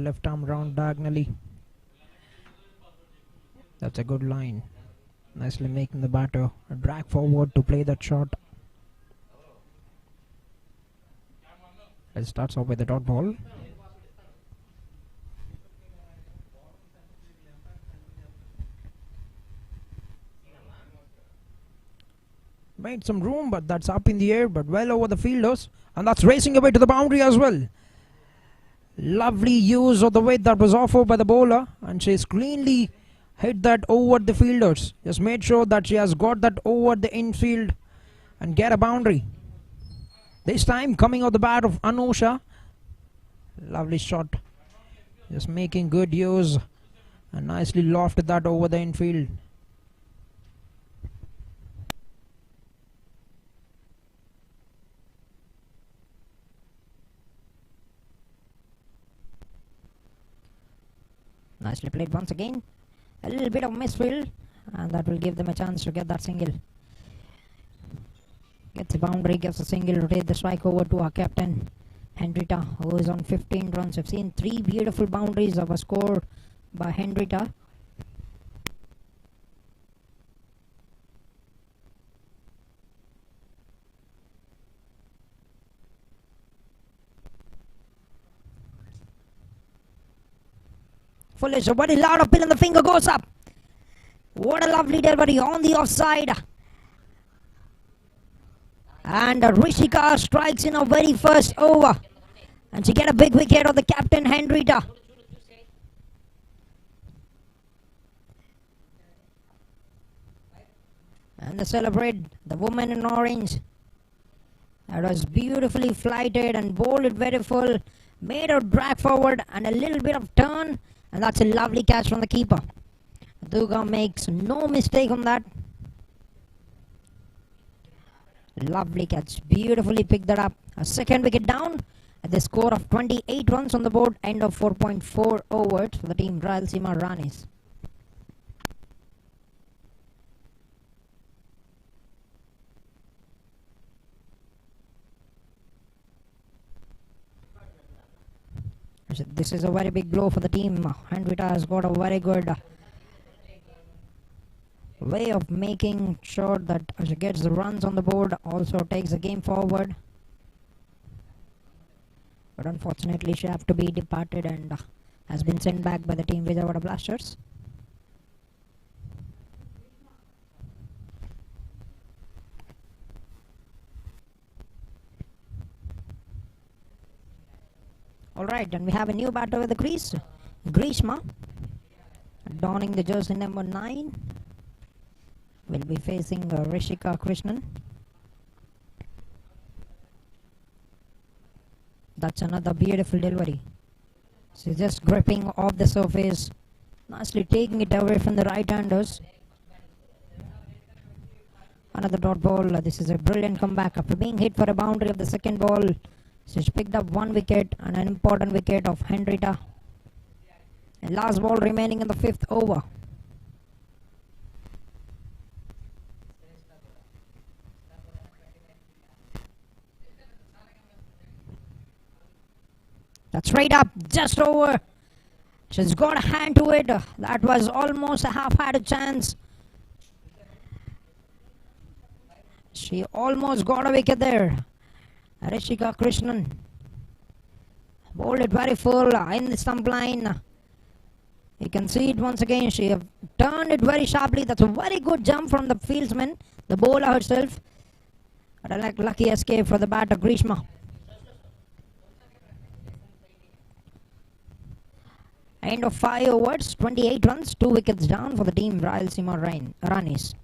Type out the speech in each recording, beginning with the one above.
left arm round diagonally. That's a good line. Nicely making the batter drag forward to play that shot. It starts off with the dot ball. Made some room, but that's up in the air, but well over the fielders, and that's racing away to the boundary as well. Lovely use of the weight that was offered by the bowler, and she's cleanly hit that over the fielders. Just made sure that she has got that over the infield and get a boundary. This time coming off the bat of Anusha. Lovely shot. Just making good use and nicely lofted that over the infield. Nicely played once again. A little bit of misfield, and that will give them a chance to get that single. Gets a boundary, gets a single, rotate the strike over to our captain Henrietta, who is on 15 runs. We've seen 3 beautiful boundaries of a score by Henrietta. Foolish, a very loud appeal and the finger goes up. What a lovely delivery on the offside. And Rishika strikes in her very first over. And she get a big wicket of the captain Henrietta. And they celebrate the woman in orange. That was beautifully flighted and bowled it very full. Made her drag forward and a little bit of turn. And that's a lovely catch from the keeper. Durga makes no mistake on that. Lovely catch. Beautifully picked that up. A second wicket down at the score of 28 runs on the board. End of 4.4 overs for the team Rayalaseema Ranis. This is a very big blow for the team. Henrietta has got a very good way of making sure that she gets the runs on the board, also takes the game forward. But unfortunately she have to be departed and has been sent back by the team Vizag Blasters. Alright, and we have a new batter with the crease, Grishma, donning the jersey number 9. Will be facing Rishika Krishnan. That's another beautiful delivery. She's just gripping off the surface, nicely taking it away from the right-handers. Another dot ball. This is a brilliant comeback after being hit for a boundary of the second ball. She's picked up 1 wicket and an important wicket of Henrietta. And last ball remaining in the 5th over. That's right up, just over. She's got a hand to it. That was almost a half-hearted chance. She almost got a wicket there. Rishika Krishnan bowled it very full in the stump line. You can see it once again. She have turned it very sharply. That's a very good jump from the fieldsman, the bowler herself. But a lucky escape for the batter Grishma. End of 5 overs, 28 runs, 2 wickets down for the team Rayalaseema Ranis.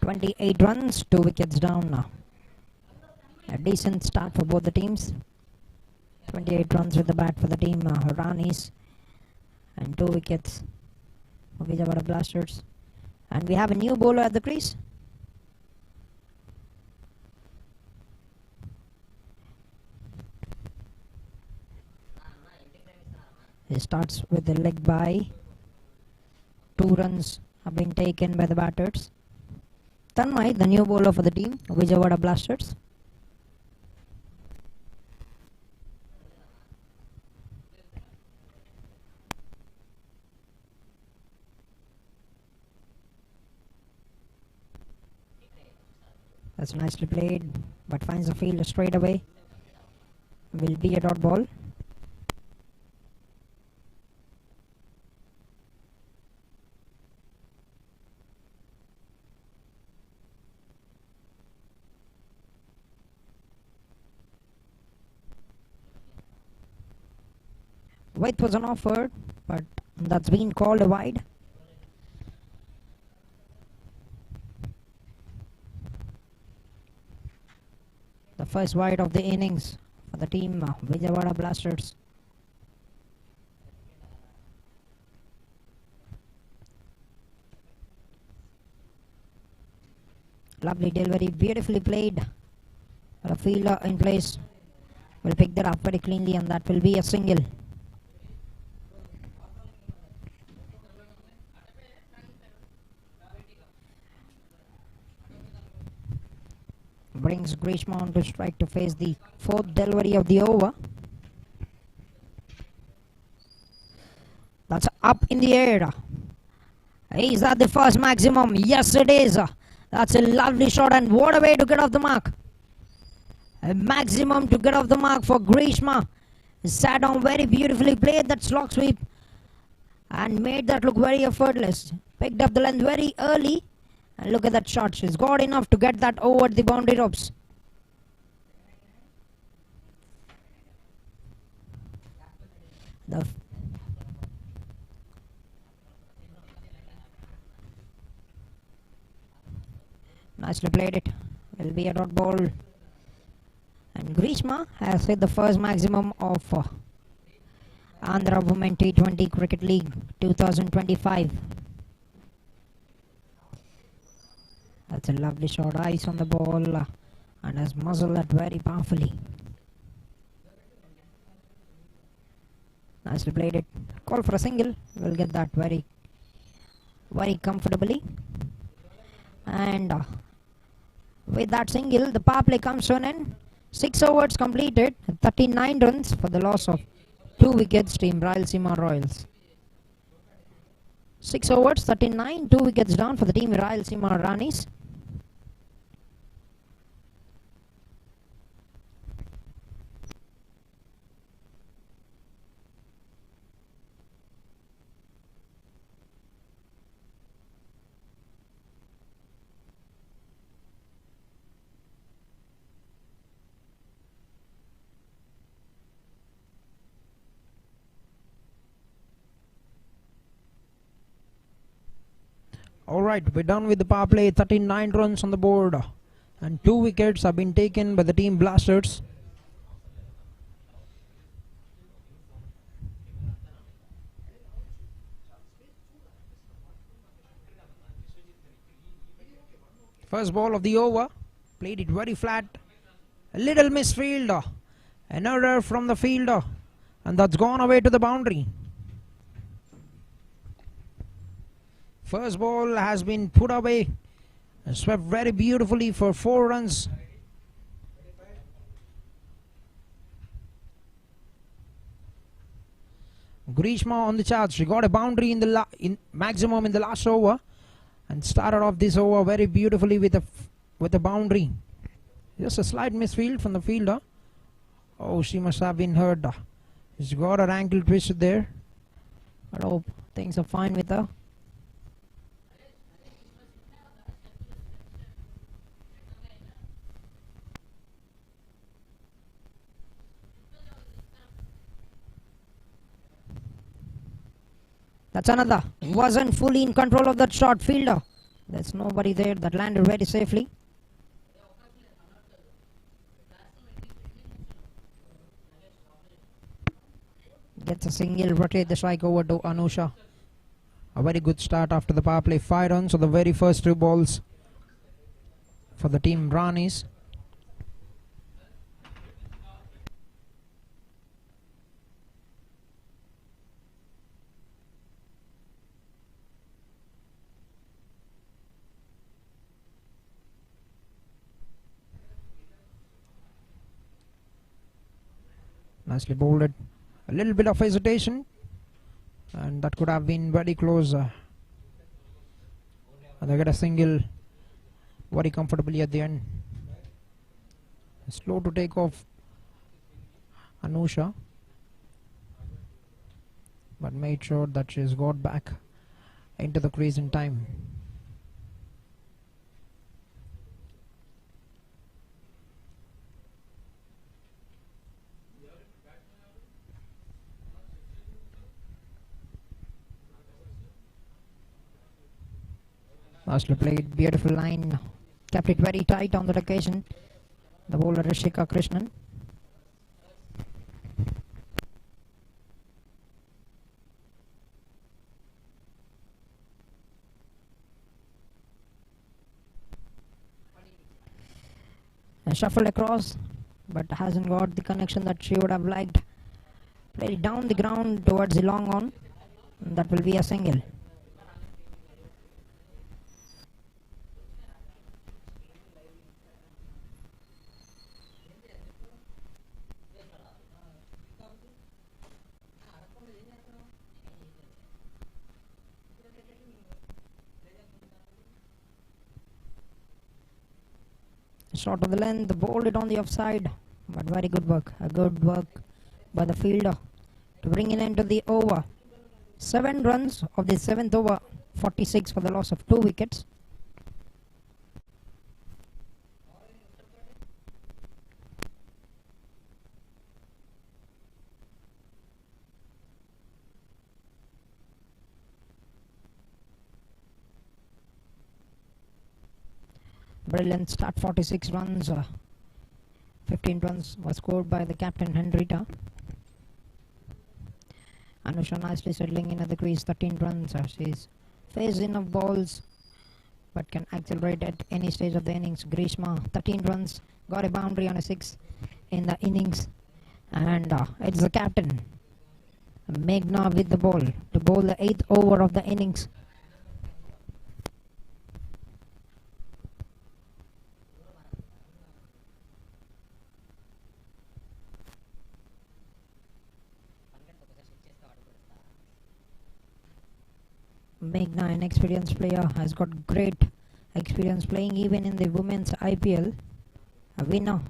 (28 runs, 2 wickets down now. A decent start for both the teams. 28 runs with the bat for the team Ranis. And 2 wickets for Vizag Blasters. And we have a new bowler at the crease. He starts with the leg by. 2 runs have been taken by the batters. Tanmay, the new bowler for the team, Vijayawada Blasters. That's nicely played, but finds the field straight away. Will be a dot ball. Width was an offer, but that's been called a wide. The first wide of the innings for the team, Vijayawada Blasters. Lovely delivery, beautifully played. A fielder in place will pick that up very cleanly, and that will be a single. Brings Grishma on to strike to face the 4th delivery of the over. That's up in the air. Is that the first maximum? Yes, it is. That's a lovely shot, and what a way to get off the mark. A maximum to get off the mark for Grishma. Sat on very beautifully, played that slog sweep and made that look very effortless. Picked up the length very early. And look at that shot. She's got enough to get that over the boundary ropes. Nicely played it. Will be a dot ball. And Grishma has hit the first maximum of Andhra WT20 Cricket League 2025. That's a lovely shot. Eyes on the ball and has muzzled that very powerfully. Nicely played it. Call for a single. We'll get that very comfortably. And with that single, the power play comes to an end. 6 overs completed. 39 runs for the loss of 2 wickets, team Rayalaseema Royals. 6 overs, 39, 2 wickets down for the team Rayalaseema Ranis. Alright, we're done with the power play. 39 runs on the board and 2 wickets have been taken by the team Blasters. First ball of the over, played it very flat. A little misfield, an error from the fielder, and that's gone away to the boundary. First ball has been put away and swept very beautifully for 4 runs. Grishma on the charts. She got a boundary in the maximum in the last over and started off this over very beautifully with a boundary. Just a slight misfield from the fielder. Oh, she must have been hurt. She's got her ankle twisted there. I hope things are fine with her. That's another. Wasn't fully in control of that short fielder. There's nobody there. That landed very safely. Gets a single, rotate the strike over to Anusha. A very good start after the power play. 5 runs on the very first 2 balls for the team Ranis. Nicely bowled. A little bit of hesitation, and that could have been very close. And they get a single very comfortably at the end. Slow to take off Anusha, but made sure that she's got back into the crease in time. Nicely played, beautiful line, kept it very tight on that occasion. The bowler Rishika Krishnan. And shuffled across, but hasn't got the connection that she would have liked. Played it down the ground towards the long on. That will be a single. Short of the length, bowled it on the offside, but very good work. A good work by the fielder to bring it into the over. 7 runs of the 7th over, 46 for the loss of 2 wickets. Brilliant start, 46 runs. 15 runs was scored by the captain Henrietta. Anusha nicely settling in at the crease, 13 runs. She's faced enough balls but can accelerate at any stage of the innings. Grishma, 13 runs, got a boundary on a 6 in the innings. And it's the captain, Meghna, with the ball to bowl the 8th over of the innings. Meghna, an experienced player, has got great experience playing even in the women's IPL. A winner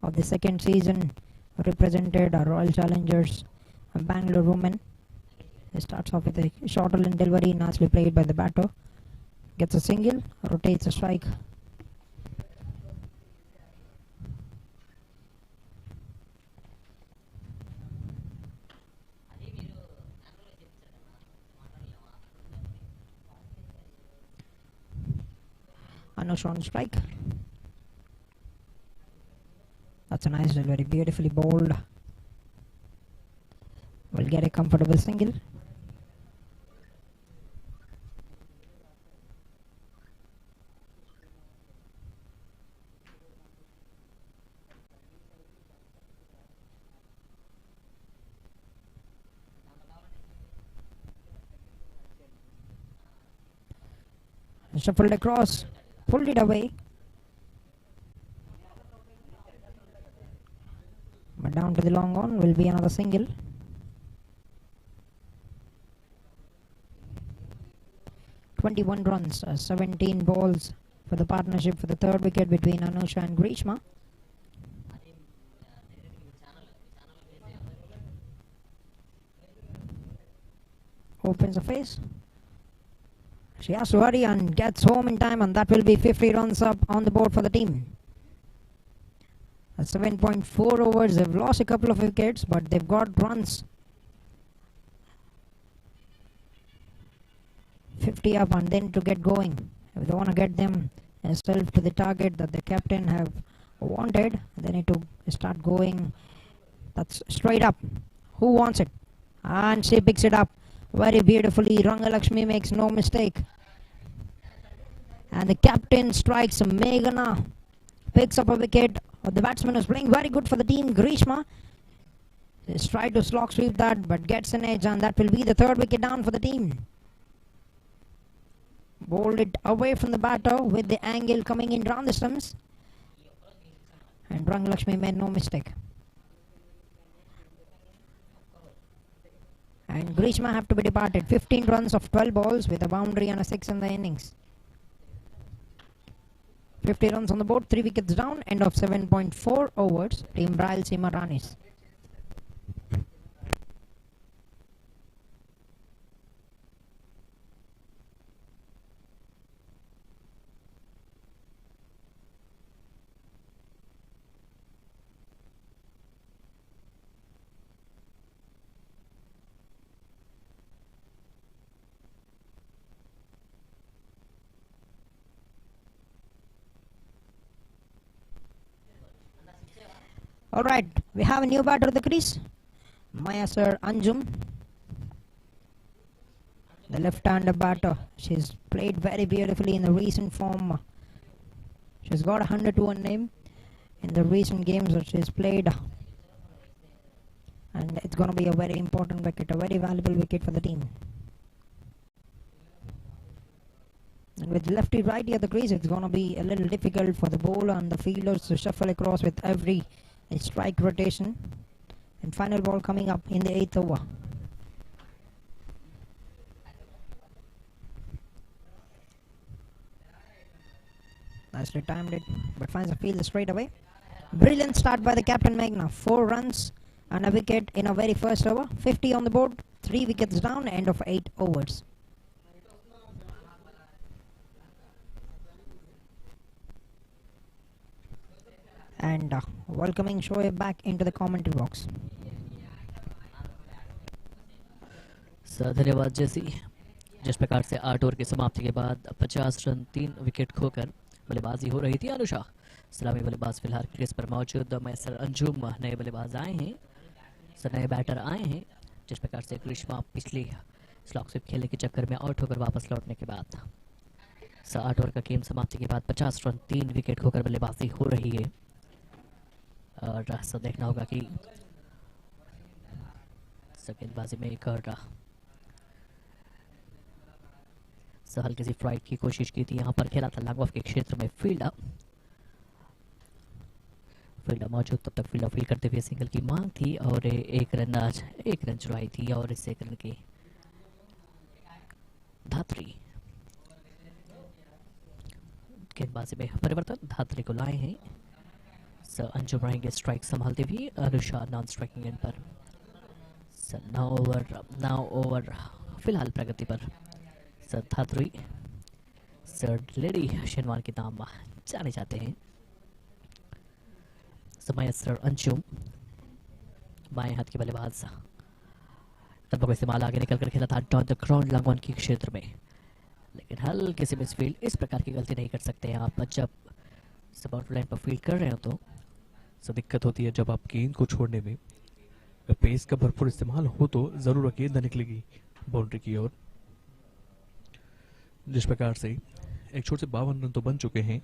of the 2nd season, represented Royal Challengers Bangalore women. He starts off with a shorter line delivery, nicely played by the batter. Gets a single, rotates a strike. Anusha on strike. That's a nice delivery, beautifully bowled. Will get a comfortable single. Shuffled across, pulled it away, but down to the long on will be another single. (21 runs, 17 balls for the partnership for the 3rd wicket between Anusha and Grishma. Opens a face. She has to hurry and gets home in time, and that will be 50 runs up on the board for the team. At 7.4 overs, they've lost a couple of wickets, but they've got runs. 50 up and then to get going. If they want to get themselves to the target that the captain have wanted, they need to start going. That's straight up. Who wants it? And she picks it up very beautifully. Rangalakshmi makes no mistake. And the captain strikes. Meghna picks up a wicket. The batsman is playing very good for the team. Grishma is trying to slog sweep that, but gets an edge, and that will be the 3rd wicket down for the team. Bowled it away from the batter with the angle coming in round the stumps. And Rangalakshmi made no mistake. And Grishma have to be departed. 15 runs of 12 balls with a boundary and a 6 in the innings. 50 runs on the board, 3 wickets down, end of 7.4 overs. Team Rayalaseema Ranis. Alright, we have a new batter at the crease. Mahaa Anjum, the left-hander batter. She's played very beautifully in the recent form. She's got 100 to her name in the recent games that she's played. And it's going to be a very important wicket, a very valuable wicket for the team. And with lefty righty at the crease, it's going to be a little difficult for the bowler and the fielders to shuffle across with every strike rotation. And final ball coming up in the 8th over. Nicely timed it, but finds a field straight away. Brilliant start by the captain Meghna. 4 runs and a wicket in a very first over. 50 on the board, 3 wickets down, end of 8 overs. And welcoming Shoaib back into the commentary box. Sir धन्यवाद जैसी जिस प्रकार से 8 over की समाप्ति के बाद 50 run 3 wicket खोकर बल्लेबाजी हो रही थी अनुषा। सलामी बल्लेबाज फिलहाल क्रीज पर मौजूद मैसर अंजुम नए बल्लेबाज आए हैं, सर नए बैटर आए हैं। जिस प्रकार से ग्रीष्मा पिछली स्लॉग स्विप खेलने के चक्कर में आउट होकर वापस लौटने के बाद 8 ओवर का गेम समाप्ति के बाद 50 रन 3 विकेट खोकर बल्लेबाजी हो रही है। और सब देखना होगा कि गेंदबाजी में एक और हल्की सी फ्लाइट की कोशिश की थी, यहाँ पर खेला था लॉन्ग ऑफ के क्षेत्र में। फील्डर मौजूद, तब तक फील्ड करते हुए सिंगल की मांग थी और एक रन चुराई थी और इससे एक रन की धात्री। गेंदबाजी में परिवर्तन, धात्री को लाए हैं। अंजुम रहेंगे स्ट्राइक संभालते हुए, अनुषा नॉन स्ट्राइकिंग एंड पर। 9 ओवर फिलहाल प्रगति पर। धात्री लेडी शनिवार के नाम जाने जाते हैं। समय अंजुम बाएं हाथ के बल्लेबाज, तब इस्तेमाल आगे निकलकर खेला था down the ground long on के क्षेत्र में, लेकिन हल्के से मिसफील्ड। इस प्रकार की गलती नहीं कर सकते हैं आप जब बाउंड्री लाइन पर फील्ड कर रहे हो, तो दिक्कत होती है जब आप गेंद को छोड़ने में। पेस का भरपूर इस्तेमाल हो तो जरूर गेंद निकलेगी बाउंड्री की ओर। जिस प्रकार से एक छोर से 52 रन तो बन चुके हैं,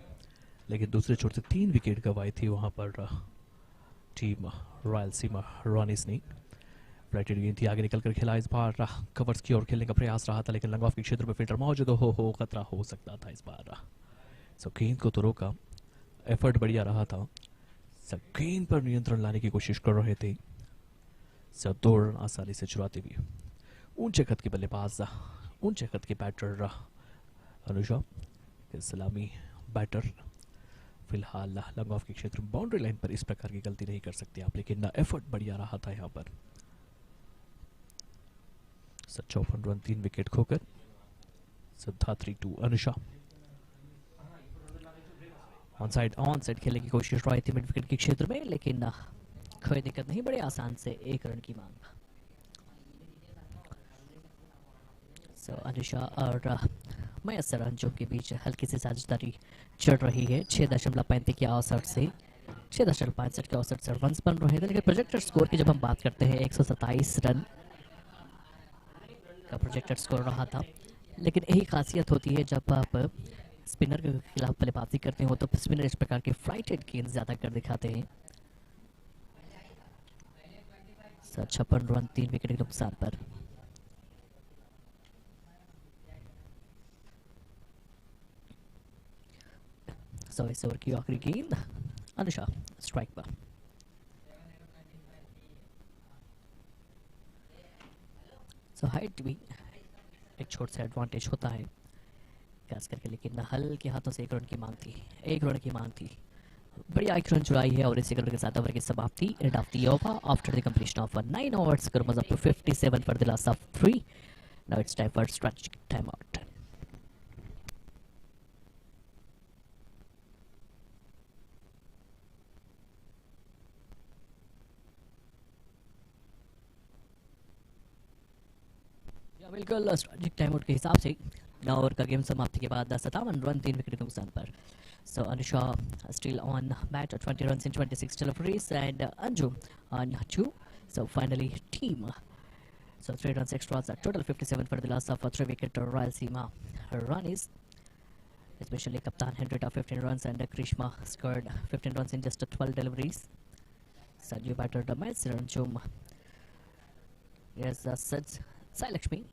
लेकिन दूसरे छोर से 3 विकेट गंवाई थी वहां पर टीम रायलसीमा रानीस ने। राइटेड गेंद थी, आगे निकलकर खेला। इस बार कवर्स की ओर खेलने का प्रयास रहा था, लेकिन लॉन्ग ऑफ के क्षेत्र में फील्डर मौजूद हो खतरा हो सकता था इस बार। गेंद को तो रोका, एफर्ट बढ़िया रहा था। गेंद पर नियंत्रण लाने की कोशिश कर रहे थे। 2 रन आसानी से चुराते हुए ऊंचे कद के बल्लेबाज, ऊंचे कद के बैटर अनुषा, सलामी बैटर। फिलहाल लॉन्ग ऑफ के क्षेत्र में बाउंड्री लाइन पर इस प्रकार की गलती नहीं कर सकते आप, लेकिन एफर्ट बढ़िया रहा था यहाँ पर। 54 रन 3 विकेट खोकर धात्री टू अनुषा। ऑन साइड खेलने की कोशिश रही थी मिड विकेट के क्षेत्र में, लेकिन कोई दिक्कत नहीं, बड़े आसान से 1 रन की मांग। अनुषा और मैसर अंजुम के बीच हल्की सी साझेदारी चल रही है। 6.35 के औसत से 6.65 के औसत से रन बन रहे थे, लेकिन प्रोजेक्टेड स्कोर की जब हम बात करते हैं 127 रन का प्रोजेक्टेड स्कोर रहा था। लेकिन यही खासियत होती है जब आप स्पिनर के खिलाफ बल्लेबाजी करते हो, तो स्पिनर इस प्रकार के फ्लाइटेड गेंद ज्यादा कर दिखाते हैं। 56 रन 3 विकेट के नुकसान पर। इस ओवर की आखिरी गेंद अनुषा स्ट्राइक पर। सो हाइट भी एक छोटा सा एडवांटेज होता है खास करके, लेकिन हल्के हाथों से 1 रन की मांग थी, 1 रन की मांग थी। बढ़िया 1 रन चुराई है और इसी रन के साथ ओवर की समाप्ति। End of the over after the completion of 9 overs, score was up to 57 for the loss of 3. Now it's time for strategic timeout. बिल्कुल स्ट्रेटेजिक टाइम आउट के हिसाब से 9 ओवर का गेम समाप्ति के बाद 57 रन 3 विकेट के नुकसान पर। So Anusha still on bat, 20 runs in 26 deliveries, and Anjum on 2. So finally team. So 3 runs extras, a total 57 for the loss of 3 wicket Rayalaseema Ranis. Especially Kaptan Henry got 15 runs and Krishma scored 15 runs in just 12 deliveries. Sanju batted the match. Anjum. Yes, Sai Lakshmi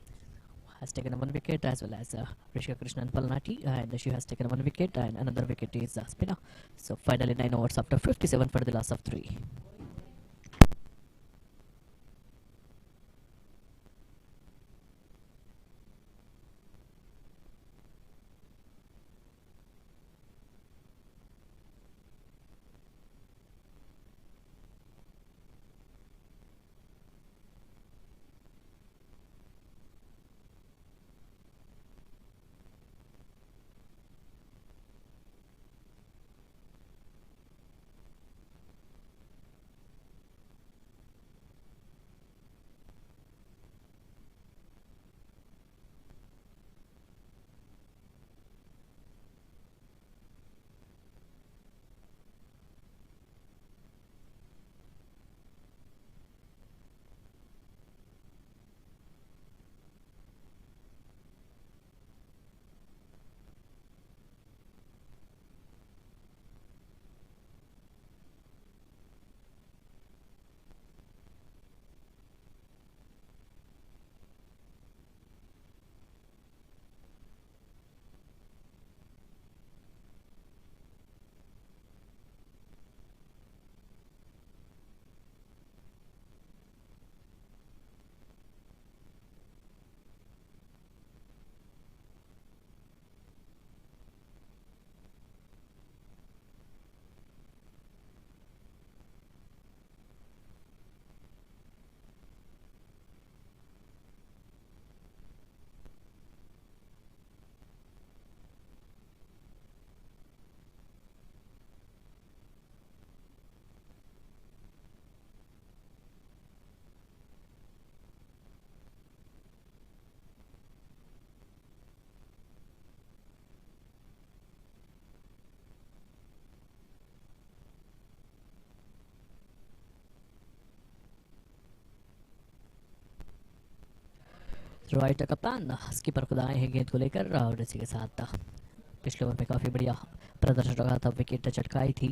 has taken 1 wicket, as well as Rishika Krishnan Palnati, and she has taken 1 wicket, and another wicket is spinner. So finally 9 overs after 57 for the loss of 3. Right कप्तान skipper खुद आए हैं गेंद को लेकर, और इसी के साथ पिछले ओवर में काफ़ी बढ़िया प्रदर्शन रहा था, विकेट चटकाई थी।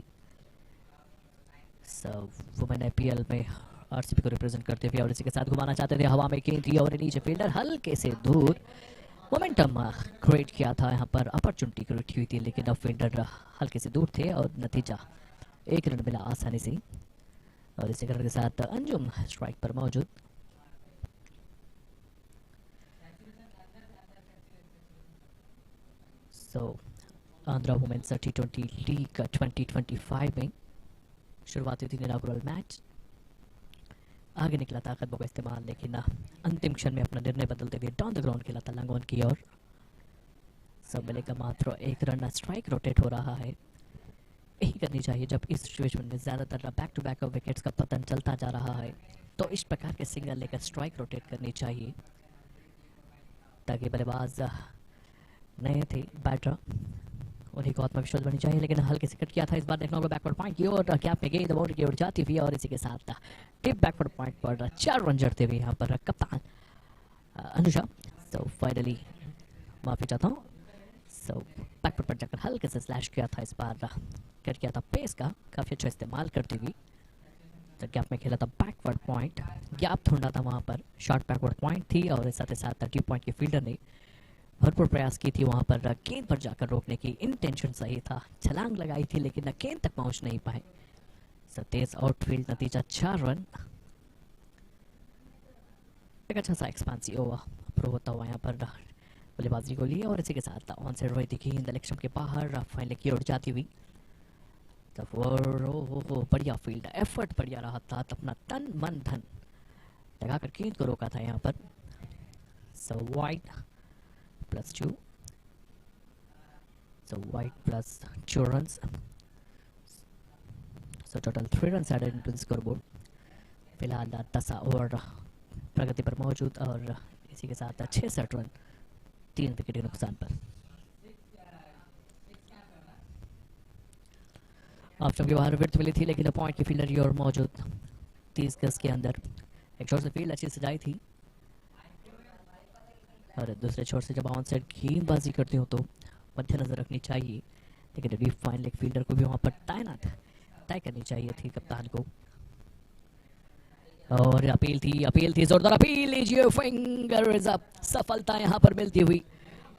वुमेन IPL में RCB को रिप्रेजेंट करते हुए और इसी के साथ घुमाना चाहते थे, हवा में गेंद थी और नीचे फील्डर हल्के से दूर, मोमेंटम क्रिएट किया था यहाँ पर, अपॉर्चुनिटी क्रिएट हुई थी, लेकिन अब फील्डर हल्के से दूर थे और नतीजा 1 रन मिला आसानी से। और इसी रन के साथ अंजुम स्ट्राइक पर मौजूद। आंध्रा वुमेन्स T20 लीग 2025 में शुरुआत हुई थी इनागुरल मैच, आगे निकला था कदमों का इस्तेमाल, लेकिन अंतिम क्षण में अपना निर्णय बदलते हुए डाउन द ग्राउंड खेला था लंगोन की ओर। सब मिलेगा मात्र 1 रन, स्ट्राइक रोटेट हो रहा है, यही करनी चाहिए जब इस सिचुएशन में ज़्यादातर बैक टू बैक विकेट्स का पतन चलता जा रहा है, तो इस प्रकार के सिंगल लेकर स्ट्राइक रोटेट करनी चाहिए, ताकि बल्लेबाज नए थे बैटर उन्हीं को आत्मविश्वास बननी चाहिए। लेकिन हल्के से कट किया था, इस बार देखना होगा बैकवर्ड पॉइंट की ओर, गैप में गेंद बाउंड्री की ओर जाती हुई, और इसी के साथ टिप बैकवर्ड पॉइंट पर 4 रन जड़ते हुए यहाँ पर कप्तान अनुषा। फाइनली माफी चाहता हूँ, बैकवर्ड पर जाकर हल्के से स्लैश किया था, इस बार कट किया था पेस का काफ़ी अच्छा इस्तेमाल करती हुई, गैप में खेला था बैकवर्ड पॉइंट, गैप ढूंढा था वहाँ पर, शॉर्ट बैकवर्ड पॉइंट थी, और साथ ही साथ ड्यू पॉइंट के फील्डर ने भरपूर प्रयास की थी वहां पर गेंद पर जाकर रोकने की, इंटेंशन सही था, छलांग लगाई थी, लेकिन गेंद तक पहुंच नहीं पाए। तेज आउटफील्ड, नतीजा 4 रन। एक अच्छा सा एक्सपेंसिव प्रो होता हुआ यहाँ पर बल्लेबाजी को लिए और इसी के साथ ऑन साइड रही थी गेंद लेग स्टंप के बाहर फाइनल की ओर जाती हुई। बढ़िया फील्ड एफर्ट बढ़िया रहा था, अपना तन मन धन लगा कर गेंद को रोका था यहाँ पर। So wide +2, so wide +2 runs, so total 3 runs added into the scoreboard. फिलहाल 10 ओवर प्रगति पर मौजूद और इसी के साथ 66 रन 3 विकेट के नुकसान पर। ऑप्शन के बाहर विकेट मिली थी लेकिन पॉइंट की फील्डर की ओर मौजूद 30 गज के अंदर एक छोर से फील्ड अच्छी सजाई थी और दूसरे छोर से जब ऑन साइड गेंदबाजी करते हो तो मध्य नजर रखनी चाहिए, लेकिन डीप फाइन लेग फील्डर को भी वहां पर तैनात तय करनी चाहिए थी कप्तान को। और अपील थी जोरदार अपील, लीजिए फिंगर इज अप। सफलता यहां पर मिलती हुई,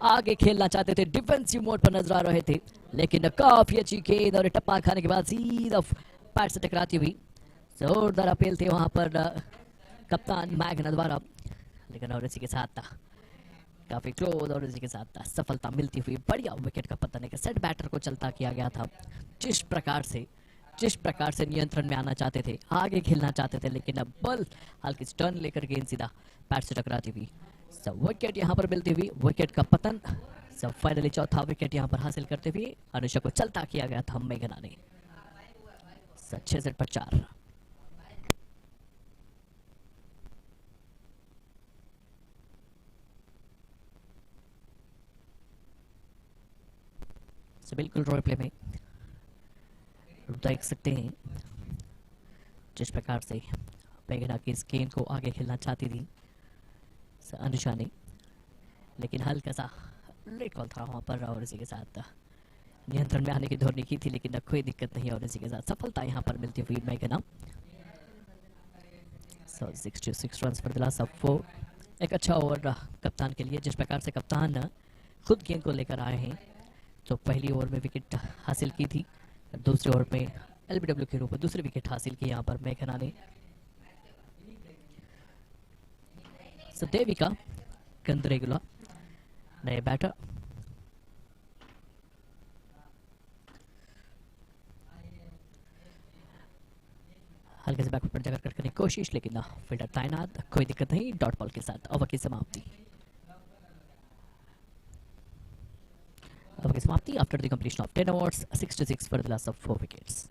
आगे खेलना चाहते थे, डिफेंसिव मोड पर नजर आ रहे थे लेकिन काफी अच्छी गेंद और टप्पा खाने के बाद सीधा पैर से टकराती हुई। जोरदार अपील थे वहां पर कप्तान मैगना द्वारा, लेकिन और इसी के साथ काफी क्लोज और इसी के साथ सफलता मिलती हुई। बढ़िया विकेट का पतन एक सेट बैटर को चलता किया गया था। जिस प्रकार से नियंत्रण में आना चाहते थे, आगे खेलना चाहते थे, लेकिन अब बल हल्की टर्न लेकर गेंद सीधा पैर से टकराती हुई। सब विकेट यहाँ पर मिलती हुई, विकेट का पतन। सब फाइनली चौथा विकेट यहाँ पर हासिल करते हुए अनुषा को चलता किया गया था मेघना ने। 6 पर 4। बिल्कुल रॉय प्ले में देख सकते हैं जिस प्रकार से मेघना की इस गेंद को आगे खेलना चाहती थी अनुषा ने, लेकिन हल्का सा लेट कॉल था वहां पर और इसी के साथ नियंत्रण में आने की धोनी की थी, लेकिन कोई दिक्कत नहीं और इसी के साथ सफलता यहां पर मिलती हुई मेघना। 66 रन पर दिला सब 4। एक अच्छा ओवर कप्तान के लिए, जिस प्रकार से कप्तान खुद गेंद को लेकर आए हैं। तो पहली ओवर में विकेट हासिल की थी, दूसरे ओवर में एलबीडब्ल्यू के रूप में दूसरी विकेट हासिल की यहाँ पर मेघना ने। देविका कंद्रेगुला नए बैटर। हल्के से बैकवर्ड पर जगह करने की कोशिश, लेकिन फील्डर तैनात, कोई दिक्कत नहीं। डॉट बॉल के साथ ओवर की समाप्ति। ओवर की समाप्ति after the completion of 10 overs, 66 for the loss of 4 wickets.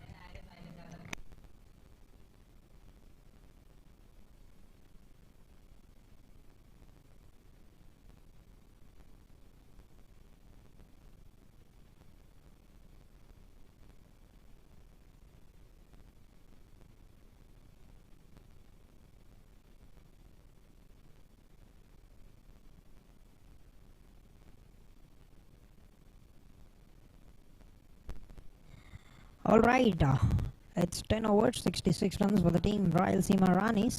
All right, it's 10 overs, 66 runs for the team Rayalaseema Ranis,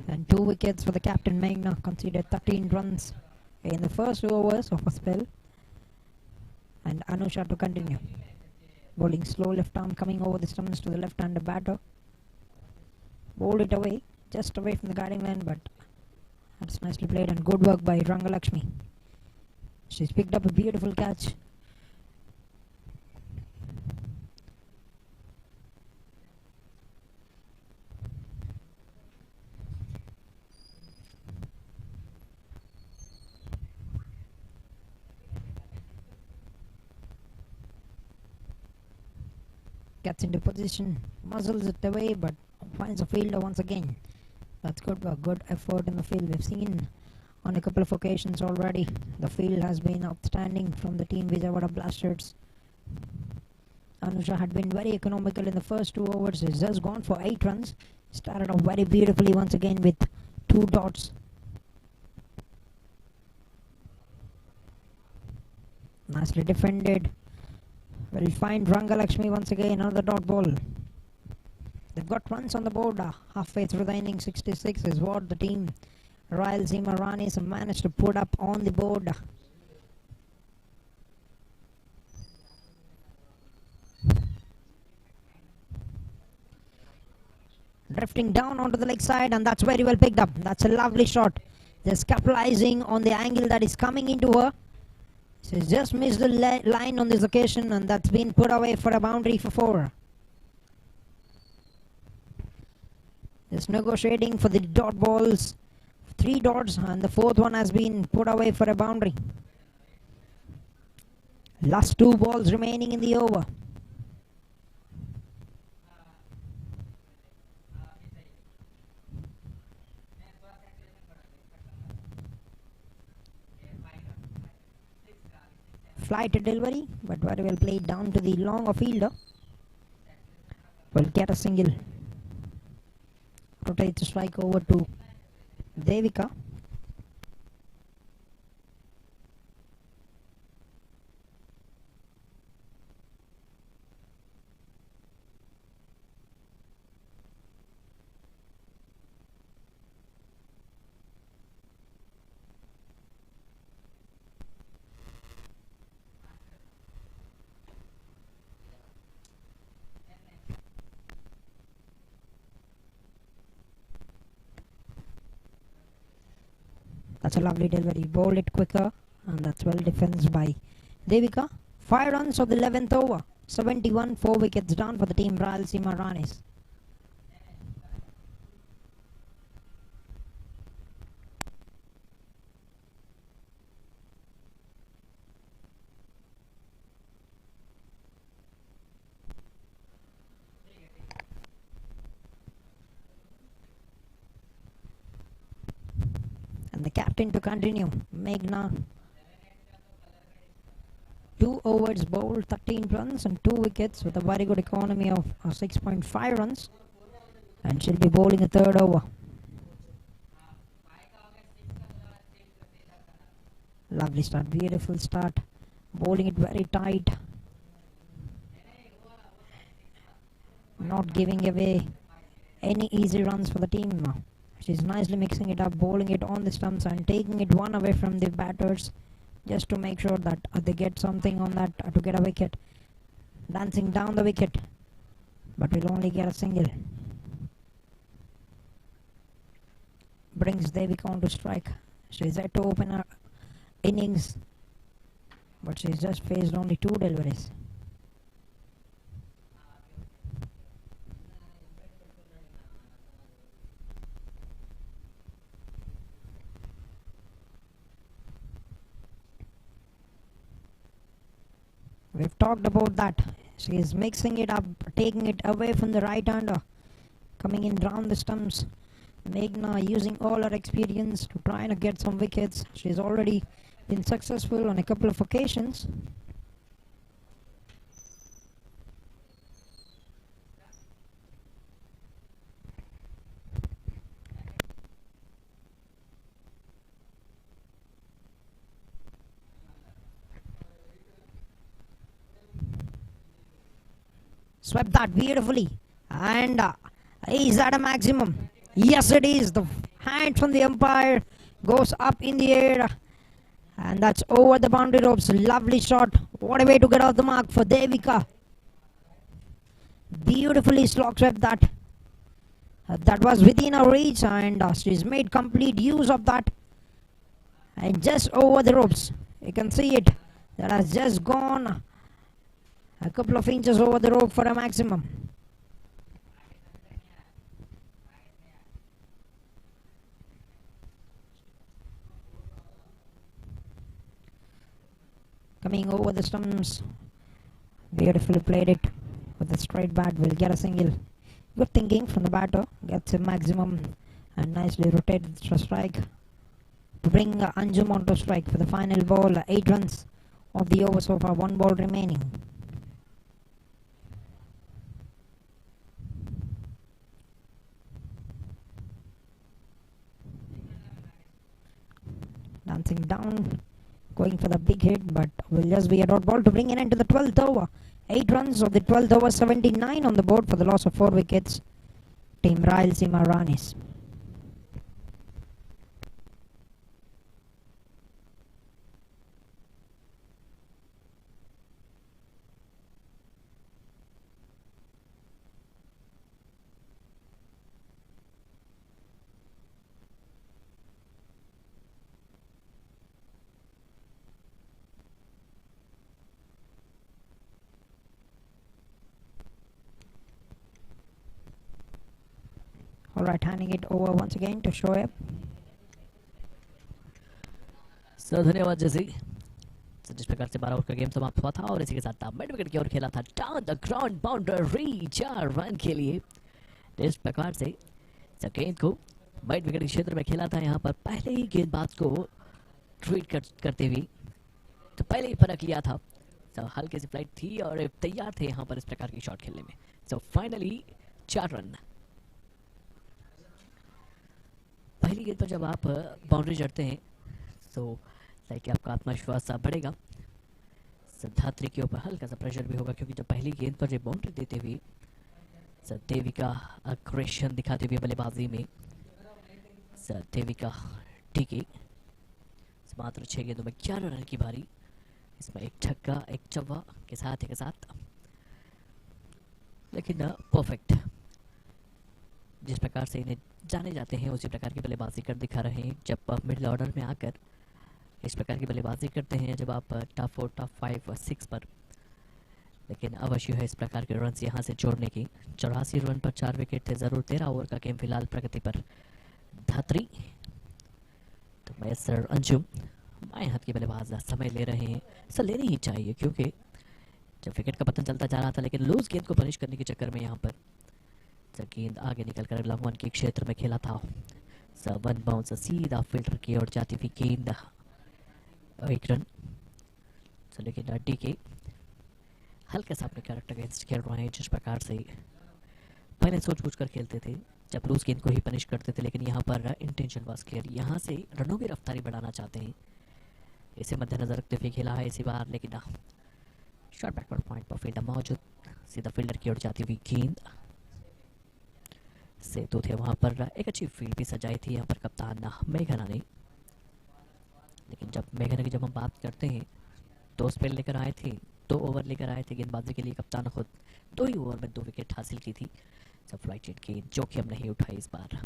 and 2 wickets for the captain Meghna. Conceded 13 runs in the first 2 overs of a spell, and Anusha to continue. Bowling slow left arm coming over the stumps to the left-hander batter. Bowled it away, just away from the guiding line, but that's nicely played and good work by Rangalakshmi. She's picked up a beautiful catch. Gets into position, muzzles it away, but finds a fielder once again. That's good work, good effort in the field. We've seen on a couple of occasions already the field has been outstanding from the team Vizag Blasters. Anusha had been very economical in the first 2 overs. He's just gone for 8 runs. Started off very beautifully once again with 2 dots. Nicely defended. Will find Rangalakshmi once again, another dot ball. They've got runs on the board halfway through the inning. 66 is what the team Rayalaseema Ranis have managed to put up on the board. drifting down onto the leg side, and that's very well picked up. That's a lovely shot. Just capitalizing on the angle that is coming into her. She's just missed the line on this occasion, and that's been put away for a boundary for 4. Just negotiating for the dot balls. 3 dots, and the 4th one has been put away for a boundary. Last 2 balls remaining in the over. Flight delivery, but very well played down to the longer fielder. Will get a single. Rotate the strike over to Devika. That's a lovely delivery. Bowl it quicker, and that's well defended by Devika. 5 runs of the 11th over. 71, 4 wickets down for the team Rayalaseema Ranis. And the captain to continue. Meghna. 2 overs bowled, 13 runs and 2 wickets with a very good economy of 6.5 runs. And she'll be bowling a 3rd over. Lovely start, beautiful start. Bowling it very tight. Not giving away any easy runs for the team. She's nicely mixing it up, bowling it on the stumps and taking it one away from the batters, just to make sure that they get something on that to get a wicket. Dancing down the wicket, but will only get a single. Brings Devika on to strike. She's yet to open her innings, but she's just faced only 2 deliveries. We've talked about that. She is mixing it up, taking it away from the right hander, coming in round the stumps. Meghna using all her experience to try and get some wickets. She's already been successful on a couple of occasions. Swept that beautifully, and is that a maximum? Yes, it is. The hand from the umpire goes up in the air, and that's over the boundary ropes. Lovely shot. What a way to get out the mark for Devika. Beautifully slog swept that. That was within her reach, and she's made complete use of that. And just over the ropes, you can see it. That has just gone a couple of inches over the rope for a maximum. Coming over the stumps. Beautifully played it with a straight bat. Will get a single. Good thinking from the batter. Gets a maximum and nicely rotated the strike to bring Anjum onto strike for the final ball. 8 runs of the over so far. 1 ball remaining. Dancing down, going for the big hit, but will just be a dot ball to bring an end to the 12th over. 8 runs of the 12th over, 79 on the board for the loss of 4 wickets. Team Rayalaseema Ranis. All right, handing it over once again to Shoaib. Sir धन्यवाद जैसी। तो जिस प्रकार से 12 over का game समाप्त हुआ था और इसी के साथ मिड विकेट की ओर खेला था down the ground boundary 4 run के लिए। इस प्रकार से गेंद को मिड विकेट के क्षेत्र में खेला था। यहाँ पर पहले ही गेंदबाज को ट्रीट करते हुए तो पहले ही परख लिया था। तो हल्की सी फ्लाइट थी और तैयार थे यहाँ पर इस प्रकार की शॉट खेलने में। So finally 4 run. पहली गेंद पर जब आप बाउंड्री जड़ते हैं तो लाइक आपका आत्मविश्वास बढ़ेगा। धात्री के ऊपर हल्का सा प्रेशर भी होगा क्योंकि जब पहली गेंद पर जब बाउंड्री देते हुए देविका अग्रेशन दिखाते हुए बल्लेबाजी में देविका टीके मात्र 6 गेंदों में 11 रन की बारी। इसमें एक छक्का एक चौवा के साथ लेकिन परफेक्ट जिस प्रकार से इन्हें जाने जाते हैं उसी प्रकार की बल्लेबाजी कर दिखा रहे हैं। जब मिडिल ऑर्डर में आकर इस प्रकार की बल्लेबाजी करते हैं जब आप टॉप 4 टॉप 5 और 6 पर, लेकिन अवश्य है इस प्रकार के रन यहाँ से जोड़ने की। 84 रन पर 4 विकेट थे। जरूर 13 ओवर का गेम फिलहाल प्रगति पर धात्री। तो मैसर अंजुम बाएं हाथ की बल्लेबाज समय ले रहे हैं। सर लेनी ही चाहिए क्योंकि जब विकेट का पतन चलता जा रहा था लेकिन लूज गेंद को पनिश करने के चक्कर में यहाँ पर गेंद आगे निकलकर लंब वन के क्षेत्र में खेला था। वन बाउंस सीधा फील्डर की ओर जाती हुई गेंद 1 रन। लेकिन डी के हल्के से अपने कैरेक्टर अगेंस्ट खेल रहे हैं जिस प्रकार से पहले सोच कर खेलते थे जब लूज गेंद को ही पनिश करते थे, लेकिन यहाँ पर इंटेंशन वाज क्लियर। यहाँ से रनों की रफ्तारी बढ़ाना चाहते हैं। इसे मद्देनजर रखते हुए खेला है इसी बार, लेकिन शॉर्ट बैकवर्ड पॉइंट पर फील्डर मौजूद। सीधा फील्डर की ओर जाती हुई गेंद सेतु थे वहां पर। एक अच्छी फील्ड भी सजाई थी यहाँ पर कप्तान मेघना ने। लेकिन जब मेघना की जब हम बात करते हैं 2 स्पेल लेकर आए थे, 2 ओवर लेकर आए थे गेंदबाजी के लिए कप्तान खुद। 2 ही ओवर में 2 विकेट हासिल की थी। सब फ्लाइट गेंद जोखिम नहीं उठाई इस बार।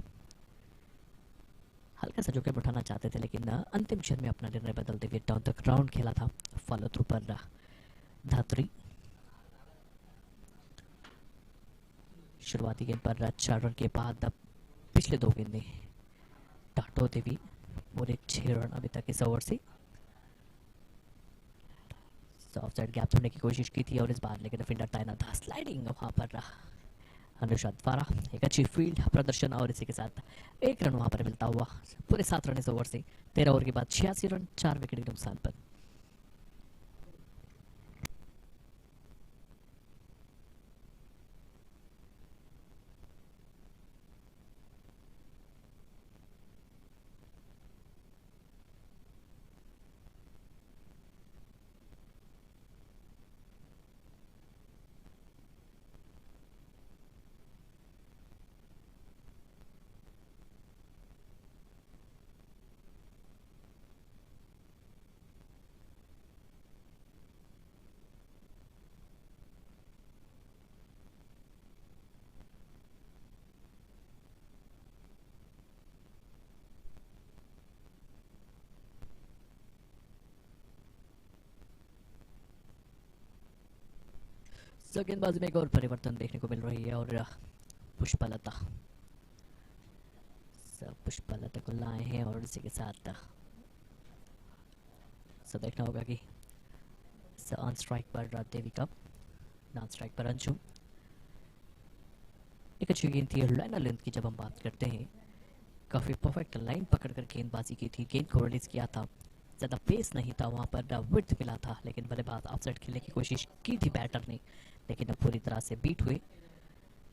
हल्का सा जोखिम उठाना चाहते थे लेकिन अंतिम क्षण में अपना निर्णय बदलते हुए डाउन द ग्राउंड खेला था। फॉलो थ्रू पर धात्री। शुरुआती गेंद पर 4 रन के बाद पिछले 2 गेंदें डाट होते हुए पूरे 6 रन अभी तक इस ओवर से। ऑफ साइड गैप ढूंढने की कोशिश की थी और इस बार लेकिन फील्डर तैनात था। स्लाइडिंग वहां पर अनुषा द्वारा एक अच्छी फील्ड प्रदर्शन और इसी के साथ 1 रन वहां पर मिलता हुआ। पूरे 7 रन इस ओवर से। 13 ओवर के बाद 86 रन 4 विकेट के नुकसान पर। गेंदबाजी में एक और परिवर्तन देखने को मिल रही है और पुष्पलता को लाए हैं और इसी के साथ देखना होगा कि ऑन स्ट्राइक पर देविका, नॉन स्ट्राइक पर अंशु। एक अच्छी गेंद थी लाइनर लेंथ की। जब हम बात करते हैं काफी परफेक्ट लाइन पकड़कर गेंदबाजी की थी। गेंद को रिलीज किया था, ज़्यादा पेस नहीं था वहाँ पर, विड्थ मिला था। लेकिन बल्लेबाज ऑफसाइड खेलने की कोशिश की थी बैटर ने, लेकिन अब पूरी तरह से बीट हुए।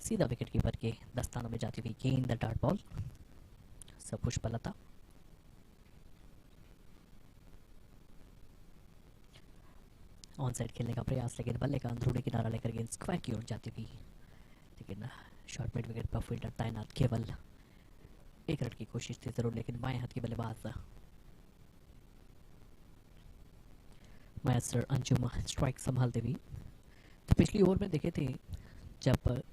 सीधा विकेट कीपर के दस्तानों में जाती हुई गेंद डॉट बॉल। सब पुष्पलता ऑन साइड खेलने का प्रयास, लेकिन बल्ले का अंदरूनी किनारा लेकर गेंद स्क्वायर की ओर जाती हुई। लेकिन शॉर्ट मिड विकेट पर फील्डर तैनात। केवल 1 रन की कोशिश थी जरूर, लेकिन बाएं हाथ की बल्लेबाज मैसर अंजुम स्ट्राइक संभालते हुए। तो पिछली ओवर में देखे थे जब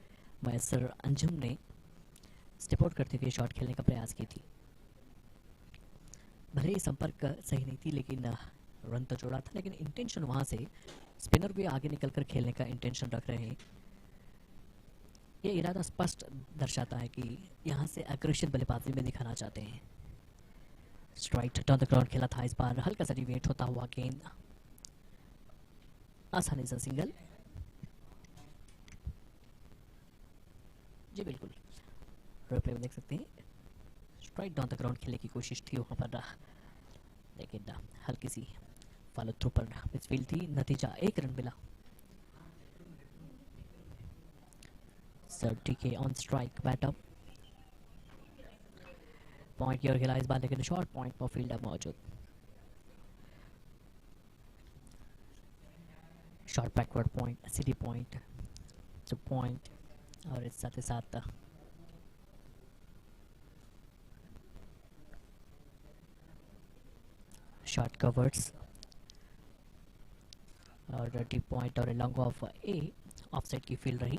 मैसर अंजुम ने स्टेप आउट करते हुए शॉट खेलने का प्रयास की थी। भले ही संपर्क सही नहीं थी लेकिन रन तो जोड़ा था। लेकिन इंटेंशन वहां से स्पिनर भी आगे निकलकर खेलने का इंटेंशन रख रहे हैं। ये इरादा स्पष्ट दर्शाता है कि यहाँ से आकर्षित बल्लेबाजी में दिखाना चाहते हैं। स्ट्राइक डाउन द ग्राउंड खेला था इस बार, हल्का सा डिविएट होता हुआ गेंद, आसानी से सिंगल। जी बिल्कुल, रिप्ले में देख सकते हैं स्ट्राइक डाउन द ग्राउंड खेलने की कोशिश थी वहाँ पर, लेकिन हल्की सी फॉलो थ्रू पर मिसफील्ड थी। नतीजा 1 रन मिला। सर टीके on strike, bat up, point की ओर खेला इस बार, लेकिन शॉर्ट पॉइंट पर फील्डर मौजूद। Short backward point, city point, जो पॉइंट, और इस साथ ही साथ शॉर्ट कवर्स और डीप पॉइंट और लॉन्ग ऑफ ए ऑफसाइड की फील्ड रही।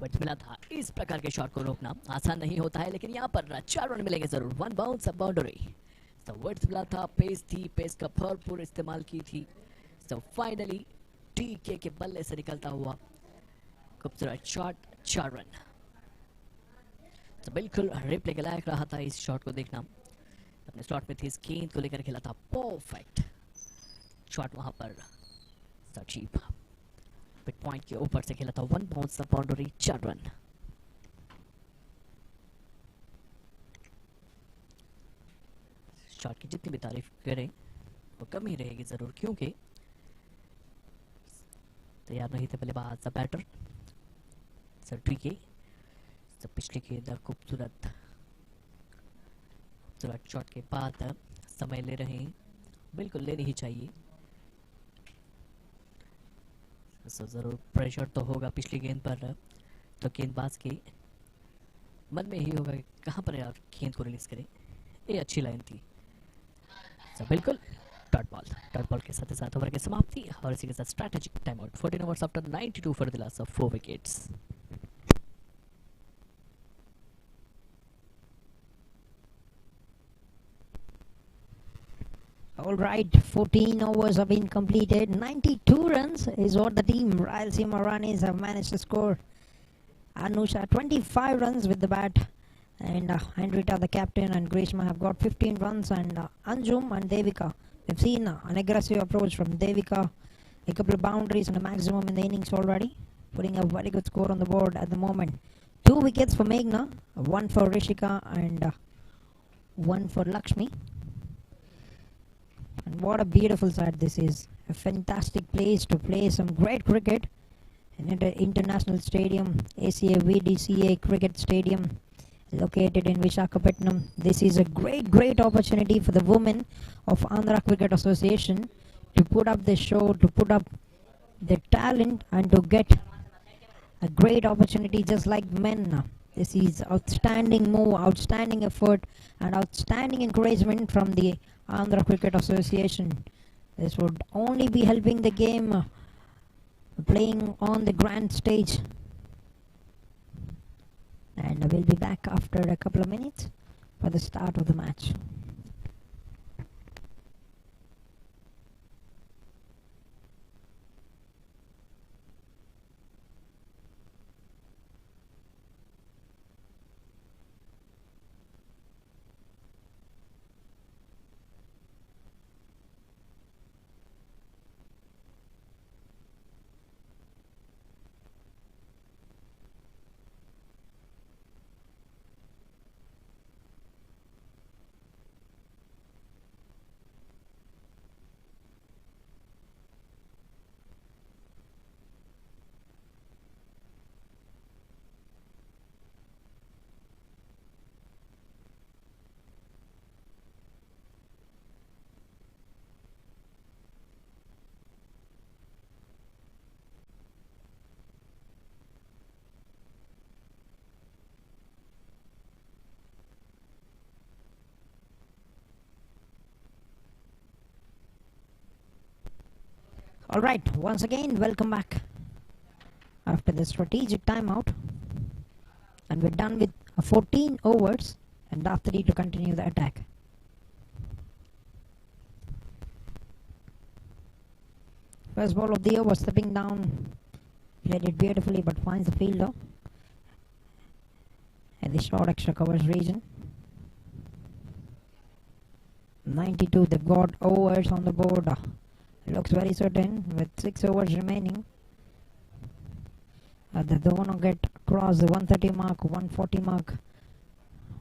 बट मिला था। इस प्रकार के शॉट को रोकना आसान नहीं होता है, लेकिन यहाँ पर 4 रन मिलेंगे जरूर। 1 बाउंस, बाउंड्री। तो वर्ड्स मिला था, पेस थी, पेस का भरपूर इस्तेमाल की थी। तो फाइनली टीके के बल्ले से निकलता हुआ खूबसूरत शॉट, 4 रन। तो बिल्कुल रिप्ले के लायक रहा था इस शॉट को देखना। अपने स्लॉट में थी, इस गेंद को लेकर खेला था परफेक्ट शॉट वहां पर। चीप मिड पॉइंट के ऊपर से खेला था, 1 बाउंस, बाउंड्री, 4 रन। शॉट की जितनी भी तारीफ करें वो कम ही रहेगी जरूर, क्योंकि तैयार नहीं थे बल्लेबाज बैटर सर टीके। सब पिछले गेंद खूबसूरत शॉट के बाद समय ले रहे हैं, बिल्कुल लेनी ही चाहिए। जरूर प्रेशर तो होगा पिछली गेंद पर, तो गेंदबाज के मन में ही होगा कि कहां पर यार गेंद को रिलीज करें। ये अच्छी लाइन थी। तो बिल्कुल डॉट बॉल के साथ साथ ओवर की समाप्ति, और इसी के साथ strategic time out. 14 overs after 92 for the loss of 4 wickets. All right, 14 overs have been completed. 92 runs is what the team Rayalaseema Ranis have managed to score. Anusha 25 runs with the bat, and Henrietta the captain and Grishma have got 15 runs, and Anjum and Devika. We've seen an aggressive approach from Devika, a couple of boundaries and a maximum in the innings already, putting a very good score on the board at the moment. 2 wickets for Meghna, 1 for Rishika and 1 for Lakshmi. And what a beautiful sight this is. A fantastic place to play some great cricket. An international stadium, ACA-VDCA cricket stadium, located in Visakhapatnam. This is a great opportunity for the women of Andhra Cricket Association to put up the show, to put up their talent, and to get a great opportunity just like men. This is outstanding move, outstanding effort, and outstanding encouragement from the Andhra Cricket Association. This would only be helping the game playing on the grand stage. And we'll be back after a couple of minutes for the start of the match. Alright, once again, welcome back after the strategic timeout. And we're done with 14 overs and after it to continue the attack. First ball of the over, stepping down Played it beautifully but finds the fielder at the short extra covers region. 92, they've got overs on the board. Looks very certain with 6 overs remaining. They don't want to get across the 130 mark, 140 mark.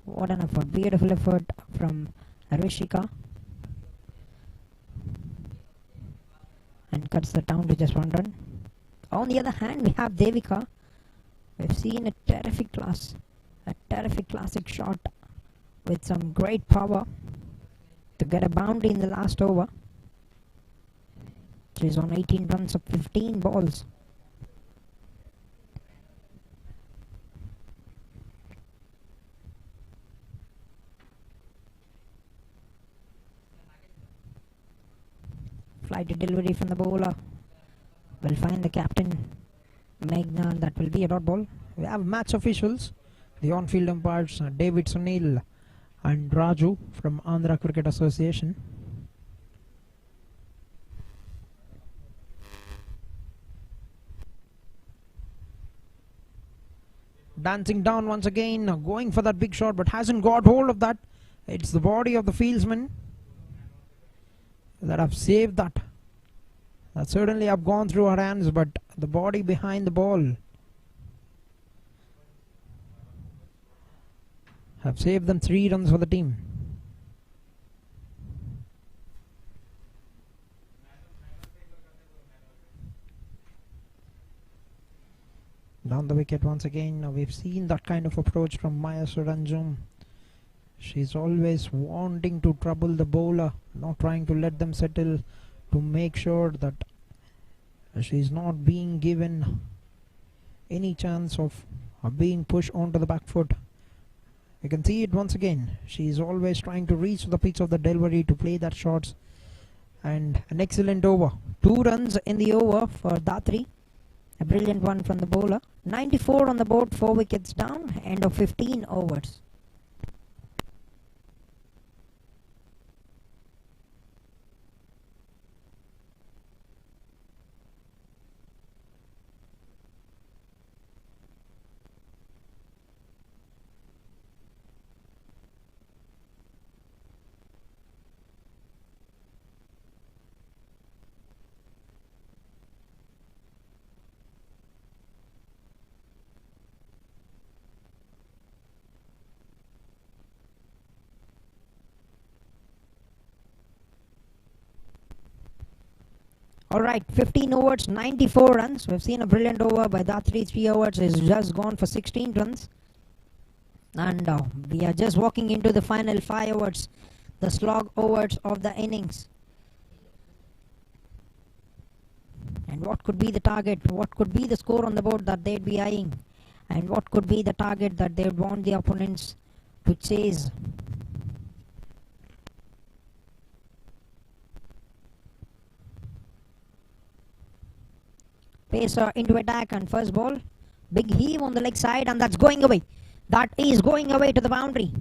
What an effort, beautiful effort from Rishika. And cuts the down to just 1 run. On the other hand, we have Devika. We've seen a terrific classic shot with some great power to get a boundary in the last over. She's on 18 runs of 15 balls. Flighted delivery from the bowler. Will find the captain, Meghna. That will be a dot ball. We have match officials, the on-field umpires, David Sunil and Raju from Andhra Cricket Association. Dancing down once again, going for that big shot but hasn't got hold of that. It's the body of the fieldsman that have saved that. That certainly have gone through her hands, but the body behind the ball have saved them 3 runs for the team. Down the wicket once again. Now we've seen that kind of approach from Maya Suranjum. She's always wanting to trouble the bowler, not trying to let them settle, to make sure that she's not being given any chance of being pushed onto the back foot. You can see it once again. She's always trying to reach the pitch of the delivery to play that shots. And an excellent over. 2 runs in the over for Datri. A brilliant one from the bowler. 94 on the board, 4 wickets down, end of 15 overs. Alright, 15 overs, 94 runs. We've seen a brilliant over by Datri. 3 overs is just gone for 16 runs. And we are just walking into the final 5 overs, the slog overs of the innings. And what could be the target? What could be the score on the board that they'd be eyeing? And what could be the target that they would want the opponents to chase? Pacer into attack and first ball. Big heave on the leg side and that's going away. That is going away to the boundary.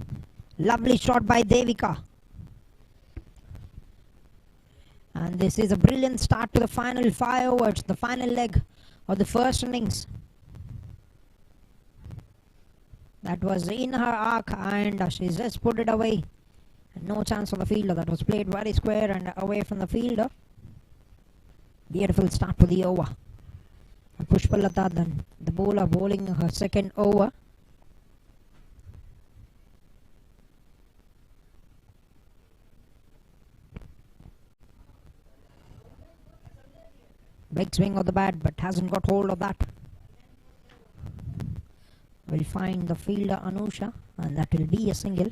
Lovely shot by Devika. And this is a brilliant start to the final 5 overs, the final leg of the first innings. That was in her arc and she's just put it away. No chance for the fielder. That was played very square and away from the fielder. Beautiful start to the over. Pushpalata then, the bowler bowling her second over. Big swing of the bat but hasn't got hold of that. Will find the fielder Anusha and that will be a single.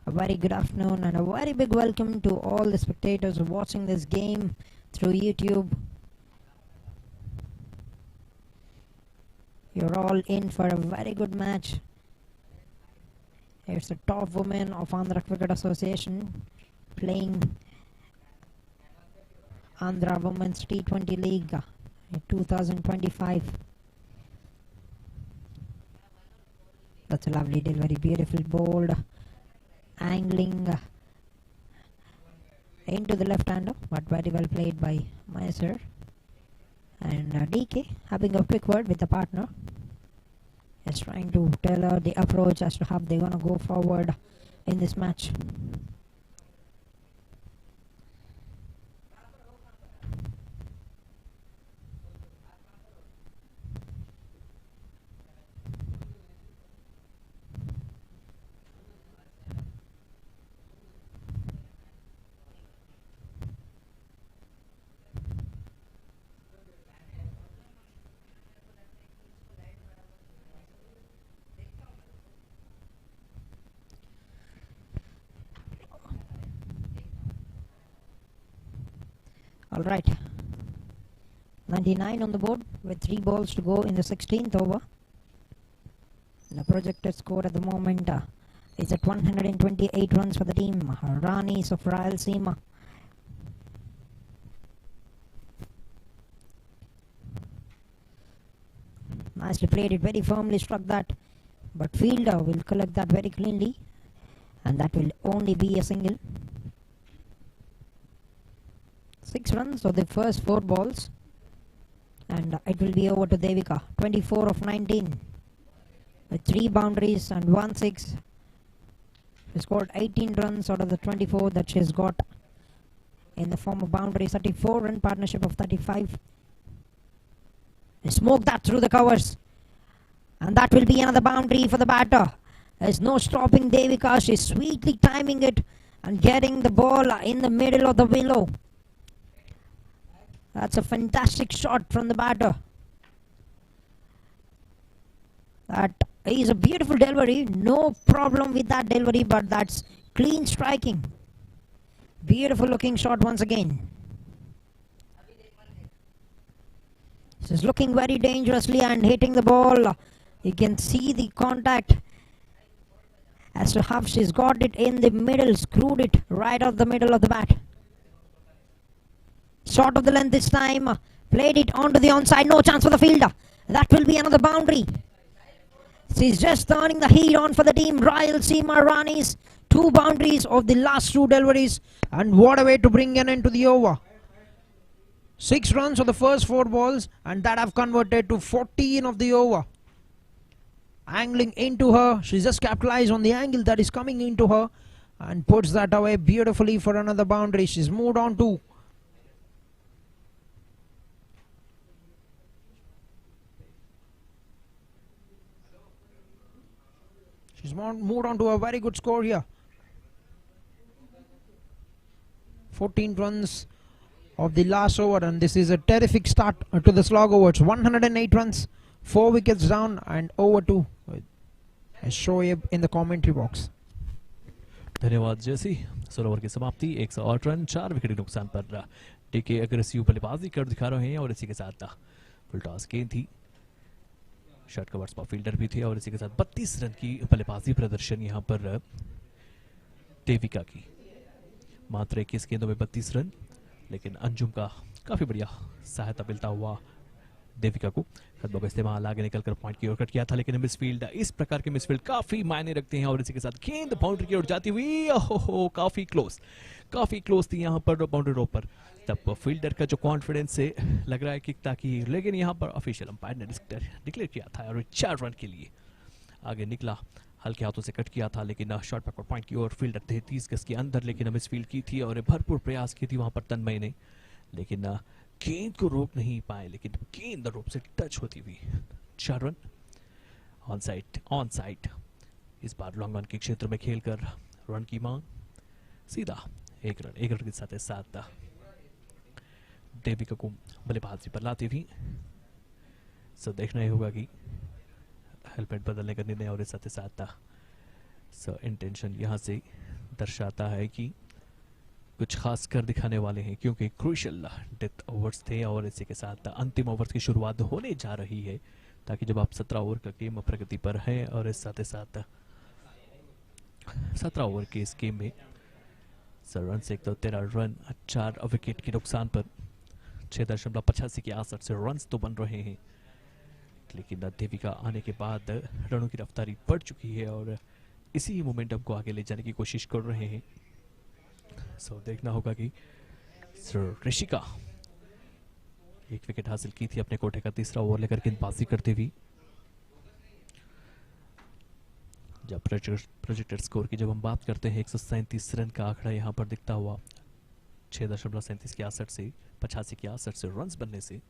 A very good afternoon and a very big welcome to all the spectators watching this game through YouTube. You're all in for a very good match. It's the top women of Andhra Cricket Association playing Andhra Women's T20 League in 2025. That's a lovely delivery, beautiful bowled, angling into the left-hander, but very well played by Meiser. And DK having a quick word with the partner. Is trying to tell her the approach as to how they're going to go forward in this match. All right, 99 on the board with 3 balls to go in the 16th over. The projected score at the moment is at 128 runs for the team, Ranis of Rayalaseema. Nicely played it, very firmly struck that, but fielder will collect that very cleanly, and that will only be a single. 6 runs of the first 4 balls, and it will be over to Devika. 24 of 19 with 3 boundaries and 1 6. She scored 18 runs out of the 24 that she has got in the form of boundaries. 34 run partnership of 35. They smoke that through the covers, and that will be another boundary for the batter. There's no stopping Devika. She's sweetly timing it and getting the ball in the middle of the willow. That's a fantastic shot from the batter. That is a beautiful delivery. No problem with that delivery, but that's clean striking. Beautiful looking shot once again. She's looking very dangerously and hitting the ball. You can see the contact as to how she's got it in the middle, screwed it right out the middle of the bat. Short of the length this time, played it onto the onside, no chance for the fielder. That will be another boundary. She's just turning the heat on for the team. Rayalaseema Ranis, 2 boundaries of the last 2 deliveries, and what a way to bring an end to the over. 6 runs of the first 4 balls, and that have converted to 14 of the over. Angling into her, she's just capitalized on the angle that is coming into her and puts that away beautifully for another boundary. She's moved on to moved on to a very good score here. 14 runs of the last over, and this is a terrific start to the slog over. It's 108 runs, 4 wickets down, and over to Shoaib in the commentary box. धन्यवाद जेसी। 16 over की समाप्ति, 108 run, 4 wicket के नुकसान पर टीके aggressive बल्लेबाजी कर दिखा रहे हैं, और इसी के साथ फुल टॉस गेंद थी, शॉट कवर्स पर फील्डर भी थे, और इसी के साथ 32 रन की बल्लेबाजी प्रदर्शन यहां पर देविका की। मात्र 21 गेंदों में 32 रन, लेकिन अंजुम का काफी बढ़िया सहायता मिलता हुआ देविका को। कदमों का इस्तेमाल आगे निकलकर पॉइंट की ओर कट किया था, लेकिन मिसफील्ड, इस प्रकार के मिसफील्ड काफी मायने रखते हैं, और इसी के साथ गेंद बाउंड्री की ओर जाती हुई, ओहो काफी क्लोज थी यहां पर बाउंड्री रो पर। तब फील्डर का जो कॉन्फिडेंस से लग रहा है कि ताकि, लेकिन यहां पर ऑफिशियल अंपायर ने डिक्लेयर किया था और 4 रन के लिए आगे निकला, हल्के हाथों से कट किया था, लेकिन शॉट बैकवर्ड पॉइंट की ओर फील्डर 33 गज के अंदर, लेकिन मिसफील्ड की थी और भरपूर प्रयास की थी वहां पर तन्मय ने, लेकिन गेंद को रोक नहीं पाए, लेकिन गेंद रोप से टच होती हुई 4 रन। ऑन साइड इस बार लॉन्ग ऑन के क्षेत्र में खेलकर रन की मांग, सीधा 1 रन के साथ देविका को बल्लेबाजी पर लाती हुई। सो देखना ही होगा कि हेलमेट बदलने का निर्णय, और इस साथ सो इंटेंशन यहां से दर्शाता है कि कुछ खास कर दिखाने वाले हैं, क्योंकि क्रूशियल डेथ ओवर्स थे, और इसी के साथ अंतिम ओवर्स की शुरुआत होने जा रही है, ताकि जब आप 17 ओवर का गेम प्रगति पर है, और इस साथ 17 ओवर के इस गेम में रन से 13 रन, 4 विकेट के नुकसान पर 6.85 की आसर से रन तो बन रहे हैं, लेकिन देविका आने के बाद रनों की रफ्तारी बढ़ चुकी है, और इसी मोमेंटम को आगे ले जाने की कोशिश कर रहे हैं। सो देखना होगा कि ऋषिका एक विकेट हासिल की थी अपने कोटे का तीसरा ओवर लेकर गेंदबाजी करती हुई। जब प्रोजेक्टेड स्कोर की जब हम बात करते हैं 137 रन का आंकड़ा यहाँ पर दिखता हुआ 6.37 की 68 से 85 की 68 से रन्स बनने से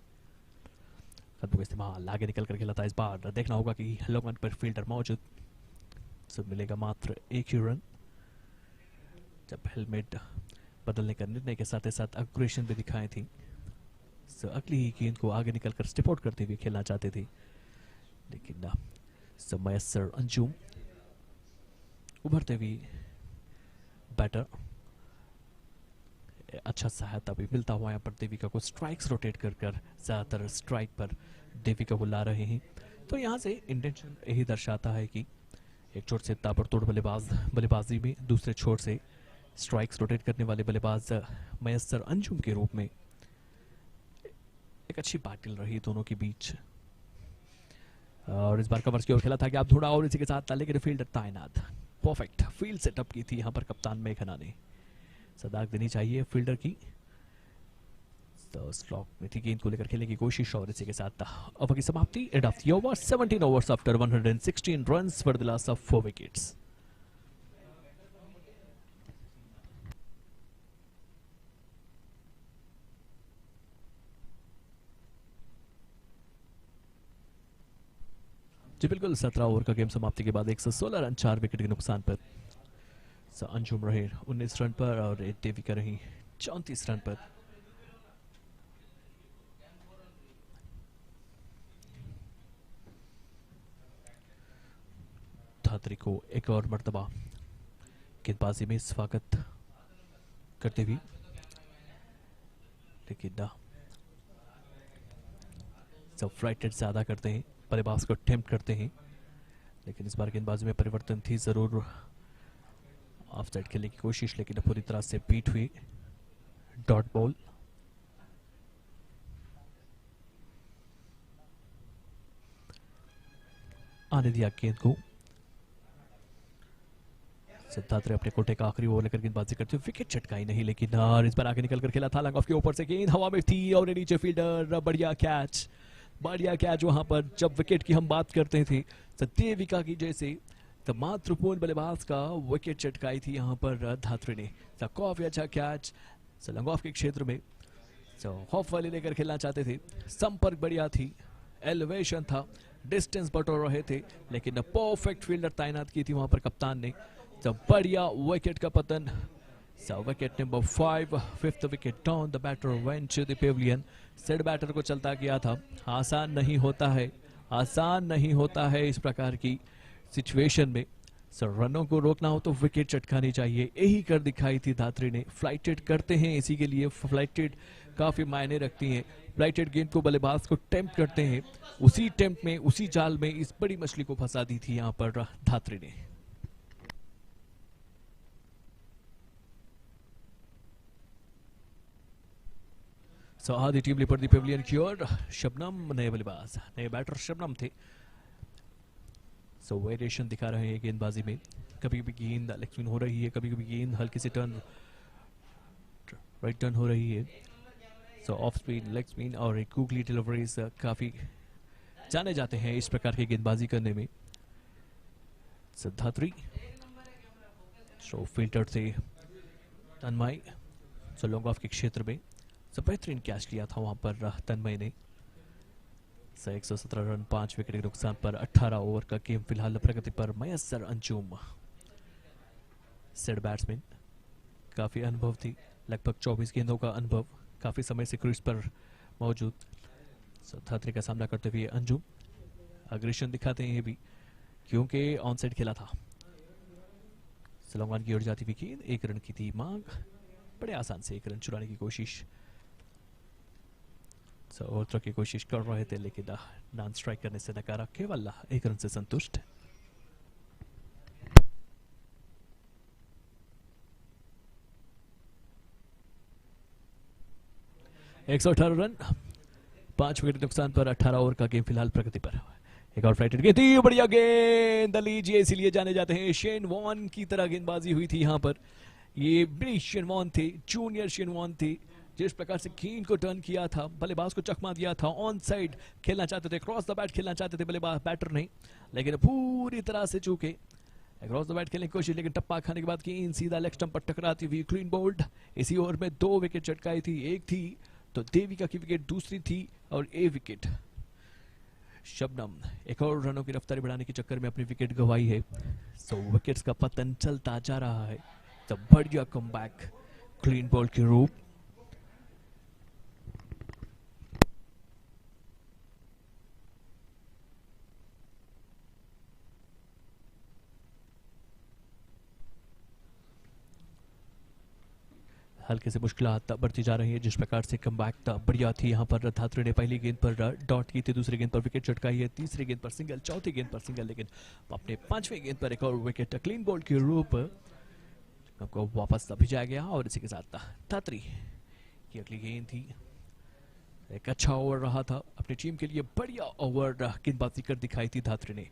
कदमों का इस्तेमाल आगे निकल कर खेला था। इस बार देखना होगा कि लॉन्ग ऑन पर फील्डर मौजूद, सब मिलेगा मात्र एक ही रन। जब हेलमेट बदलने का निर्णय के साथ ही साथ अग्रेशन भी दिखाई थी, अगली ही गेंद को आगे निकल कर स्टेप आउट करते हुए खेलना चाहते थे, लेकिन मयस्सर अंजुम उभरते हुए बैटर, अच्छा सहायता भी मिलता हुआ यहाँ पर देविका को स्ट्राइक्स रोटेट कर ज्यादातर स्ट्राइक पर देविका को ला रहे हैं। तो यहाँ से इंटेंशन यही दर्शाता है कि एक छोर से ताबड़तोड़ बल्लेबाजी में दूसरे छोर से स्ट्राइक्स रोटेट करने वाले बल्लेबाज मयस्सर अंजुम के रूप में एक अच्छी बैटल रही दोनों के बीच। और इस बार कवर्स की ओर खेला था कि आप थोड़ा और इसी के साथ लेकिन फील्डर तैनात, परफेक्ट फील्ड सेटअप की थी यहाँ पर कप्तान मेघना ने, सदाक देनी चाहिए फील्डर की। तो स्लॉग में थी गेंद को लेकर खेलने की कोशिश और इसी के साथ ओवर की समाप्ति। End of the over 17 overs after 116 runs for the loss of 4 wickets. जी बिल्कुल, 17 ओवर का गेम समाप्ति के बाद 116 रन 4 विकेट के नुकसान पर अंजुम रहे 19 रन पर और देविका रही 34 रन पर। धात्री को एक और मर्तबा गेंदबाजी में स्वागत करते हुए, लेकिन सब फ्लाइटेड ज्यादा करते हैं, बल्लेबाज को अटेम्प्ट करते हैं, लेकिन इस बार गेंदबाजी में परिवर्तन थी जरूर, ऑफ साइड खेलने की कोशिश लेकिन पूरी तरह से बीट हुई। डॉट बॉल आने दिया गेंद को। सिद्धार्थ ने अपने कोटे का आखिरी ओवर लेकर गेंदबाजी करते हुए विकेट चटकाई नहीं, लेकिन इस बार आगे निकल कर खेला था, लॉन्ग ऑफ के ऊपर से गेंद हवा में थी और नीचे फील्डर, बढ़िया कैच वहां पर। जब विकेट की हम बात करते थे देविका की जैसे तो महत्वपूर्ण बल्लेबाज का विकेट चटकाई थी यहाँ पर धात्री ने। काफी अच्छा कैच लॉन्ग ऑफ के क्षेत्र में, हॉफ वाले लेकर खेलना चाहते थे, संपर्क बढ़िया थी, एलिवेशन था, डिस्टेंस बटोर रहे थे, लेकिन परफेक्ट फील्डर तैनात की थी वहां पर कप्तान ने। बढ़िया विकेट का पतन। Wicket number 5, 5th wicket down, the batter went to the pavilion. Set batter को चलता गया था, आसान नहीं होता है इस प्रकार की सिचुएशन में। रनों को रोकना हो तो विकेट चटकानी चाहिए, यही कर दिखाई थी धात्री ने। फ्लाइटेड करते हैं, इसी के लिए फ्लाइटेड काफी मायने रखती हैं। फ्लाइटेड गेंद को बल्लेबाज को टेम्प्ट करते हैं, उसी टेम्प्ट में उसी जाल में इस बड़ी मछली को फंसा दी थी यहाँ पर धात्री ने। आधी टीम लिपट दी पेविलियन की ओर। शबनम नए बल्लेबाज, नए बैटर शबनम थे। वेरिएशन दिखा रहे हैं गेंदबाजी में, कभी कभी गेंद लेग स्पिन हो रही है, कभी कभी गेंद हल्की सी राइट टर्न हो रही है। ऑफ स्पिन, लेग स्पिन और एक गूगली डिलीवरीज काफी जाने जाते हैं इस प्रकार की गेंदबाजी करने में। सिद्धात्री फिल्टर थे तन्मय, लॉन्ग ऑफ के क्षेत्र में बेहतरीन कैच लिया था वहां पर तन्मय ने। 117 रन 5 विकेट के नुकसान पर 18 ओवर का गेम फिलहाल प्रगति पर। मयस्सर अंजुम सेट बैट्समैन, काफी अनुभव थी, लगभग 24 गेंदों का अनुभव, काफी समय से क्रीज पर मौजूद। धात्री का सामना करते हुए अंजुम अग्रेशन दिखाते हैं, ये भी क्योंकि ऑन साइड खेला था। सलमान की ओर जाती हुई गेंद, 1 रन की थी मांग, बड़े आसान से 1 रन चुराने की कोशिश। ओवरथ्रो की कोशिश कर रहे थे, लेकिन नॉन स्ट्राइक करने से नकारा, केवल 1 रन से संतुष्ट। एक 118 रन 5 विकेट नुकसान पर 18 ओवर का गेम फिलहाल प्रगति पर। एक और फ्लाइटेड गेंद थी, बढ़िया गेंद लीजिए, इसीलिए जाने जाते हैं शेन वॉन की तरह गेंदबाजी हुई थी यहाँ पर। ये बड़ी शेनवान थे, जूनियर शेनवान थे, जिस प्रकार से गेंद को टर्न किया था, बल्लेबाज को चकमा दिया था, ऑन साइड खेलना चाहते थे, क्रॉस द बैट खेलना चाहते थे बल्लेबाज, बैटर नहीं, लेकिन पूरी तरह से चूके क्रॉस द बैट खेलने की कोशिश, लेकिन टप्पा खाने के बाद गेंद सीधा लेग स्टंप पर टकराती हुई क्लीन बोल्ड। इसी ओवर में 2 विकेट चटकाई थी, एक थी तो देविका की विकेट, दूसरी थी और ए विकेट शबनम एक और रनों की रफ्तारी बढ़ाने के चक्कर में अपनी विकेट गंवाई है। सो विकेट्स का पतन चलता जा रहा है। द बढ़िया कमबैक क्लीन बॉल के रूप। हल्के से मुश्किलात बढ़ती जा रही है, जिस प्रकार से कमबैक बढ़िया थी। यहाँ पर धात्री ने पहली गेंद पर डॉट की थी, दूसरी गेंद पर विकेट चटकाई है, तीसरी गेंद पर सिंगल, चौथी गेंद पर सिंगल, लेकिन अपने 5वें गेंद पर एक और विकेट क्लीन बॉल के रूप को वापस भेजा गया। और इसी के साथ धात्री की अगली गेंद थी। एक अच्छा ओवर रहा था अपनी टीम के लिए, बढ़िया ओवर गेंदबाजी कर दिखाई थी धात्री ने।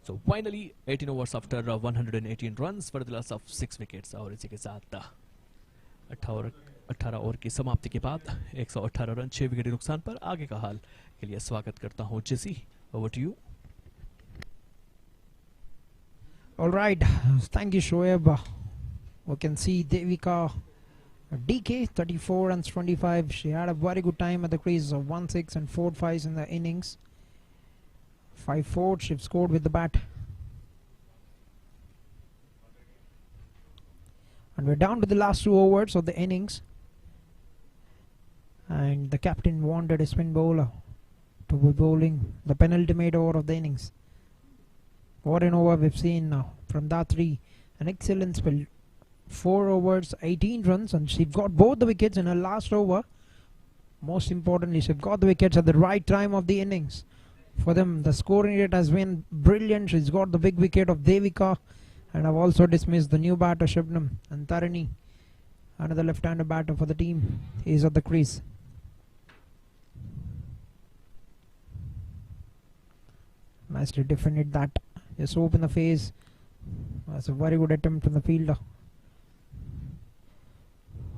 So finally 18 overs after 118 runs for the loss of 6 wickets. और इसी के साथ 18 ओवर की समाप्ति के बाद 118 रन 6 विकेट नुकसान पर आगे का हाल के लिए स्वागत करता हूं Jesse, over to you. All right, thank you, Shoaib. We can see Devika DK 34 runs 25. She had a very good time at the crease of 1-6 and 4-5 in the innings. 5-4 she scored with the bat. And we're down to the last 2 overs of the innings. And the captain wanted a spin bowler to be bowling the penultimate over of the innings. What an over we've seen now from Datri. An excellent spell. 4 overs, 18 runs, and she got both the wickets in her last over. Most importantly, she got the wickets at the right time of the innings. For them, the scoring rate has been brilliant. She's got the big wicket of Devika, and I've also dismissed the new batter Shabnam, and Tarini, another left-hander batter for the team, is at the crease. Nicely defended that. Just open the face. That's a very good attempt from the fielder.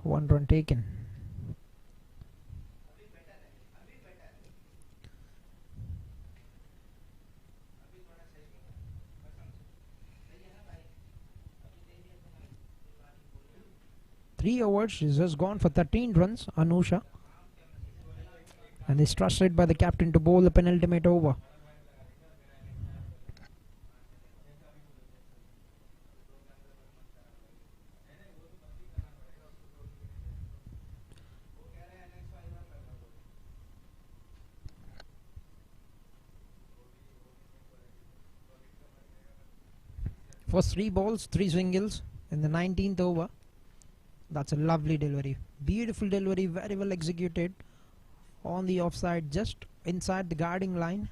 1 run taken. Three overs, she's just gone for 13 runs, Anusha. And is trusted by the captain to bowl the penultimate over. First 3 balls, 3 singles in the 19th over. That's a lovely delivery. Beautiful delivery, very well executed. On the offside, just inside the guarding line.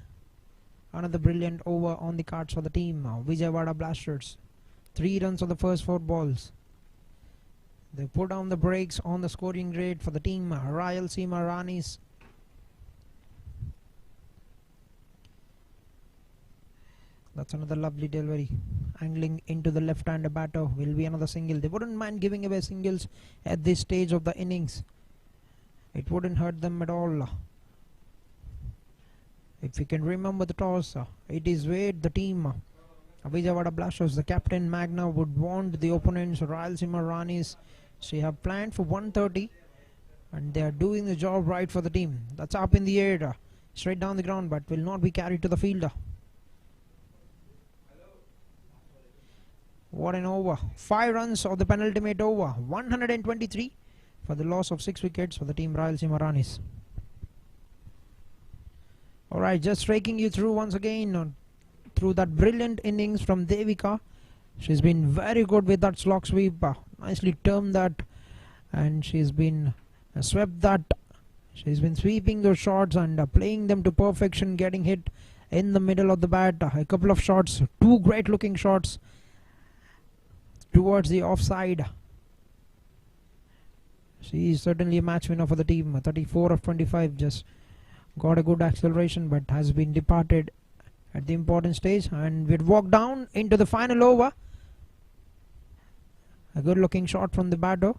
Another brilliant over on the cards for the team. Vijayawada Blasters. 3 runs on the first 4 balls. They put down the brakes on the scoring rate for the team. Rayalaseema Ranis. That's another lovely delivery. Angling into the left-hander batter will be another single. They wouldn't mind giving away singles at this stage of the innings. It wouldn't hurt them at all. If you can remember the toss, it is where the team, Vijayawada Blasters, the captain Magna, would want the opponents, Rayalaseema Ranis. She have planned for 130 and they are doing the job right for the team. That's up in the air, straight down the ground, but will not be carried to the fielder. What an over. 5 runs of the penultimate over. 123 for the loss of 6 wickets for the team Rayalaseema Ranis. Alright, just raking you through once again through that brilliant innings from Devika. She's been very good with that slog sweep. Nicely termed that. And she's been swept that. She's been sweeping those shots and playing them to perfection, getting hit in the middle of the bat. A couple of shots, 2 great looking shots towards the offside. She is certainly a match winner for the team. 34 of 25, just got a good acceleration but has been departed at the important stage, and we'd walk down into the final over. A good looking shot from the batter.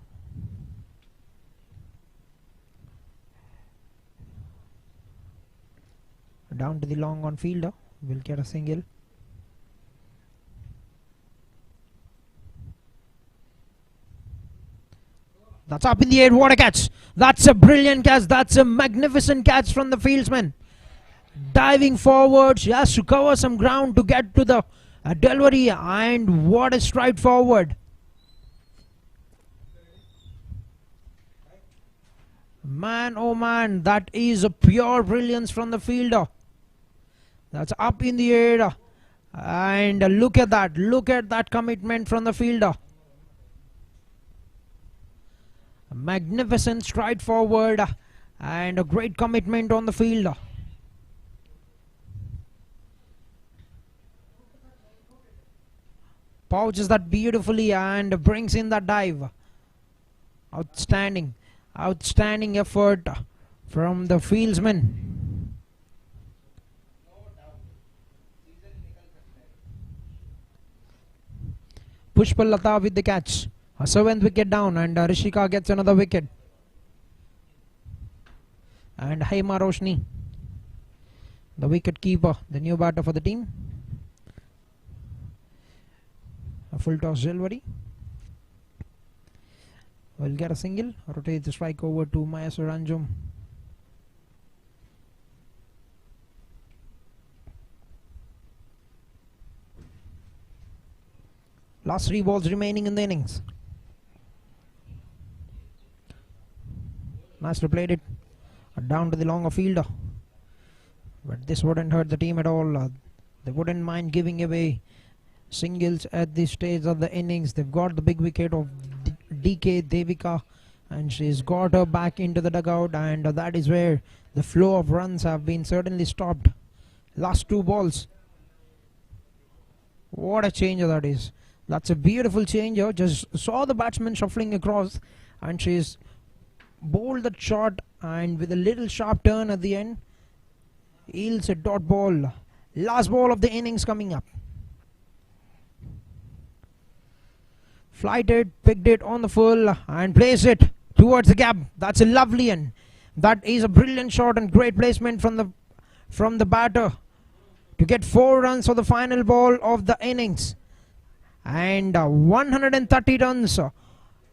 Down to the long on fielder. Will get a single. That's up in the air. What a catch! That's a brilliant catch. That's a magnificent catch from the fieldsman. Diving forward, she has to cover some ground to get to the delivery, and what a stride forward. Man, oh man, that is a pure brilliance from the fielder. That's up in the air, and look at that commitment from the fielder. A magnificent stride forward and a great commitment on the fielder. Pouches that beautifully and brings in that dive. Outstanding effort from the fieldsman. Pushpa Lata with the catch. A 7th wicket down, and Rishika gets another wicket. And Haima Roshni, the wicket keeper, the new batter for the team. A full toss delivery. Will get a single. Rotate the strike over to Maya Suranjum. Last 3 balls remaining in the innings. Master played it down to the longer fielder, but this wouldn't hurt the team at all. They wouldn't mind giving away singles at this stage of the innings. They've got the big wicket of DK Devika, and she's got her back into the dugout, and that is where the flow of runs have been certainly stopped. Last 2 balls. What a changer that is. That's a beautiful changer. Just saw the batsman shuffling across, and she's bowled that shot, and with a little sharp turn at the end, yields a dot ball. Last ball of the innings coming up. Flighted, picked it on the full and placed it towards the gap. That's a lovely one. That is a brilliant shot and great placement from the batter to get 4 runs for the final ball of the innings. And 130 runs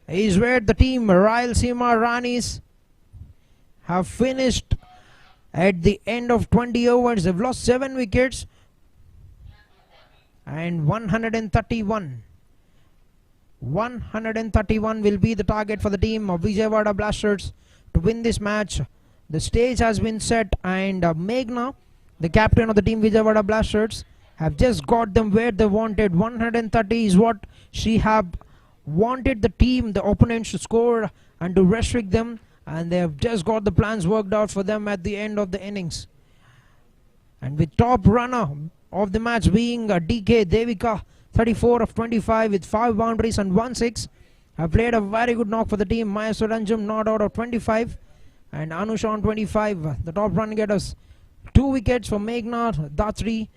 is where the team Rayalaseema Ranis have finished at the end of 20 overs. They've lost 7 wickets and 131. 131 will be the target for the team of Vijayawada Blasters to win this match. The stage has been set, and Meghna, the captain of the team Vijayawada Blasters, have just got them where they wanted. 130 is what she have wanted the team, the opponents, to score and to restrict them, and they have just got the plans worked out for them at the end of the innings. And with top runner of the match being DK Devika, 34 of 25 with 5 boundaries and 1 6, have played a very good knock for the team. Maya Suranjum not out of 25, and Anusha on 25, the top run getters. 2 wickets for Meghna Datri,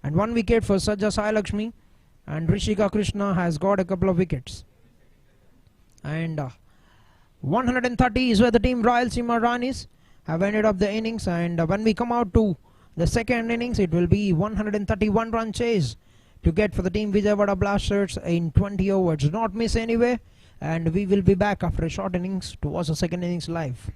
and 1 wicket for Sajja Sai Lakshmi, and Rishika Krishna has got a couple of wickets. And 130 is where the team Rayalaseema Ranis have ended up the innings, and when we come out to the second innings, it will be 131 run chase to get for the team Vijayawada Blasters in 20 overs. Do not miss anywhere, and we will be back after a short innings to watch the second innings live.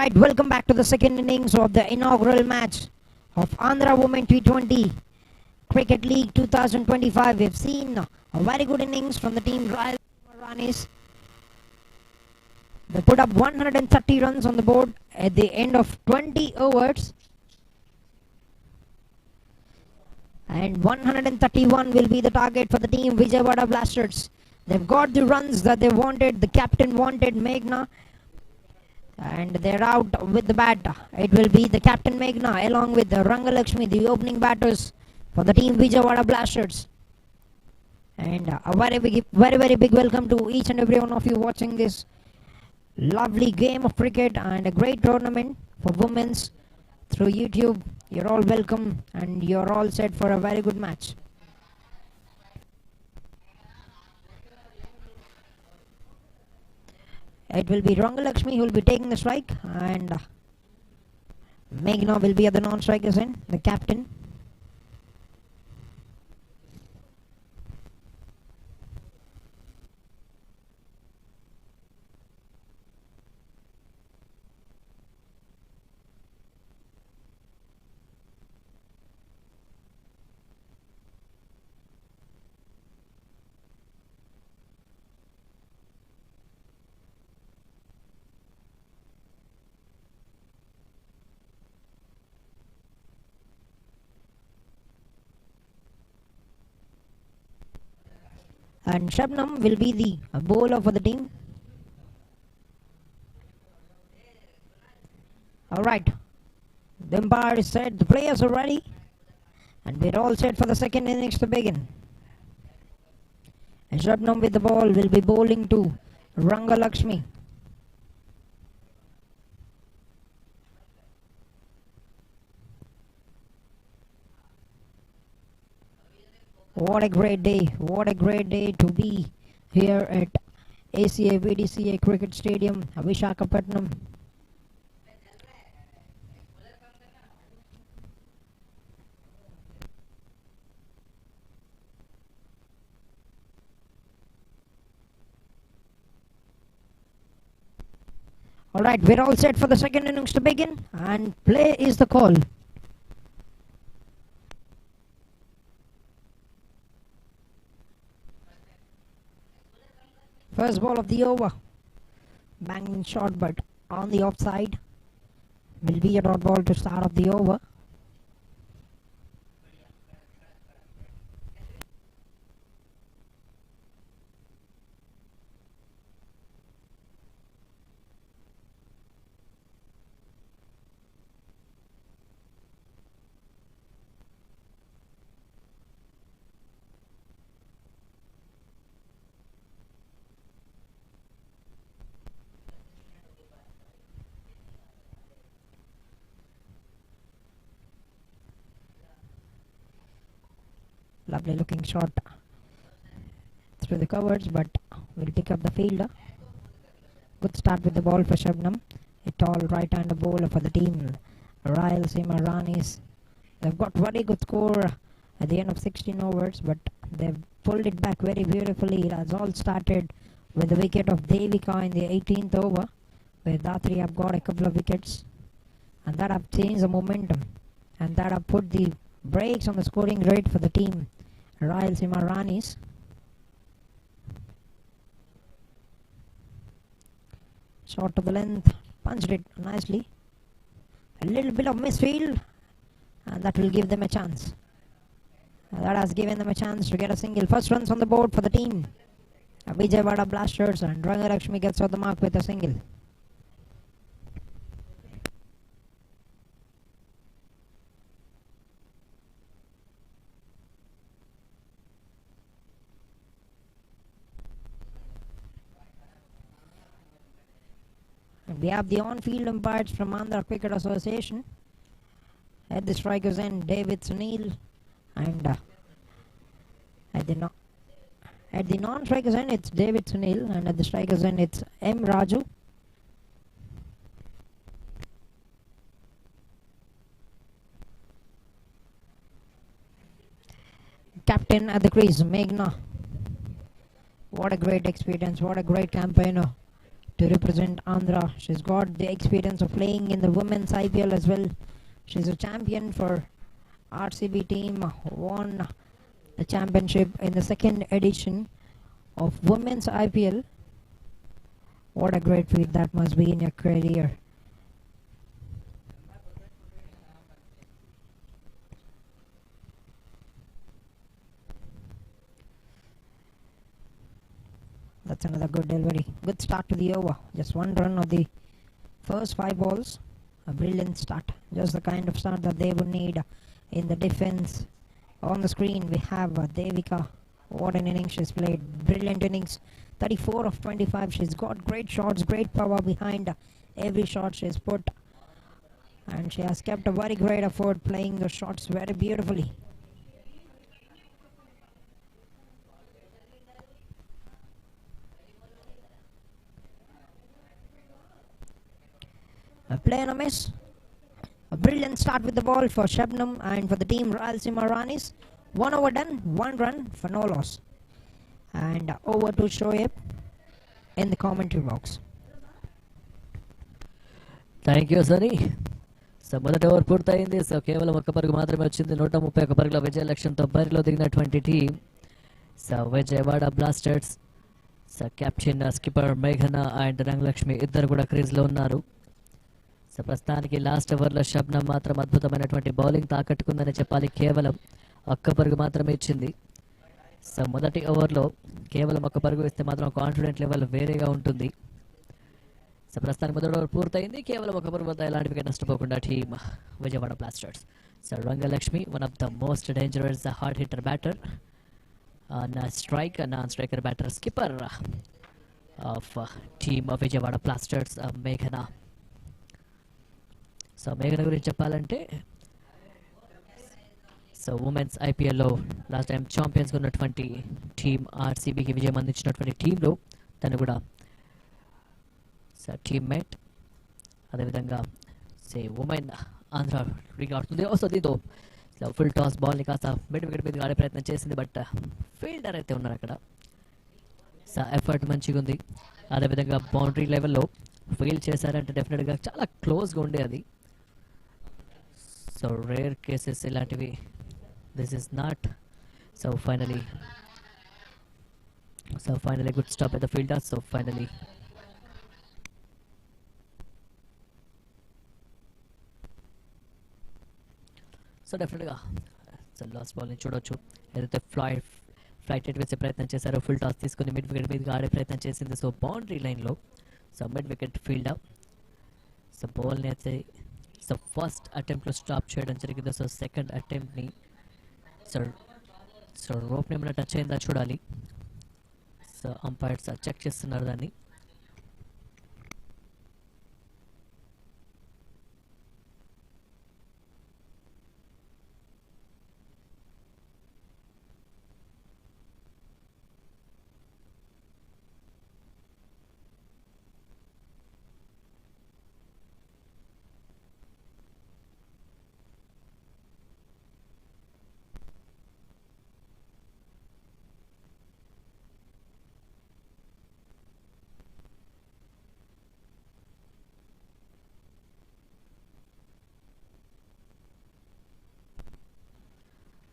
Alright, welcome back to the second innings of the inaugural match of Andhra WT20 Cricket League 2025. We've seen a very good innings from the team Ranis. They put up 130 runs on the board at the end of 20 overs. And 131 will be the target for the team Vijayawada Blasters. They've got the runs that they wanted. The captain wanted Meghna. And they're out with the bat. It will be the captain Meghna along with the Rangalakshmi, the opening batters for the team Vijayawada Blasters. And a very big welcome to each and every one of you watching this lovely game of cricket and a great tournament for women's through YouTube. You're all welcome and you're all set for a very good match. It will be Rangalakshmi who will be taking the strike, and Meghna will be at the non-strikers end, the captain. And Shabnam will be the bowler for the team. Alright, the umpire is set, the players are ready, and we're all set for the second innings to begin. And Shabnam with the ball will be bowling to Rangalakshmi. What a great day to be here at ACA-VDCA Cricket Stadium, Visakhapatnam. Alright, we're all set for the second innings to begin, and play is the call. First ball of the over. Banging shot, but on the offside. Will be a dot ball to start off the over. Lovely looking shot through the covers, but will pick up the fielder. Good start with the ball for Shabnam. A tall right-hander bowler for the team Rayalaseema Ranis. They've got very good score at the end of 16 overs, but they've pulled it back very beautifully. It has all started with the wicket of Devika in the 18th over, where Datri have got a couple of wickets, and that have changed the momentum, and that have put the brakes on the scoring rate for the team Rayalaseema Ranis. Shot to the length, punched it nicely. A little bit of misfield, and that will give them a chance. That has given them a chance to get a single. First runs on the board for the team Vijayawada Blasters, and Rangalakshmi gets off the mark with a single. We have the on-field umpires from Andhra Cricket Association. At the strikers end, David Sunil, and at the non-strikers end, it's David Sunil, and at the strikers end, it's M. Raju. Captain at the crease, Meghna. What a great experience, what a great campaigner to represent Andhra. She's got the experience of playing in the women's IPL as well. She's a champion for RCB team, won the championship in the second edition of women's IPL. What a great feat that must be in your career. That's another good delivery. Good start to the over. Just one run of the first 5 balls. A brilliant start. Just the kind of start that they would need in the defense. On the screen we have Devika. What an innings she's played. Brilliant innings. 34 of 25. She's got great shots, great power behind every shot she's put. And she has kept a very great effort playing the shots very beautifully. A play and a miss. A brilliant start with the ball for Shabnam and for the team Rayalaseema Ranis. 1 over done, 1 run for no loss. And over to Shoaib in the commentary box. Thank you Sunny. So మొదటి over పూర్తయింది. So కేవలం ఒక్క పరుగు మాత్రమే వచ్చింది. 131 పరుగుల విజయ లక్ష్యంతో బరిలో దిగినటువంటి team so Vijayawada blasters. So captain skipper మేఘన అండ్ రంగలక్ష్మి ఇద్దరు కూడా క్రీజ్లో ఉన్నారు. సో ప్రస్తుతానికి లాస్ట్ ఓవర్లో షబ్నమ్ మాత్రం అద్భుతమైనటువంటి బౌలింగ్ తాకట్టుకుందని చెప్పాలి. కేవలం ఒక్క పరుగు మాత్రమే ఇచ్చింది. సో మొదటి ఓవర్లో కేవలం ఒక్క పరుగు ఇస్తే మాత్రం కాన్ఫిడెంట్ లెవెల్ వేరేగా ఉంటుంది. సో ప్రస్తుతానికి మొదటి ఓవర్ పూర్తయింది. కేవలం ఒక పరుగు వద్ద ఎలాంటి వికెట్ నష్టపోకుండా team Vijayawada blasters. So Rangalakshmi one of the most dangerous hard hitter batter, non striker batter, skipper of team Vijayawada blasters మేఘన. సో మేఘన గురించి చెప్పాలంటే సో ఉమెన్స్ ఐపీఎల్లో లాస్ట్ టైం ఛాంపియన్స్గా ఉన్నటువంటి టీమ్ ఆర్సీబీకి విజయం అందించినటువంటి టీంలో తను కూడా సో టీమ్మేట్. అదేవిధంగా సే ఉమెన్ ఆంధ్ర లీగ్ ఆడుతుంది. సో దీంతో ఫుల్ టాస్ బాల్ని కాస్త మిడ్ వికెట్ మీద ఆడే ప్రయత్నం చేసింది. బట్ ఫీల్డర్ అయితే ఉన్నారు అక్కడ. సో ఎఫర్ట్ మంచిగా ఉంది. అదేవిధంగా బౌండరీ లెవెల్లో ఫీల్డ్ చేశారంటే డెఫినెట్గా చాలా క్లోజ్గా ఉండే అది. సో రేర్ కేసెస్ ఇలాంటివి. This is not. So finally good stop at the fielder. So finally so డెఫినెట్గా సో లాస్ట్ బాల్ని చూడొచ్చు. ఏదైతే ఫ్లైట్ రేట్ వేసే ప్రయత్నం చేశారో ఫుల్ టాస్ తీసుకుని మిడ్ వికెట్ మీదగా ఆడే ప్రయత్నం చేసింది. సో బౌండరీ లైన్లో so mid wicket field. So బాల్ని అయితే సో ఫస్ట్ అటెంప్ట్లో స్టాప్ చేయడం జరిగింది. సో సెకండ్ అటెంప్ట్ని సో రోప్ని ఏమైనా టచ్ అయిందా చూడాలి. సో అంపైర్స్ చెక్ చేస్తున్నారు దాన్ని.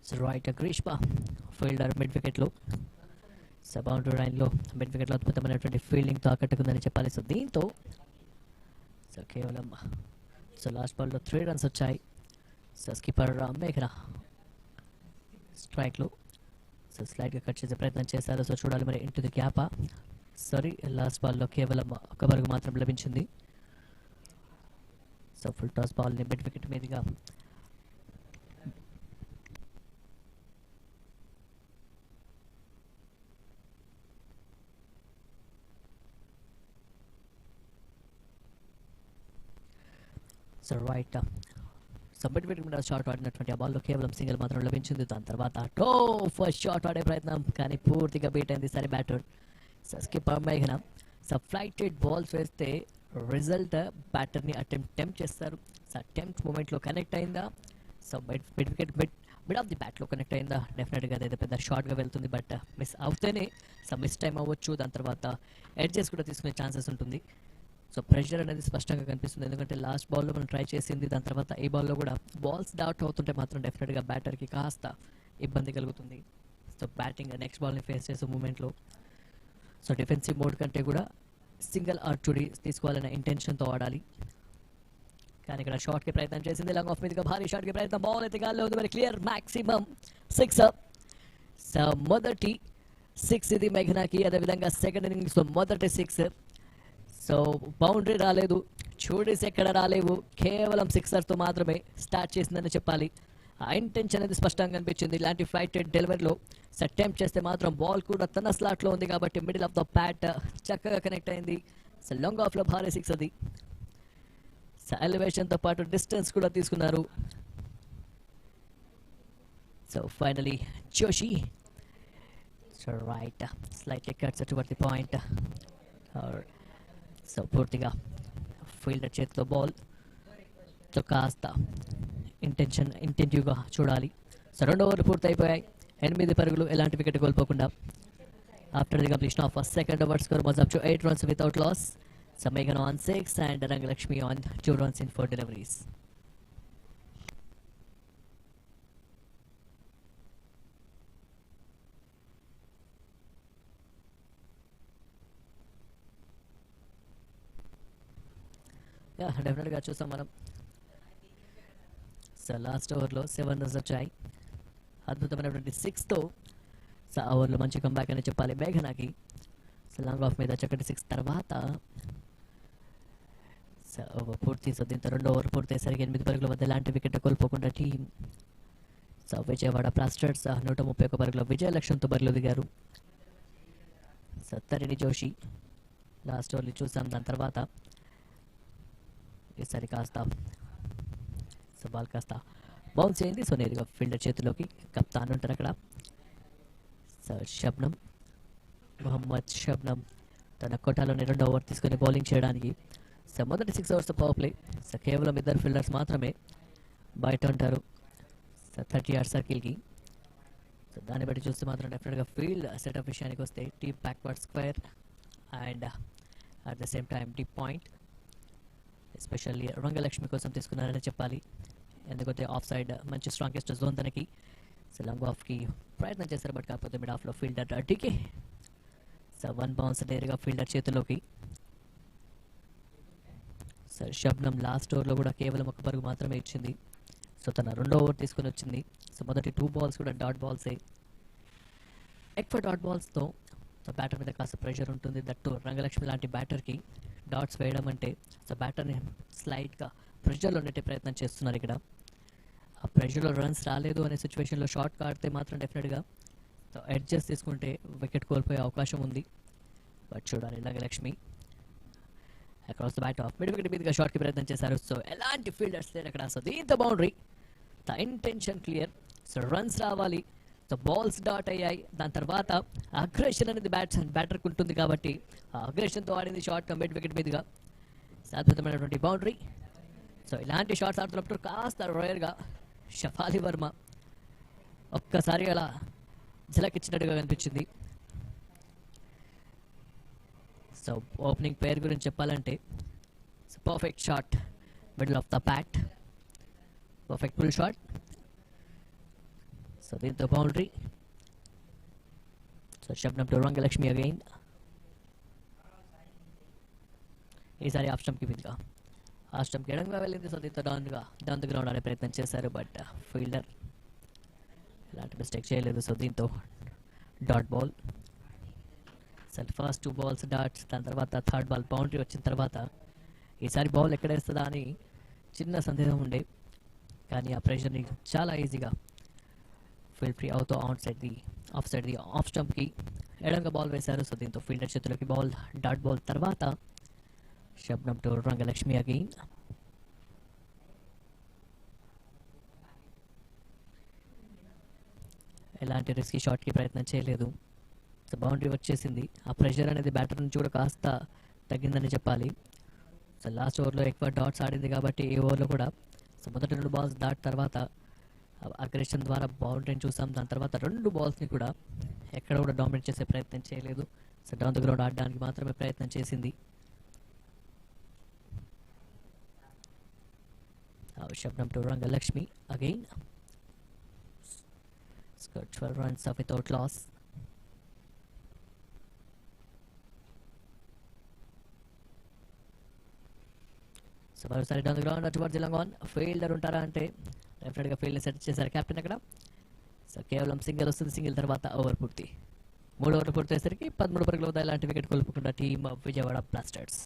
So right Greeshma fielder mid వికెట్లో. సో బౌండరీ లైన్లో మిడ్ వికెట్లో అద్భుతమైనటువంటి ఫీల్డింగ్తో ఆకట్టుకుందని చెప్పాలి. సో దీంతో సో కేవలం సో లాస్ట్ బాల్లో 3 runs వచ్చాయి. సో స్కిప్పర్ మేఘన స్ట్రైక్లో సో స్లైడ్గా కట్ చేసే ప్రయత్నం చేశారు. సో చూడాలి మరి ఇంటి ది గ్యాపా. సారీ, లాస్ట్ బాల్లో కేవలం ఒక పరుగు మాత్రం లభించింది. సో ఫుల్ టాస్ బాల్ని మిడ్ వికెట్ మీదుగా so right so mid wicket మీద షాట్ ఆడినటువంటి ఆ బాల్లో కేవలం సింగిల్ మాత్రం లభించింది. దాని తర్వాత ఫస్ట్ షాట్ ఆడే ప్రయత్నం కానీ పూర్తిగా బీట్ అయింది సరే బ్యాటర్. సో స్కిప్పర్ మేఘన సో ఫ్లైటెడ్ బాల్స్ వేస్తే రిజల్ట్ బ్యాటర్ని అటెంప్ట్ చేస్తారు. సో అటెంప్ట్ మూమెంట్లో కనెక్ట్ అయిందా. So mid wicket mid off the బ్యాట్లో కనెక్ట్ అయిందా, డెఫినెట్గా అదైతే పెద్ద షార్ట్గా వెళ్తుంది. బట్ మిస్ అవుతేనే మిస్ టైం అవ్వచ్చు, దాని తర్వాత ఎడ్జెస్ కూడా తీసుకునే ఛాన్సెస్ ఉంటుంది. సో ప్రెషర్ అనేది స్పష్టంగా కనిపిస్తుంది, ఎందుకంటే లాస్ట్ బాల్లో మనం ట్రై చేసింది, దాని తర్వాత ఈ బాల్లో కూడా బాల్స్ డౌట్ అవుతుంటే మాత్రం డెఫినెట్గా బ్యాటర్కి కాస్త ఇబ్బంది కలుగుతుంది. సో బ్యాటింగ్ నెక్స్ట్ బాల్ని ఫేస్ చేసే మూమెంట్లో సో డిఫెన్సివ్ మోడ్ కంటే కూడా సింగిల్ ఆర్ టుడి తీసుకోవాలనే ఇంటెన్షన్తో ఆడాలి. కానీ ఇక్కడ షాట్కి ప్రయత్నం చేసింది, లాంగ్ ఆఫ్ మీదుగా భారీ షాట్కి ప్రయత్నం, బాల్ అయితే గాల్లో ఉంది, మరి క్లియర్ మ్యాక్సిమం 6. సో మొదటి 6 ఇది మేఘనాకి, అదేవిధంగా సెకండ్ ఇన్నింగ్స్లో మొదటి 6. సో బౌండరీ రాలేదు, చూడీస్ ఎక్కడ రాలేవు, కేవలం సిక్సర్తో మాత్రమే స్టార్ట్ చేసిందని చెప్పాలి. ఆ ఇంటెన్షన్ అనేది స్పష్టంగా కనిపించింది. ఇలాంటి ఫ్లైట్ డెలివరీలో అటెంప్ట్ చేస్తే మాత్రం బాల్ కూడా తన స్లాట్లో ఉంది కాబట్టి మిడిల్ ఆఫ్ ద బ్యాట్ చక్కగా కనెక్ట్ అయింది. సో లాంగ్ ఆఫ్లో భారీ 6 అది. సో ఎలివేషన్తో పాటు డిస్టెన్స్ కూడా తీసుకున్నారు. So finally Joshi so right slightly cuts towards the point. So పూర్తిగా ఫీల్డర్ చేతిలో బాల్, సో కాస్త ఇంటెన్టివ్గా చూడాలి. సో 2 ఓవర్లు పూర్తి అయిపోయాయి, 8 పరుగులు, ఎలాంటి వికెట్ కోల్పోకుండా. After the completion of second over score was up to 8 runs without loss. So Meghana on 6 and Rangalakshmi on 2 runs in 4 deliveries. డెఫినెట్గా చూసాం మనం. సో లాస్ట్ ఓవర్లో 7 runs వచ్చాయి, అద్భుతమైనటువంటి 6తో. సో ఆ ఓవర్లో మంచి కంబ్యాక్ అని చెప్పాలి మేఘనాకి. సో లాంగ్ ఆఫ్ మీద చక్కటి 6 తర్వాత సో ఓవర్ పూర్తి. సో దీంతో 2 ఓవర్ పూర్తయ్యేసరికి 8 పరుగుల వద్ద ఎలాంటి వికెట్ కోల్పోకుండా టీం సో విజయవాడ బ్లాస్టర్స్ 131 పరుగుల విజయ లక్ష్యంతో బరిలో దిగారు. సో తరిణి జోషి లాస్ట్ ఓవర్ని చూసాం, దాని తర్వాత ఈసారి కాస్త సో బాల్ కాస్త బౌన్స్ అయింది. సో నేరుగా ఫీల్డర్ చేతిలోకి, కప్తాన్ ఉంటారు అక్కడ. సో షబ్నం, మొహమ్మద్ షబ్నం తన కొట్టాలోనే 2వ ఓవర్ తీసుకొని బౌలింగ్ చేయడానికి. సో మొదటి 6 overs పవర్ ప్లే. సో కేవలం 2 ఫీల్డర్స్ మాత్రమే బయట ఉంటారు సో 30 yard సర్కిల్కి. సో దాన్ని బట్టి చూస్తే మాత్రం డెఫినెట్గా ఫీల్డ్ సెటప్ విషయానికి వస్తే deep backward square and at the same time deep point especially Rangalakshmi కోసం తీసుకున్నారని చెప్పాలి, ఎందుకంటే ఆఫ్ సైడ్ మంచి స్ట్రాంగెస్ట్ జోన్ తనకి. సో లాంగ్ ఆఫ్కి ప్రయత్నం చేశారు, బట్ కాకపోతే మిడ్ ఆఫ్లో ఫీల్డర్ డీకే. సో 1 bounce నేరుగా ఫీల్డర్ చేతిలోకి. సో షబ్నం లాస్ట్ ఓవర్లో కూడా కేవలం 1 పరుగు మాత్రమే ఇచ్చింది. సో తన 2వ ఓవర్ తీసుకుని వచ్చింది. సో మొదటి 2 balls కూడా డాట్ బాల్సే. ఎక్కువ డాట్ బాల్స్తో సో బ్యాటర్ మీద కాస్త ప్రెషర్ ఉంటుంది. దట్టు రంగలక్ష్మి లాంటి బ్యాటర్కి డాట్స్ వేయడం అంటే సో బ్యాటర్ని స్లైట్గా ప్రెషర్లో నెట్టే ప్రయత్నం చేస్తున్నారు ఇక్కడ. ఆ ప్రెషర్లో రన్స్ రాలేదు అనే సిచ్యువేషన్లో షార్ట్ కాడితే మాత్రం డెఫినెట్గా సో అడ్జస్ట్ తీసుకుంటే వికెట్ కోల్పోయే అవకాశం ఉంది. బట్ చూడాలి Rangalakshmi across the bat off mid wicket మీదుగా షాట్కి ప్రయత్నం చేశారు. సో ఎలాంటి ఫీల్డర్స్ లేరు అక్కడ. సో దీంతో boundary, the intention clear. So runs రావాలి, సో బాల్స్ డాట్ అయ్యాయి. దాని తర్వాత అగ్రెషన్ అనేది బ్యాటర్కి ఉంటుంది కాబట్టి ఆ అగ్రెషన్తో ఆడింది షార్ట్ మిడ్ వికెట్ మీదుగా. అద్భుతమైనటువంటి బౌండరీ. సో ఇలాంటి షాట్స్ ఆడుతున్నప్పుడు కాస్త రేర్గా షఫాలి వర్మ ఒక్కసారి అలా ఝలకిచ్చినట్టుగా కనిపించింది. సో ఓపెనింగ్ పేర్ గురించి చెప్పాలంటే so perfect shot middle of the bat, perfect full shot. So దీంతో boundary. So Shabnam to Rangalakshmi again. ఈసారి ఆఫ్ స్టంప్కి మీదుగా, ఆ స్టంప్కి ఎడంగా వెళ్ళింది. సో దీంతో డౌన్ ద గ్రౌండ్ ఆడే ప్రయత్నం చేశారు, బట్ ఫీల్డర్ ఎలాంటి మిస్టేక్ చేయలేదు. సో దీంతో dot ball. So first 2 balls dots, దాని తర్వాత 3rd ball బౌండరీ వచ్చిన తర్వాత ఈసారి బాల్ ఎక్కడ వేస్తుందా అని చిన్న సందేహం ఉండే, కానీ ఆ ప్రెషర్ని చాలా ఈజీగా ఫీల్డ్ ఫ్రీ అవుతూ ఆఫ్ సైడ్ ది ఆఫ్ స్టంప్కి ఎడంగా బాల్ వేశారు. సో దీంతో ఫీల్డర్ చేతిలోకి బాల్, డాట్ బాల్ తర్వాత షబ్నం టు రంగలక్ష్మి అగైన్. ఎలాంటి రిస్కీ షాట్కి ప్రయత్నం చేయలేదు. సో బౌండరీ వచ్చేసింది. ఆ ప్రెషర్ అనేది బ్యాటర్ నుంచి కూడా కాస్త తగ్గిందని చెప్పాలి. సో లాస్ట్ ఓవర్లో ఎక్కువ డాట్స్ ఆడింది కాబట్టి ఈ ఓవర్లో కూడా సో మొదటి 2 balls దాట్ తర్వాత అగ్రెషన్ ద్వారా బౌండరీని చూసాం. దాని తర్వాత 2 బాల్స్ని కూడా ఎక్కడ కూడా డామినేట్ చేసే ప్రయత్నం చేయలేదు. సో డౌన్ ద గ్రౌండ్ ఆడడానికి మాత్రమే ప్రయత్నం చేసింది. Shabnam to Rangalakshmi again. Scored 12 runs without loss. So మరోసారి down the ground towards the long on. Fielder ఉంటారా అంటే డెఫినెట్గా ఫీల్డ్ సెట్ చేశారు కెప్టెన్ అక్కడ. సో కేవలం సింగిల్ వస్తుంది. సింగిల్ తర్వాత ఓవర్ పూర్తి. 3 ఓవర్లు పూర్తయ్యేసరికి 13 పరుగుల వద్ద ఎలాంటి వికెట్ కోల్పోకుండా team Vijayawada blasters.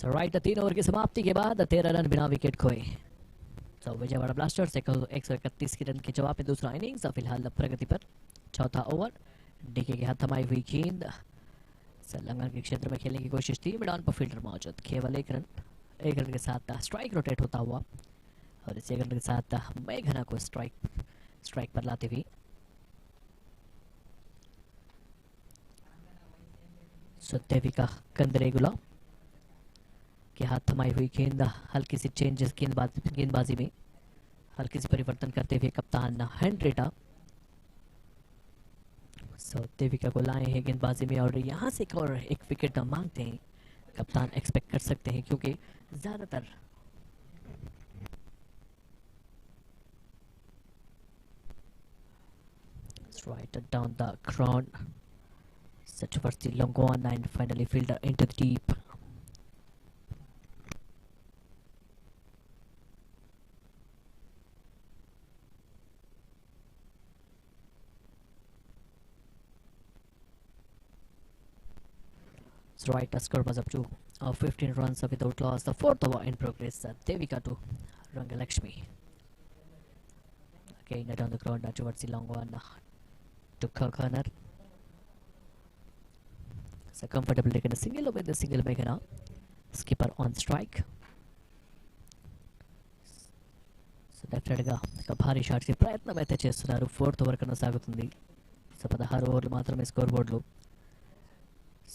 So right 3 over की समाप्ति के बाद 13 रन बिना विकेट खोए. So विजयवाड़ा ब्लास्टर्स 131 की रन के जवाब में दूसरा इनिंग्स फिलहाल प्रगति पर. चौथा ओवर डीके के हाथ थमाई हुई गेंद संलग्न के क्षेत्र में खेलने की कोशिश थी. मिड ऑन पर फील्डर मौजूद. केवल एक रन के साथ स्ट्राइक रोटेट होता हुआ और इस एक रन के साथ मेघना को स्ट्राइक पर लाते हुए देविका कंदरेगुला के हाथ थमाई हुई गेंद. हल्की सी चेंजेस गेंदबाजी में हल्की सी परिवर्तन करते हुए कप्तान हेनरेटा देविका को लाए हैं गेंदबाजी में और यहाँ से एक विकेट मांगते हैं. कप्तान एक्सपेक्ट कर सकते हैं क्योंकि ज्यादातर right down the ground set towards the long one and finally fielder into the deep. So right, the score was up to 15 runs without loss. The fourth over in progress. Devika to Rangalakshmi. Again down the ground towards the long one to Kirkhaner. So comfortable taking a single with the single Meghana. Skipper on strike. So definitely ఒక భారీ shot కి ప్రయత్నం అయితే చేస్తున్నారు. Fourth over కొనసాగుతుంది. So 16 ఓవర్లు మాత్రమే score బోర్డులో.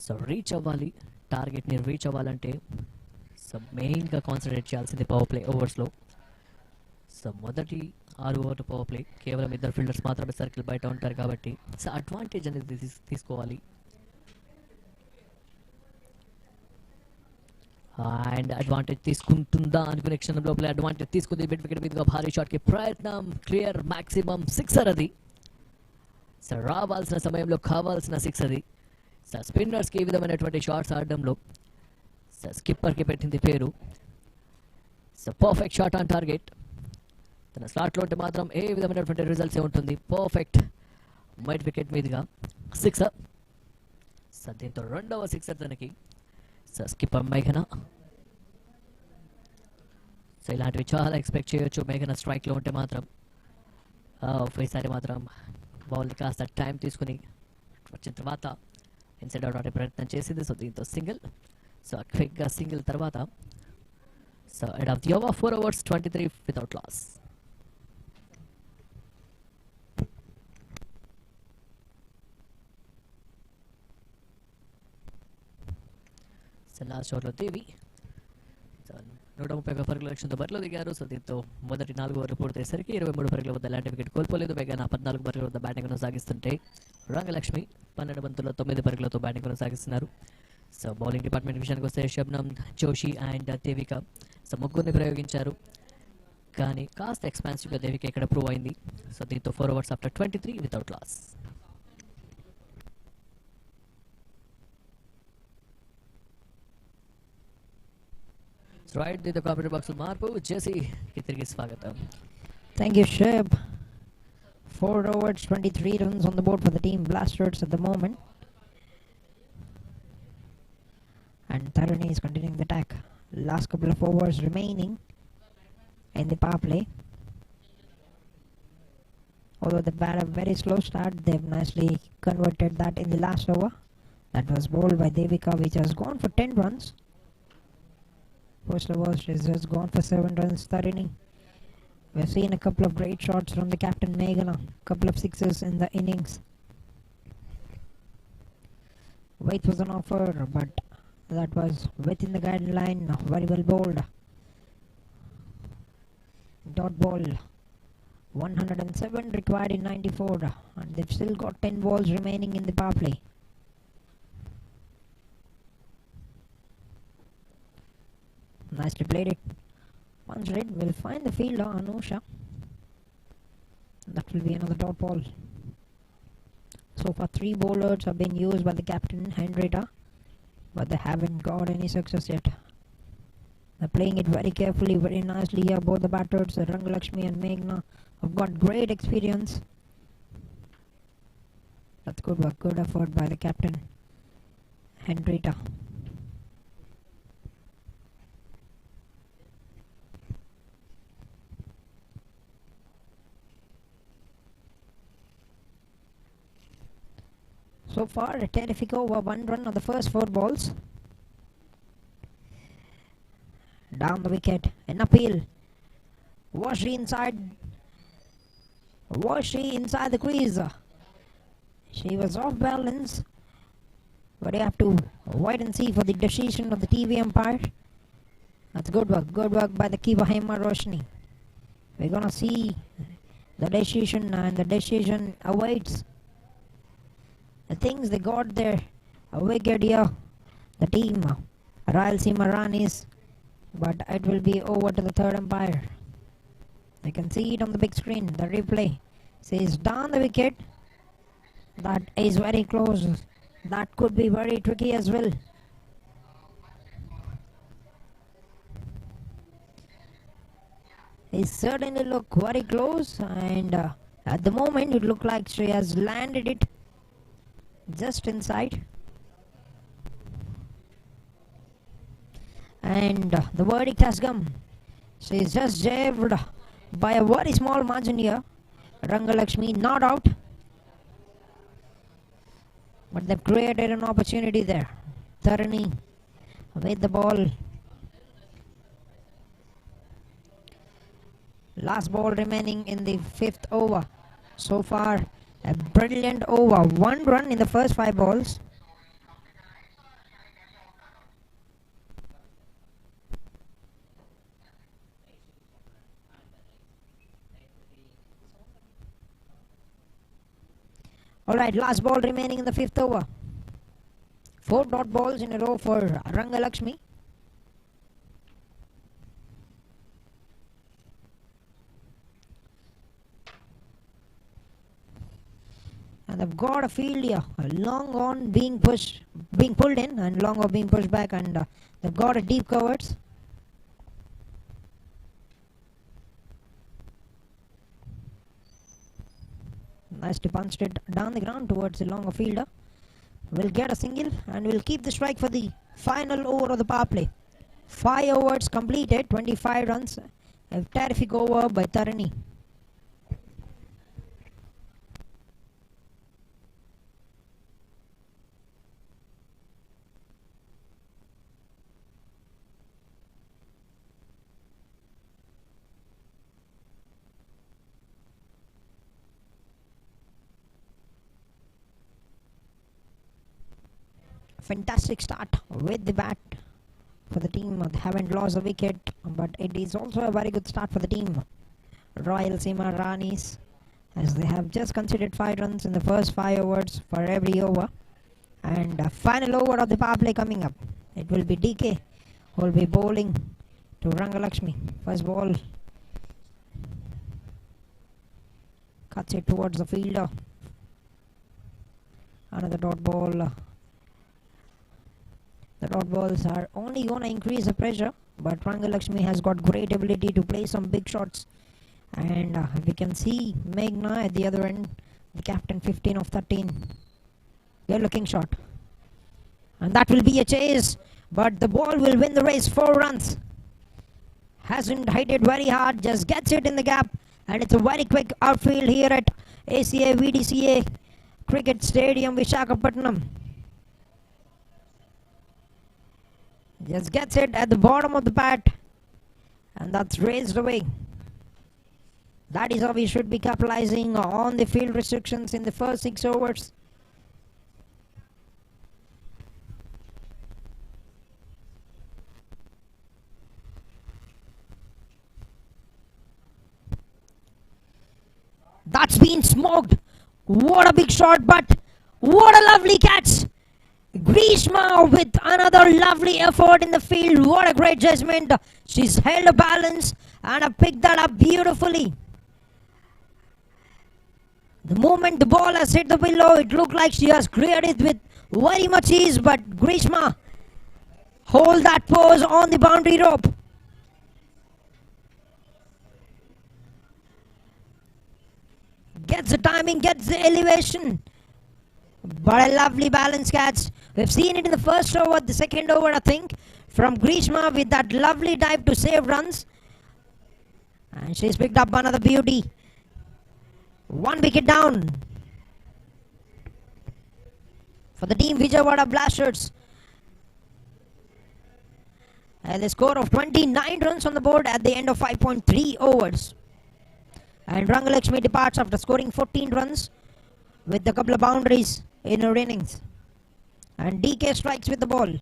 సో రీచ్ అవ్వాలి, టార్గెట్ని రీచ్ అవ్వాలంటే సో మెయిన్గా కాన్సన్ట్రేట్ చేయాల్సింది పవర్ ప్లే ఓవర్స్లో. సో మొదటి 6 ఓవర్లు పవర్ ప్లే కేవలం 2 ఫీల్డర్స్ మాత్రమే సర్కిల్ బయట ఉంటారు కాబట్టి సో అడ్వాంటేజ్ అనేది తీసుకోవాలి. అండ్ అడ్వాంటేజ్ తీసుకుంటుందా అనుకునే క్షణం లోపల అడ్వాంటేజ్ తీసుకుంది. మిడ్ వికెట్ మీదుగా భారీ షాట్కి ప్రయత్నం. క్లియర్ మ్యాక్సిమం సిక్సర్ అది. సో రావాల్సిన సమయంలో కావాల్సిన సిక్స్ అది. సో స్పిన్నర్స్కి ఈ విధమైనటువంటి షాట్స్ ఆడడంలో సో స్కిప్పర్కి పెట్టింది పేరు. So perfect shot on target. తన స్లాట్లో ఉంటే మాత్రం ఏ విధమైనటువంటి రిజల్ట్స్ ఉంటుంది. పర్ఫెక్ట్ మిడ్ వికెట్ మీదుగా సిక్సర్. సో దీంతో రెండవ సిక్సర్ తనకి. సో స్కిప్పర్ మేఘన. సో ఇలాంటివి చాలా ఎక్స్పెక్ట్ చేయొచ్చు మేఘన స్ట్రైక్లో ఉంటే మాత్రం. ఈసారి మాత్రం బాల్ కాస్త టైం తీసుకుని వచ్చిన తర్వాత ఇన్సైడ్ అవుట్ ఆడే ప్రయత్నం చేసింది. సో దీంతో సింగిల్. సో క్విక్గా సింగిల్ తర్వాత so end of the over 4 overs 23 without loss. So last ఓవర్లో దేవి 131 పరుగుల లక్ష్యంతో బరిలో దిగారు. సో దీంతో మొదటి 4 ఓవర్లు పూర్తయ్యేసరికి 23 పరుగుల వద్ద ఎలాంటి వికెట్ కోల్పోలేదు. పైగా 14 పరుగుల వద్ద బ్యాటింగ్ కొనసాగిస్తుంటే రంగలక్ష్మి 12 బంతుల్లో 9 పరుగులతో బ్యాటింగ్ కొనసాగిస్తున్నారు. సో బౌలింగ్ డిపార్ట్మెంట్ విషయానికి వస్తే శబ్నం, జోషి అండ్ దేవిక సో ముగ్గురిని ప్రయోగించారు. కానీ కాస్త ఎక్స్పాన్సివ్గా దేవిక ఇక్కడ ప్రూవ్ అయింది. సో దీంతో 4 overs after 23 without loss. Right దీంతో కాంపిటేటివ్ బాక్స్ మార్పు జెసి కి తిరిగి స్వాగతం. Thank you, Sheb. 4 overs, 23 runs on the board for the team Blasters at the moment. And Tharani is continuing the attack. Last couple of overs remaining in the power play. Although they had a very slow start, they've nicely converted that in the last over. That was bowled by Devika, which has gone for 10 runs. First over, she's just gone for 7 runs. Tharani. We've seen a couple of great shots from the captain Meghana, couple of sixes in the innings. Weight was an offer, but that was within the guideline, very well bowled. Dot ball, 107 required in 94, and they've still got 10 balls remaining in the power play. Nicely played it. Once red will find the fielder Anusha. That will be another dot ball. So far 3 bowlers have been used by the captain Henrietta, but they haven't got any success yet. They're playing it very carefully, very nicely here. Both the batters, Rangalakshmi and Meghna, have got great experience. That's good work, good effort by the captain Henrietta. So far, a terrific over, 1 run on the first 4 balls. Down the wicket, an appeal. Was she inside the crease? She was off balance, but you have to wait and see for the decision of the TV umpire. That's good work by the keeper Hema Roshni. We're gonna see the decision, and the decision awaits. The things they got there, a wicket here, the team, Rayalaseema Ranis, but it will be over to the third umpire. You can see it on the big screen, the replay says down the wicket. That is very close. That could be very tricky as well. It certainly look very close, and at the moment it looked like she has landed it just inside, and the verdict has come. She is just saved by a very small margin here. Rangalakshmi not out, but they've created an opportunity there. Tharani with the ball. Last ball remaining in the 5th over. So far, a brilliant over, 1 run in the first 5 balls. Alright, last ball remaining in the 5th over. 4 dot balls in a row for Rangalakshmi. And they've got a field here, long on being pulled in, and long on being pushed back, and they've got a deep covers. Nicely punched it down the ground towards the longer fielder. Will get a single, and will keep the strike for the final over of the power play. 5 overs completed, 25 runs. A terrific over by Tharani. Fantastic start with the bat for the team. They haven't lost a wicket, but it is also a very good start for the team Rayalaseema Ranis, as they have just conceded 5 runs in the first 5 overs for every over. And final over of the power play coming up. It will be DK who will be bowling to Rangalakshmi. First ball, cuts it towards the fielder. Another dot ball. The dot balls are only going to increase the pressure but Rangalakshmi has got great ability to play some big shots. And we can see Meghna at the other end, the captain, 15 of 13. Good looking shot. And that will be a chase, but the ball will win the race, 4 runs. Hasn't hit it very hard, just gets it in the gap, and it's a very quick outfield here at ACA-VDCA Cricket Stadium, Visakhapatnam. Just gets it at the bottom of the bat, and that's raised away. That is how we should be capitalizing on the field restrictions in the first 6 overs. That's been smoked. What a big shot, but what a lovely catch. Grishma with another lovely effort in the field. What a great judgment. She's held a balance and picked that up beautifully. The moment the ball has hit the pillow, it looked like she has cleared it with very much ease, but Grishma hold that pose on the boundary rope. Gets the timing, gets the elevation. But a lovely balance catch. We've seen it in the first over, the second over, I think, from Grishma with that lovely dive to save runs. And she's picked up another beauty. 1 wicket down for the team Vijayawada Blasters. And the score of 29 runs on the board at the end of 5.3 overs. And Rangalakshmi departs after scoring 14 runs with a couple of boundaries in her innings. And DK strikes with the ball.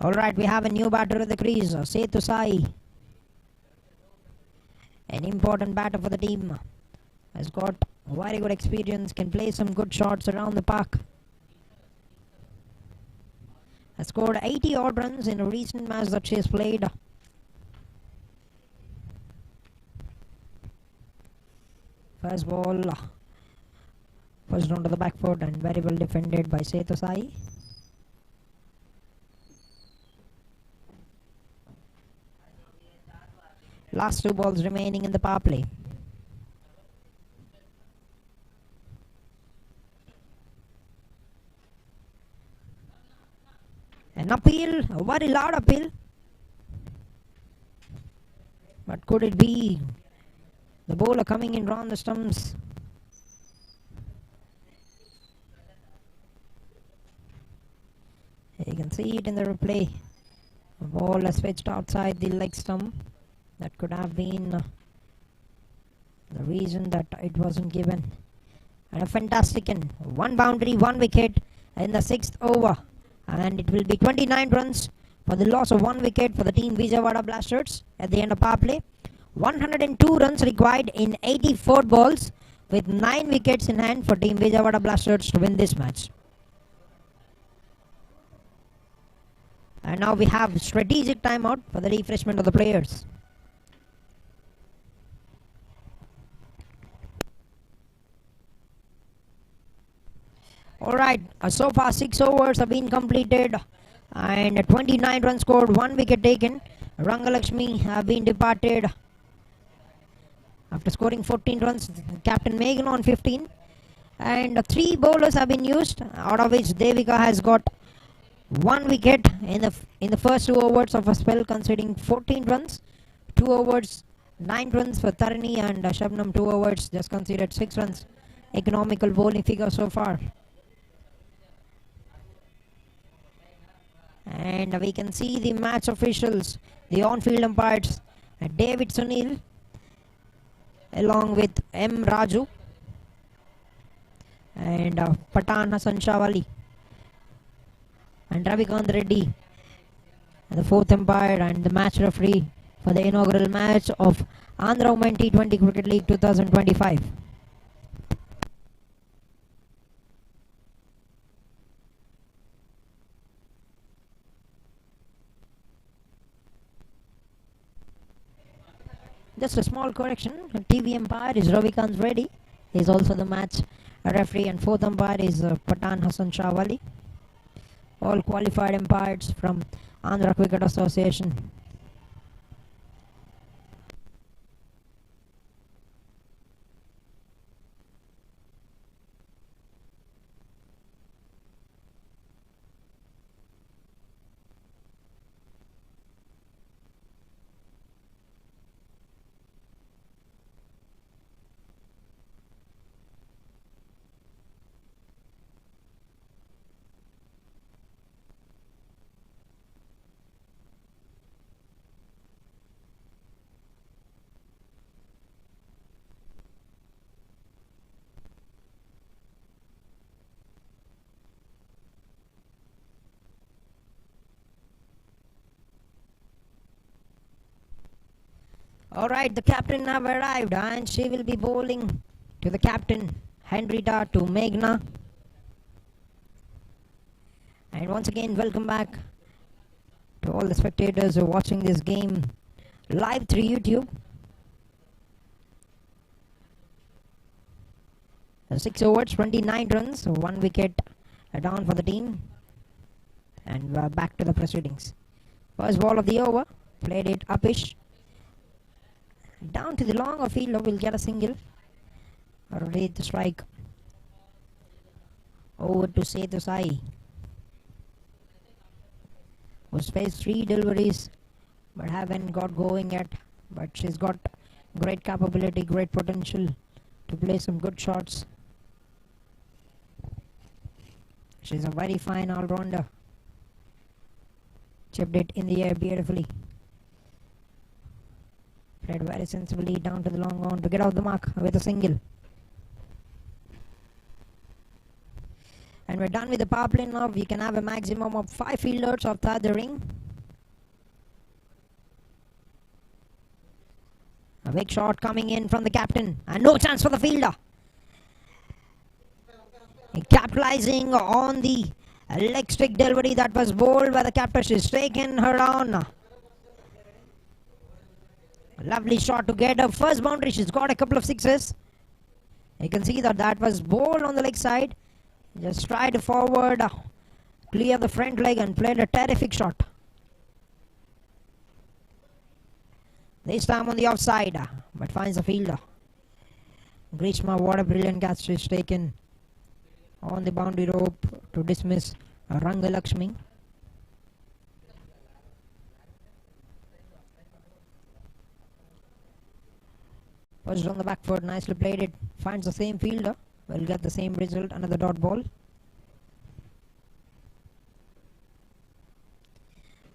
Alright, we have a new batter at the crease, Setu Sai. An important batter for the team. Has got very good experience, can play some good shots around the park. Has scored 80 odd runs in a recent match that she has played. First ball pushed onto the back foot and very well defended by Setu Sai. Last 2 balls remaining in the power play. An appeal, a very loud appeal. But could it be the bowler coming in round the stumps? You can see it in the replay. The ball has switched outside the leg stump. That could have been the reason that it wasn't given. And a fantastic in 1 boundary, 1 wicket in the 6th over. And it will be 29 runs for the loss of 1 wicket for the team Vijayawada Blasters at the end of power play. 102 runs required in 84 balls with 9 wickets in hand for team Vijayawada Blasters to win this match. And now we have strategic timeout for the refreshment of the players. Alright, so far 6 overs have been completed and 29 runs scored, 1 wicket taken. Rangalakshmi have been departed after scoring 14 runs. Captain Meghna on 15. And 3 bowlers have been used, out of which Devika has got 1 wicket in the first 2 overs of a spell, conceding 14 runs. 2 overs, 9 runs for Tarini, and Shabnam 2 overs, just conceded 6 runs. Economical bowling figure so far. And we can see the match officials, the on-field umpires, David Sunil along with M. Raju and Patan Hassan Shawali and Ravikant Reddy, and the 4th umpire and the match referee for the inaugural match of Andhra WT20 Cricket League 2025. Just a small correction. TV umpire is Ravikant Reddy. He is also the match referee, and fourth umpire is Patan Hassan Shawali. All qualified umpires from Andhra Cricket Association. Alright, the captain have arrived and she will be bowling to the captain, Henrietta to Meghna. And once again, welcome back to all the spectators who are watching this game live through YouTube. 6 overs, 29 runs, 1 wicket down for the team. And we're back to the proceedings. First ball of the over, played it upish. Down to the longer fielder, will get a single. Ready to strike. Over to Setu Sai, who's faced 3 deliveries but haven't got going yet. But she's got great capability, great potential to play some good shots. She's a very fine all-rounder. Chipped it in the air beautifully. Played very sensibly down to the long on to get out the mark with a single. And we're done with the power play now. We can have a maximum of 5 fielders outside the ring. A big shot coming in from the captain and no chance for the fielder. Capitalizing on the leg stick delivery that was bowled by the captain. She's taken her on. Lovely shot to get her first boundary. She's got a couple of sixes. You can see that was bowled on the leg side. Just tried forward, clear the front leg and played a terrific shot. This time on the offside, but finds the fielder. Grishma, what a brilliant catch she's taken on the boundary rope to dismiss Rangalakshmi. Was on the back foot, nicely played it. Finds the same fielder. Will get the same result, another dot ball.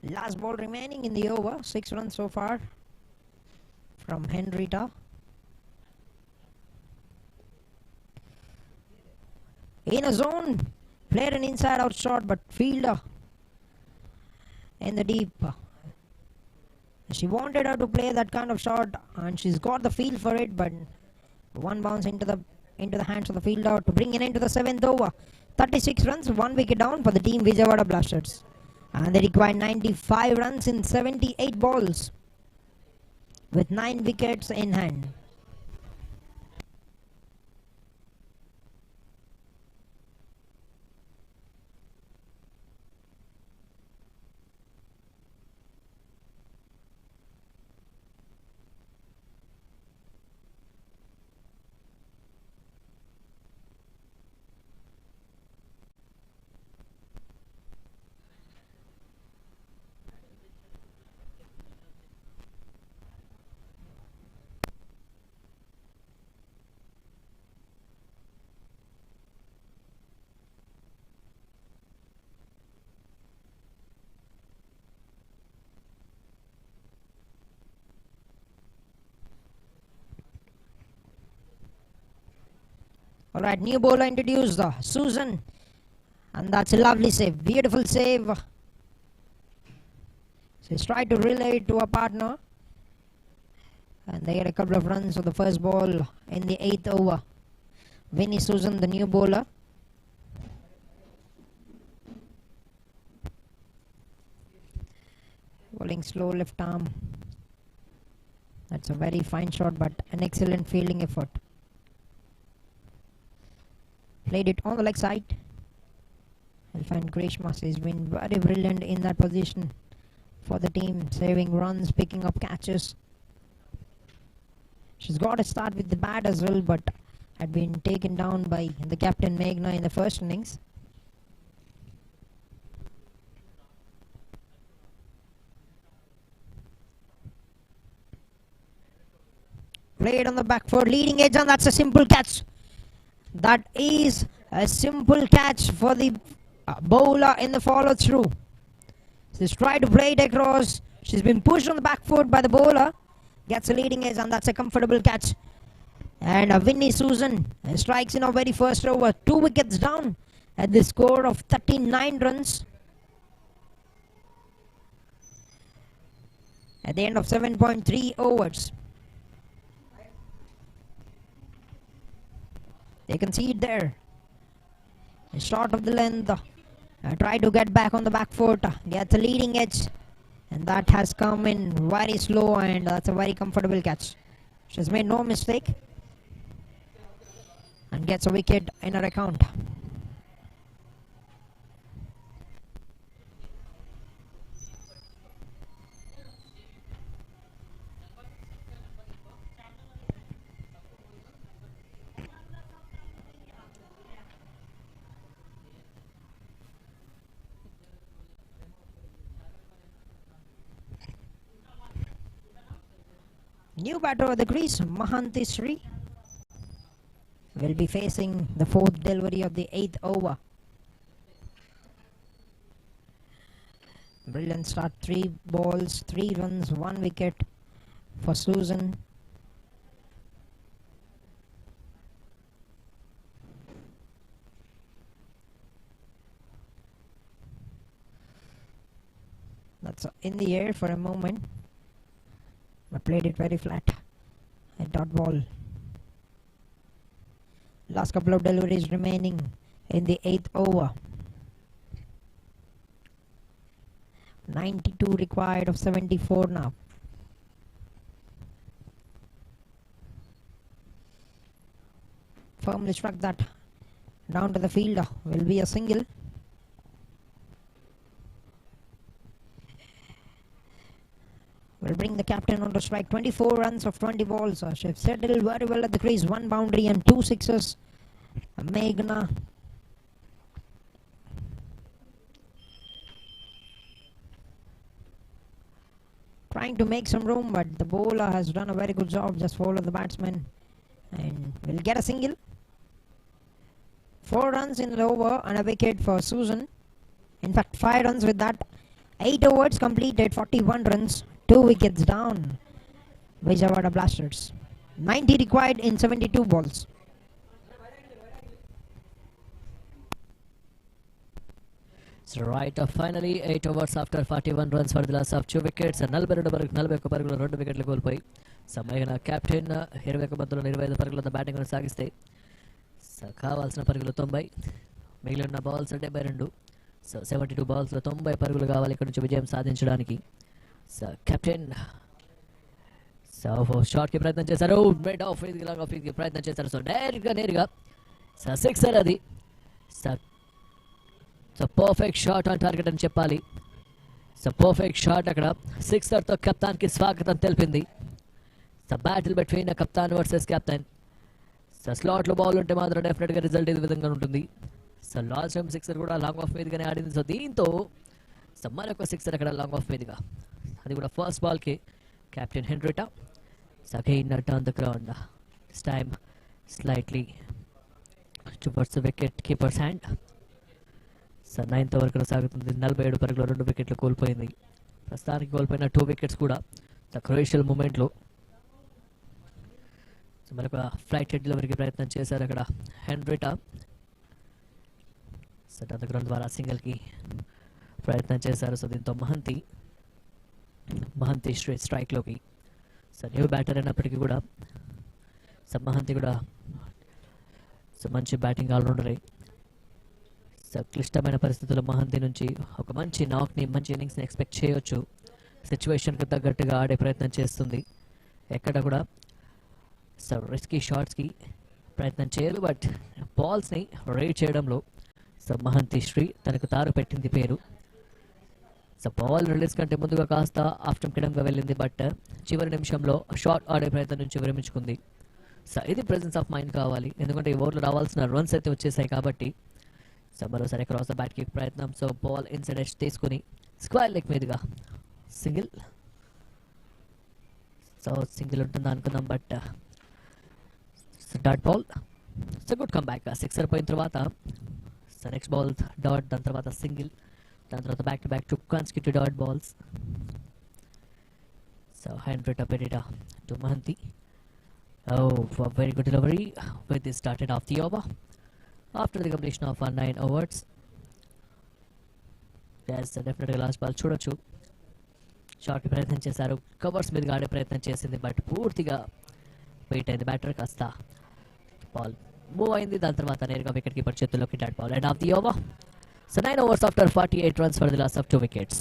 Last ball remaining in the over, 6 runs so far from Henrietta. In a zone, played an inside out shot, but fielder in the deep. She wanted her to play that kind of shot and she's got the feel for it, but one bounce into the hands of the fielder to bring it into the 7th over. 36 runs, 1 wicket down for the team Vijayawada Blasters. And they require 95 runs in 78 balls with 9 wickets in hand. Alright, new bowler introduced, Susan. And that's a lovely save, beautiful save. She's tried to relay it to her partner. And they get a couple of runs for the first ball in the 8th over. Winnie Susan, the new bowler. Bowling slow left arm. That's a very fine shot, but an excellent fielding effort. Played it on the leg side. I find Grishmas has been very brilliant in that position for the team, saving runs, picking up catches. She's got a start with the bat as well, but had been taken down by the captain Meghna in the first innings. Played on the back foot, leading edge, and that's a simple catch. That is a simple catch for the bowler in the follow through. She's tried to play it across. She's been pushed on the back foot by the bowler. Gets a leading edge, and that's a comfortable catch. And Winnie Susan strikes in our very first over. 2 wickets down at the score of 39 runs. At the end of 7.3 overs. They concede there. Short of the length. Try to get back on the back foot. Gets a leading edge. And that has come in very slow, and that's a very comfortable catch. She's made no mistake. And gets a wicket in her account. New batter over the crease, Mahanti Sri will be facing the 4th delivery of the 8th over. Brilliant start, 3 balls, 3 runs, 1 wicket for Susan. That's in the air for a moment. I played it very flat. A dot ball. Last couple of deliveries remaining in the 8th over. 92 required of 74 now. Firmly struck that down to the fielder. Will be a single. Will bring the captain on to strike. 24 runs of 20 balls. She's settled very well at the crease. 1 boundary and 2 sixes. Meghna. Trying to make some room, but the bowler has done a very good job. Just follow the batsman and will get a single. 4 runs in the over and a wicket for Susan. In fact, 5 runs with that. 8 overs completed, 41 runs. 2 wickets down. Vijayawada Blasters. 90 required in 72 balls. So right, finally 8 overs after 41 runs for the loss of 2 wickets. 42 పరుగులు 2 వికెట్లు కోల్పోయి సమయన captain 21 బంతుల్లో 25 పరుగులతో batting కొనసాగిస్తే కావాల్సిన పరుగులు 90, మిగిలిన balls 72. So 72 బాల్స్లో 90 పరుగులు కావాలి ఇక్కడ నుంచి విజయం సాధించడానికి. సో కెప్టెన్ షాట్కి ప్రయత్నం చేశారు. Mid off field long of ఫీల్డ్కి ప్రయత్నం చేశారు. సో నేరుగా సో సిక్సర్ అది. So perfect shot on target అని చెప్పాలి. సో పర్ఫెక్ట్ షాట్ అక్కడ సిక్సర్తో కెప్టెన్కి స్వాగతం తెలిపింది. So battle between captain versus captain. So స్లాట్లో బాల్ ఉంటే మాత్రం డెఫినెట్గా రిజల్ట్ ఈ విధంగా ఉంటుంది. సో లాస్ట్ టైం సిక్సర్ కూడా లాంగ్ ఆఫ్ మీదగానే ఆడింది. సో దీంతో సో మరొక సిక్సర్ అక్కడ లాంగ్ ఆఫ్ మీదుగా, అది కూడా ఫస్ట్ బాల్కి captain Henrietta. So again turn the ground, this time slightly towards the wicket keeper's hand. So 9th over కొనసాగుతుంది. 47 పరుగులు 2 వికెట్లు కోల్పోయింది. ప్రస్తుతానికి కోల్పోయిన 2 వికెట్స్ కూడా ద క్రూషియల్ మూమెంట్లో. సో మరొక ఫ్లైట్ డెలివరీకి ప్రయత్నం చేశారు అక్కడ హెన్రిటా. సో టర్న్ ద గ్రౌండ్ ద్వారా సింగిల్కి ప్రయత్నం చేశారు. సో దీంతో మహంతి స్ట్రైక్లోకి. సో న్యూ బ్యాటర్ అయినప్పటికీ కూడా సో మహంతి కూడా సో మంచి బ్యాటింగ్ ఆల్రౌండరే. సో క్లిష్టమైన పరిస్థితుల్లో మహంతి నుంచి ఒక మంచి నాక్ని, మంచి ఇన్నింగ్స్ని ఎక్స్పెక్ట్ చేయొచ్చు. సిచ్యువేషన్కి తగ్గట్టుగా ఆడే ప్రయత్నం చేస్తుంది. ఎక్కడ కూడా సో రిస్కీ షాట్స్కి ప్రయత్నం చేయదు. బట్ బాల్స్ని రైడ్ చేయడంలో సో మహంతి శ్రీ తనకు తారు పెట్టింది పేరు. సో బాల్ రిలీజ్ కంటే ముందుగా కాస్త ఆఫ్ స్టంప్గా వెళ్ళింది. బట్ చివరి నిమిషంలో షాట్ ఆడే ప్రయత్నం నుంచి విరమించుకుంది. సో ఇది ప్రెజెన్స్ ఆఫ్ మైండ్ కావాలి, ఎందుకంటే ఈ ఓవర్లో రావాల్సిన రన్స్ అయితే వచ్చేసాయి కాబట్టి. సో మరోసారి క్రాస్ ద బ్యాట్ కిక్ ప్రయత్నం. సో బాల్ ఇన్సైడ్ ఎడ్జ్ తీసుకుని స్క్వేర్ లెగ్ మీదుగా సింగిల్. సో సింగిల్ ఉంటుందా అనుకుందాం, but dot ball. So good come back. Sixer పోయిన తర్వాత సో నెక్స్ట్ బాల్ డాట్, దాని తర్వాత సింగిల్, దాని తర్వాత back to back 2 consecutive dot balls. So hand రిట్ అప్ ఎడిటా to Mahanti. Oh, very good delivery with this started off the over after the completion of 9 overs. Yes, definitely last ball చూడొచ్చు. Short ప్రయత్నం చేశారు, covers మీద ఆడే ప్రయత్నం చేసింది, but పూర్తిగా వెయిట్ అయింది బ్యాటర్. కాస్త బాల్ మూవ్ అయింది, దాని తర్వాత నేరుగా వికెట్ కీపర్ చేతుల్లోకి dot ball. End of the over. So 9 overs after 48 runs for the loss of 2 wickets.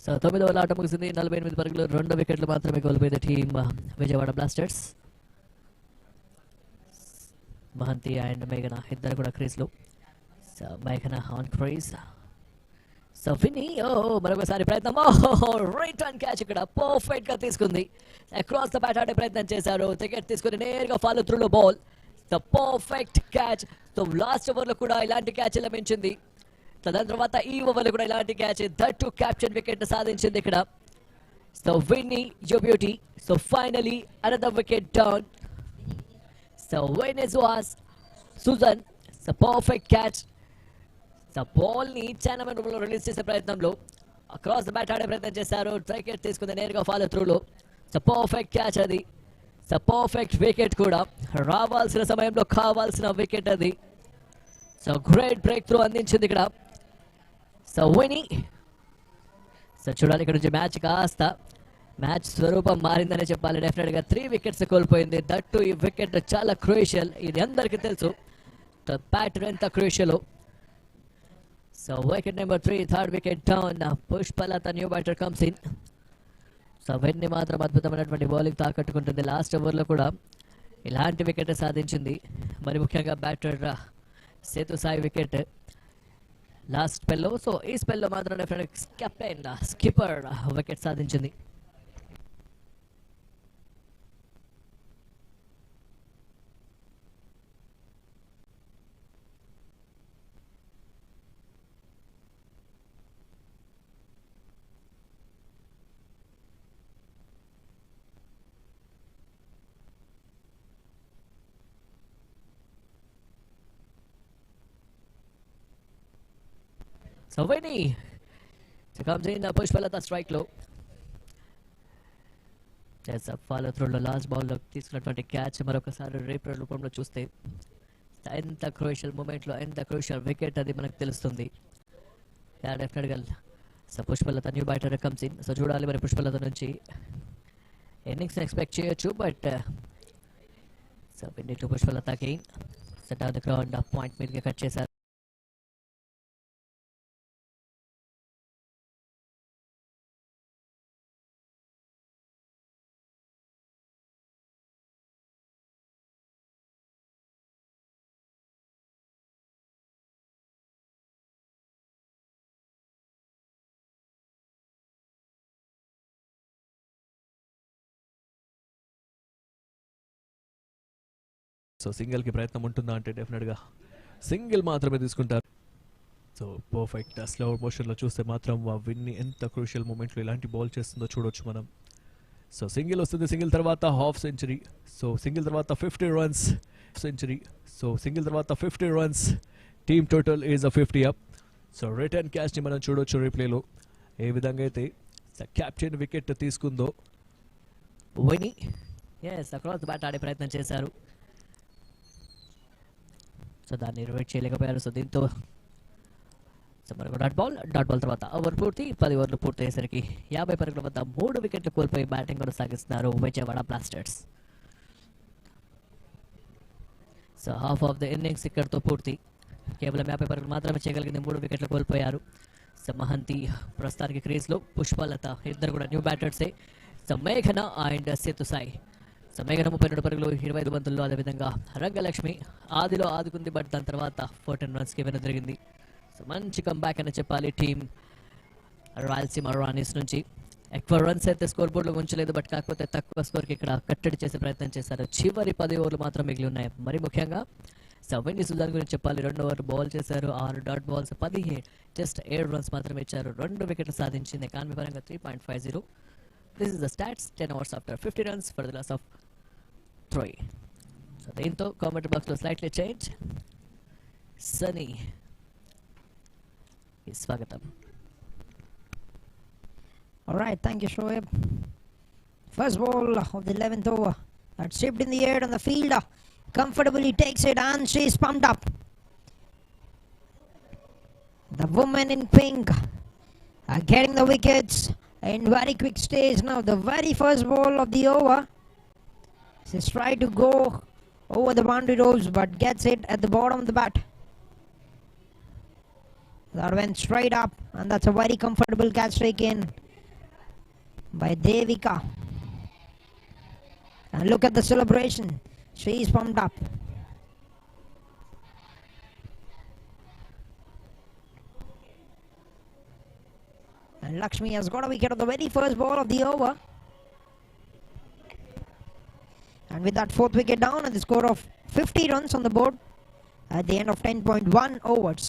So 9వ ఓవర్ ఆట ముగిసింది. 48 పరుగులు, 2 వికెట్లు మాత్రమే కోల్పోయింది team Vijayawada Blasters. Mahanti and మేఘన ఇద్దరు కూడా క్రీజ్లో. సో మేఘన ఆన్ క్రీజ్. సో విన్నీ మరొకసారి ప్రయత్నం, రైట్ హ్యాండ్ క్యాచ్ ఇక్కడ పర్ఫెక్ట్ గా తీసుకుంది. అక్రాస్ ద బ్యాట్ ఆడే ప్రయత్నం చేశారు, వికెట్ తీసుకుని నేరుగా ఫాలో త్రూలో ball. The perfect catch. So last ఓవర్లో కూడా ఇలాంటి క్యాచ్ లభించింది. దాని తర్వాత ఈ ఓవర్లో కూడా ఇలాంటి catch, that to captain wicket సాధించింది ఇక్కడ. సో విన్నీ your beauty. So finally another wicket down. So winners was Sujan. So perfect catch. So ball ని చానమన్ రూమ్ లో రిలీజ్ చేసే ప్రయత్నంలో అక్రాస్ ద బ్యాట్ ఆడే ప్రయత్నం చేశారు, వికెట్ తీసుకుంది నేరుగా ఫాలో త్రూలో. సో పర్ఫెక్ట్ క్యాచ్ అది. సో పర్ఫెక్ట్ వికెట్ కూడా, రావాల్సిన సమయంలో కావాల్సిన వికెట్ అది. సో గ్రేట్ బ్రేక్ త్రూ అందించింది ఇక్కడ. సో వినీ. సో చూడాలి ఇక్కడ నుంచి మ్యాచ్ కాస్త మ్యాచ్ స్వరూపం మారిందనే చెప్పాలి. డెఫినెట్గా 3 వికెట్స్ కోల్పోయింది. దట్టు ఈ వికెట్ చాలా క్రూషియల్, ఇది అందరికీ తెలుసు బ్యాటర్ ఎంత crucial. So wicket number 3, third wicket down. Pushpalatha new batter comes in. So Vinny మాత్రం అద్భుతమైనటువంటి బౌలింగ్ తాకట్టుకుంటుంది. లాస్ట్ ఓవర్లో కూడా ఇలాంటి వికెట్ సాధించింది. మరి ముఖ్యంగా batter Sethu Sai wicket last స్పెల్లో. సో ఈ స్పెల్లో మాత్రం డెఫినెట్ కెప్టెన్ స్కిప్పర్ వికెట్ సాధించింది. So Vinny comes in, Pushpalata strike low. Yes, follow through the last ball లో తీసుకున్నటువంటి క్యాచ్ మరొకసారి రీప్లే రూపంలో చూస్తే ఎంత క్రూషియల్ మూమెంట్లో ఎంత క్రూషియల్ వికెట్ అది మనకు తెలుస్తుంది. డెఫినెట్గా so Pushpalatha new batter comes in. So చూడాలి మరి పుష్పలత నుంచి ఇన్నింగ్స్ ఎక్స్పెక్ట్ చేయొచ్చు. But so Vinny to Pushpalatha again. So down the ground point మీదగా కట్ చేశారు. సో సింగిల్కి ప్రయత్నం ఉంటుందా అంటే డెఫినెట్గా సింగిల్ మాత్రమే తీసుకుంటారు. సో పర్ఫెక్ట్ స్లో మోషన్లో చూస్తే మాత్రం విన్ని ఎంత క్రూషియల్ మూమెంట్లో ఇలాంటి బాల్ చేస్తుందో చూడొచ్చు మనం. సో సింగిల్ వస్తుంది, సింగిల్ తర్వాత హాఫ్ సెంచరీ. సో సింగిల్ తర్వాత 50 runs సెంచరీ. సో సింగిల్ తర్వాత 50 runs, team total is 50 up. So return క్యాచ్ని మనం చూడొచ్చు రీప్లేలో ఏ విధంగా అయితే క్యాప్టెన్ వికెట్ తీసుకుందో. విన్నీ అక్రాస్ బ్యాట్ ఆడే ప్రయత్నం చేశారు. సో దాన్ని రివర్ట్ చేయలేకపోయారు. సో దీంతో సో మనకు డాట్ బాల్ తర్వాత ఓవర్ పూర్తి. 10 ఓవర్లు పూర్తి అయ్యేసరికి 50 పరుగుల వద్ద 3 వికెట్లు కోల్పోయి బ్యాటింగ్ కొనసాగిస్తున్నారు Vijayawada blasters. So half of the innings ఇక్కడతో పూర్తి. కేవలం 50 పరుగులు మాత్రమే చేయగలిగింది. 3 వికెట్లు కోల్పోయారు. సో మహంతి ప్రస్తుతానికి క్రీజ్లో, పుష్పలత ఇద్దరు కూడా న్యూ బ్యాటర్సే. సో మేఘన అండ్ సేతు సాయి. సో మేఘన 32 పరుగులు 25 బంతుల్లో. అదేవిధంగా రంగలక్ష్మి ఆదిలో ఆదుకుంది, బట్ దాని తర్వాత 14 రన్స్కి వెనుదిరిగింది. సో మంచి కంబ్యాక్ అని చెప్పాలి టీం రాయలసీమ రాణీస్ నుంచి. ఎక్కువ రన్స్ అయితే స్కోర్ బోర్డులో ఉంచలేదు, బట్ కాకపోతే తక్కువ స్కోర్కి ఇక్కడ కట్టడి చేసే ప్రయత్నం చేశారు. చివరి 10 ఓవర్లు మాత్రం మిగిలి ఉన్నాయి. మరి ముఖ్యంగా సవెండి సుల్తాన్ గురించి చెప్పాలి. 2 ఓవర్లు బాల్ చేశారు, 6 డాట్ బాల్స్, 17 జస్ట్ 7 రన్స్ మాత్రమే ఇచ్చారు. 2 వికెట్లు సాధించింది. ఎకానమీ పరంగా 3.50. This is the stats 10 overs after 50 runs for the loss of 3. So దీంతో కామెంటరీ బాక్స్లో స్లైట్లీ చేంజ్. సనీ స్వాగతం. Alright, thank you, Shoaib. First ball of the 11th over. That's shipped in the air on the field. Comfortably takes it and she's pumped up. The women in pink are getting the wickets in very quick stage now. The very first ball of the over. She's tried to go over the boundary ropes but gets it at the bottom of the bat. That went straight up, and that's a very comfortable catch taken by Devika. And look at the celebration. She is pumped up. And Lakshmi has got a wicket on the very first ball of the over. And with that 4th wicket down and the score of 50 runs on the board at the end of 10.1 overs.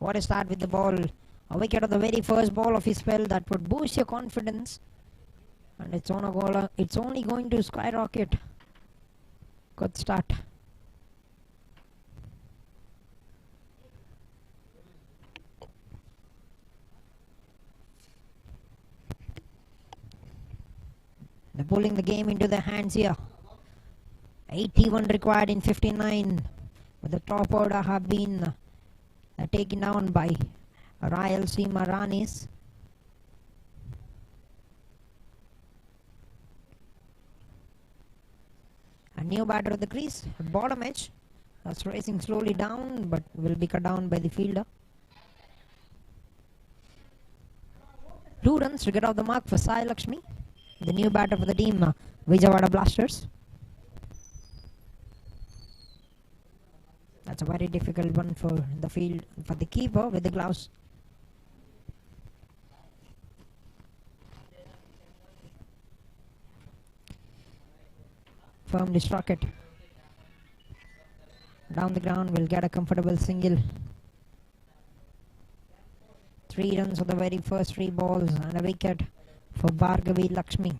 What a start with the ball. A wicket on the very first ball of his spell. That would boost your confidence. And it's only going to skyrocket. Good start. They're pulling the game into their hands here. 81 required in 59. But the top order have been taken down by Rayalaseema Ranis. A new batter at the crease, bottom edge. That's racing slowly down, but will be cut down by the fielder. 2 runs to get off the mark for Sai Lakshmi, the new batter for the team, Vijayawada Blasters. That's a very difficult one for the field, for the keeper with the gloves. Firmly struck it. Down the ground, will get a comfortable single. 3 runs for the very first 3 balls and a wicket for Bhargavi Lakshmi.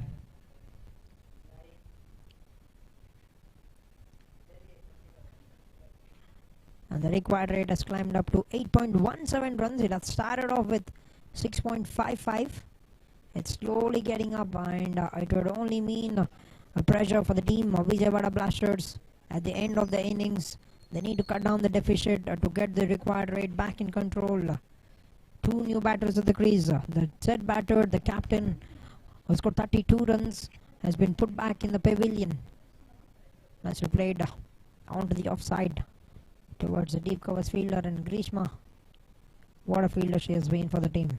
And the required rate has climbed up to 8.17 runs. It had started off with 6.55. It's slowly getting up, and it would only mean a pressure for the team of Vijayawada Blasters at the end of the innings. They need to cut down the deficit to get the required rate back in control. 2 new batters at the crease. The set batter, the captain, who scored 32 runs, has been put back in the pavilion. That's played onto the offside towards the deep covers fielder, and Grishma, what a fielder she has been for the team.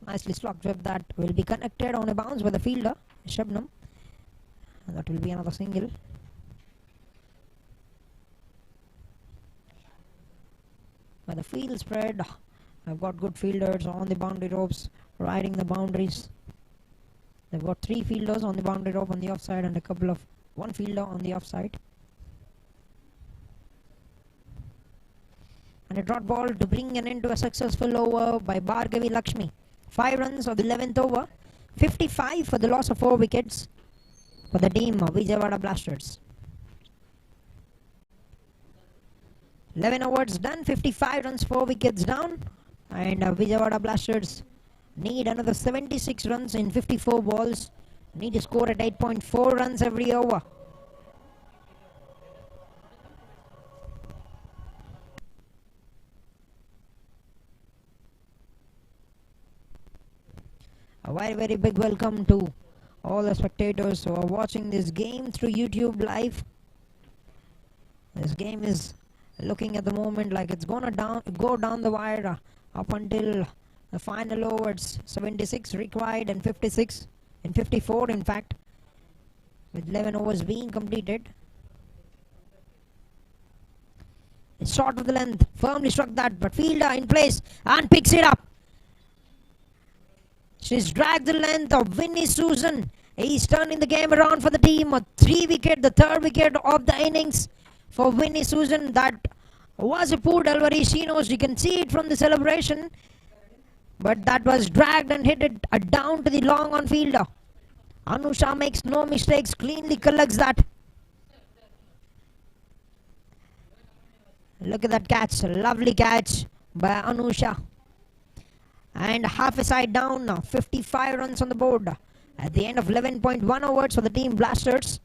Nicely slogged whip that will be connected on a bounce by the fielder, Shabnam, and that will be another single. By the field spread, I've got good fielders on the boundary ropes, riding the boundaries. They've got 3 fielders on the boundary rope on the offside, and one fielder on the offside. And a dot ball to bring an end to a successful over by Bhargavi Lakshmi. 5 runs of the 11th over, 55 for the loss of 4 wickets for the team of Vijayawada Blasters. 11 overs done, 55 runs, 4 wickets down, and Vijayawada Blasters need another 76 runs in 54 balls. Need to score at 8.4 runs every over A very, very big welcome to all the spectators who are watching this game through YouTube live. This game is looking at the moment like it's gonna go down the wire up until the final overs. 76 required and 56 and 54 in fact, with 11 overs being completed. It's short of the length, firmly struck that, but fielder in place and picks it up. She's dragged the length of Winnie Susan. He's turning the game around for the team. A 3 wicket, the 3rd wicket of the innings for Winnie Susan. That was a poor delivery. She knows, you can see it from the celebration. But that was dragged and hit it down to the long on fielder. Anusha makes no mistakes, cleanly collects that. Look at that catch, a lovely catch by Anusha. And half a side down now, 55 runs on the board at the end of 11.1 overs for the team Blasters.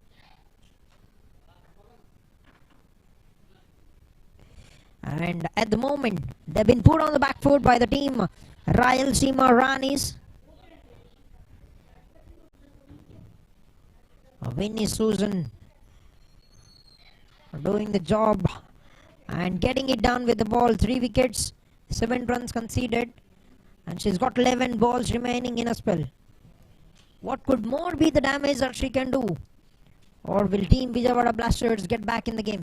And at the moment, they've been put on the back foot by the team Rayalaseema Ranis. Winnie Susan doing the job and getting it done with the ball. 3 wickets, 7 runs conceded, and she's got 11 balls remaining in a spell. What could more be the damage that she can do? Or will Team Vijayawada Blasters get back in the game?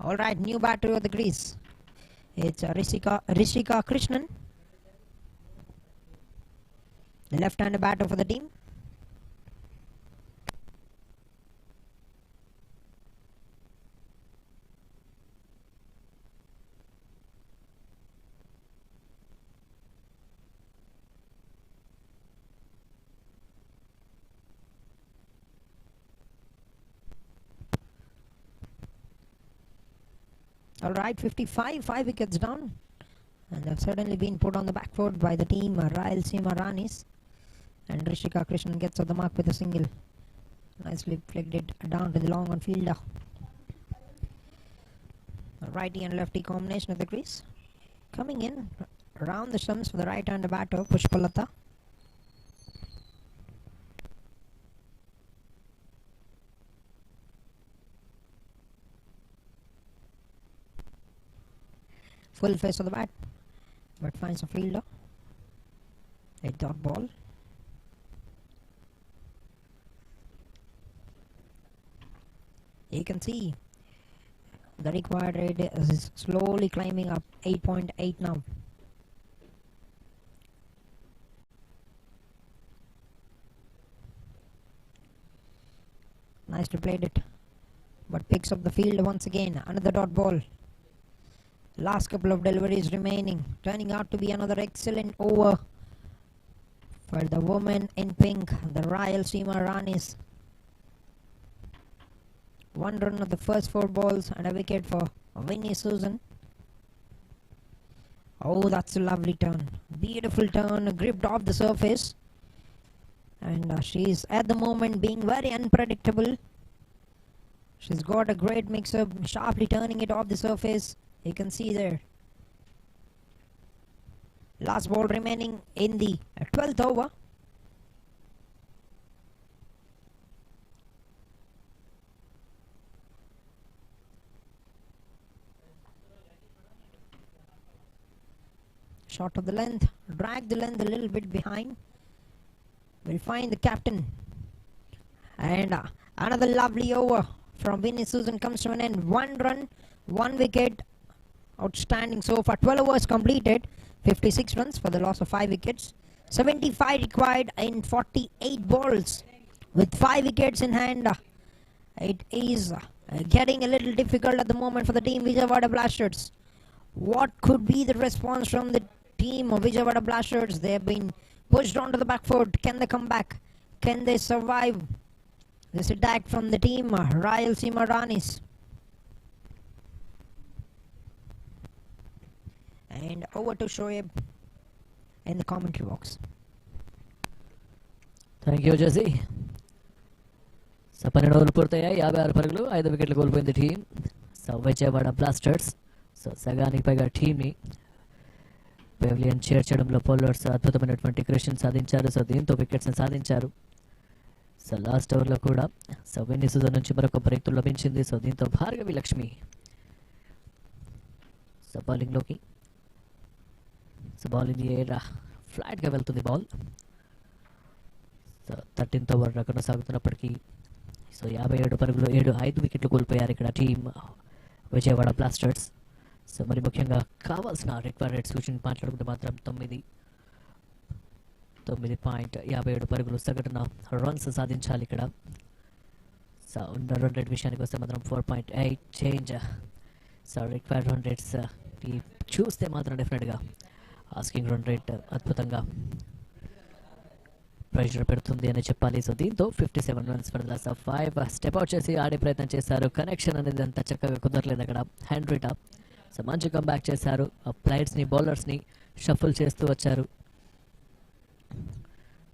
Alright, new batter at the crease. It's Rishika Krishnan, the left-handed batter for the team. Alright, 55, 5 wickets down. And they've certainly been put on the back foot by the team Rayalaseema Ranis. And Rishika Krishnan gets off the mark with a single. Nicely flicked it down to the long on fielder. A righty and lefty combination of the crease. Coming in around the stumps for the right-hander batter, Pushpalata. Full face of the bat, but finds a fielder. A dot ball. You can see the required rate is slowly climbing up, 8.8 now. Nicely played it, but picks up the field once again. Another dot ball. Last couple of deliveries remaining, turning out to be another excellent over for the woman in pink, the Rayalaseema Ranis. 1 run of the first 4 balls and a wicket for Winnie Susan. Oh, that's a lovely turn. Beautiful turn, gripped off the surface. And she's at the moment being very unpredictable. She's got a great mix-up, sharply turning it off the surface. You can see there. Last ball remaining in the 12th over. Short of the length, drag the length a little bit behind. We'll find the captain. And another lovely over from Winnie Susan comes to an end. 1 run, 1 wicket. Outstanding so far. 12 overs completed, 56 runs for the loss of 5 wickets. 75 required in 48 balls with 5 wickets in hand. It is getting a little difficult at the moment for the team Vijayawada Blasters. What could be the response from the team of Vijayawada Blasters? They have been pushed onto the back foot. Can they come back? Can they survive this attack from the team Rayalaseema Ranis? And over to Shoaib in the commentary box. Thank you Jessie. 12 ఓవర్లు పూర్తయ్యాయి, 56 పరుగులు, 5 వికెట్లు కోల్పోయింది team. So Vijayawada blasters so సగానికి పైగా టీంని pavilion చేర్చడంలో bowlers అద్భుతమైనటువంటి కృషిని సాధించారు. సో దీంతో వికెట్స్ని సాధించారు. సో లాస్ట్ ఓవర్లో కూడా సో వెన్నిసుజ నుంచి మరొక బ్రేక్ లభించింది. సో దీంతో భార్గవి లక్ష్మి సో బౌలింగ్లోకి. So ball in the air, ఫ్లాట్గా వెళ్తుంది బాల్. సో 13th ఓవర్ కొనసాగుతున్నప్పటికీ సో 57 పరుగులు 5 వికెట్లు కోల్పోయారు ఇక్కడ టీం విజయవాడ బ్లాస్టర్స్. సో మరి ముఖ్యంగా కావాల్సిన రిక్వైర్డ్ రేట్ సూచన మాట్లాడుకుంటే మాత్రం 9.57 పరుగులు సగటున రన్స్ సాధించాలి ఇక్కడ. సో ఉన్న రన్ రేట్ విషయానికి వస్తే మాత్రం 4.8 change. So required run rates చూస్తే మాత్రం డెఫినెట్గా ఆస్కింగ్ రన్ రేట్ అద్భుతంగా ప్రెషర్ పెడుతుంది అని చెప్పాలి. సో దీంతో 57 runs for the loss of 5. Step out చేసి ఆడే ప్రయత్నం చేశారు. కనెక్షన్ అనేది అంత చక్కగా కుదరలేదు అక్కడ. హెన్రీటా సో మంచి కంబ్యాక్ చేశారు. ప్లేయర్స్ని బౌలర్స్ని షఫుల్ చేస్తూ వచ్చారు.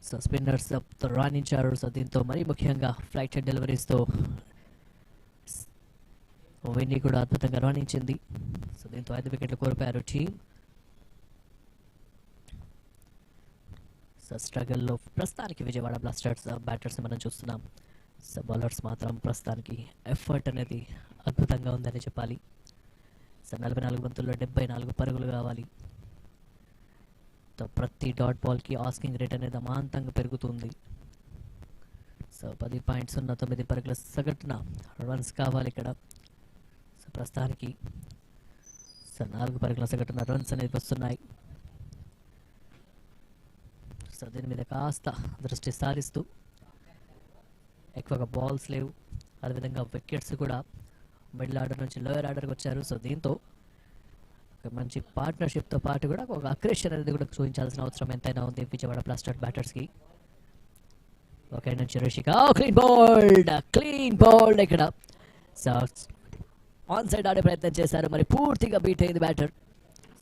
సో స్పిన్నర్స్ రాణించారు. సో దీంతో మరీ ముఖ్యంగా ఫ్లైట్ డెలివరీస్తో విన్నీ కూడా అద్భుతంగా రాణించింది. సో దీంతో 5 వికెట్లు కోల్పోయారు టీం. సో స్ట్రగల్లో ప్రస్తుతానికి విజయవాడ బ్లాస్టర్స్ బ్యాటర్స్ మనం చూస్తున్నాం. సో బౌలర్స్ మాత్రం ప్రస్తుతానికి ఎఫర్ట్ అనేది అద్భుతంగా ఉందని చెప్పాలి. సో 44 బంతుల్లో 74 పరుగులు కావాలి. సో ప్రతి డాట్ బాల్కి ఆస్కింగ్ రేట్ అనేది అమాంతంగా పెరుగుతుంది. సో 10.09 పరుగుల సగటున రన్స్ కావాలి ఇక్కడ. సో ప్రస్తుతానికి సో 4 పరుగుల సగటున రన్స్ అనేది వస్తున్నాయి. సో దీని మీద కాస్త దృష్టి సారిస్తూ ఎక్కువగా బాల్స్ లేవు, అదేవిధంగా వికెట్స్ కూడా మిడిల్ ఆర్డర్ నుంచి లోయర్ ఆర్డర్కి వచ్చారు. సో దీంతో ఒక మంచి పార్ట్నర్షిప్తో పాటు కూడా ఒక అగ్రెషన్ అనేది కూడా చూపించాల్సిన అవసరం ఎంతైనా ఉంది విజయవాడ బ్లాస్టర్ బ్యాటర్స్కి. ఓకే నుంచి రిషిక క్లీన్ బోల్డ్ ఇక్కడ. సో ఆన్ సైడ్ ఆడే ప్రయత్నం చేశారు, మరి పూర్తిగా బీట్ అయింది బ్యాటర్.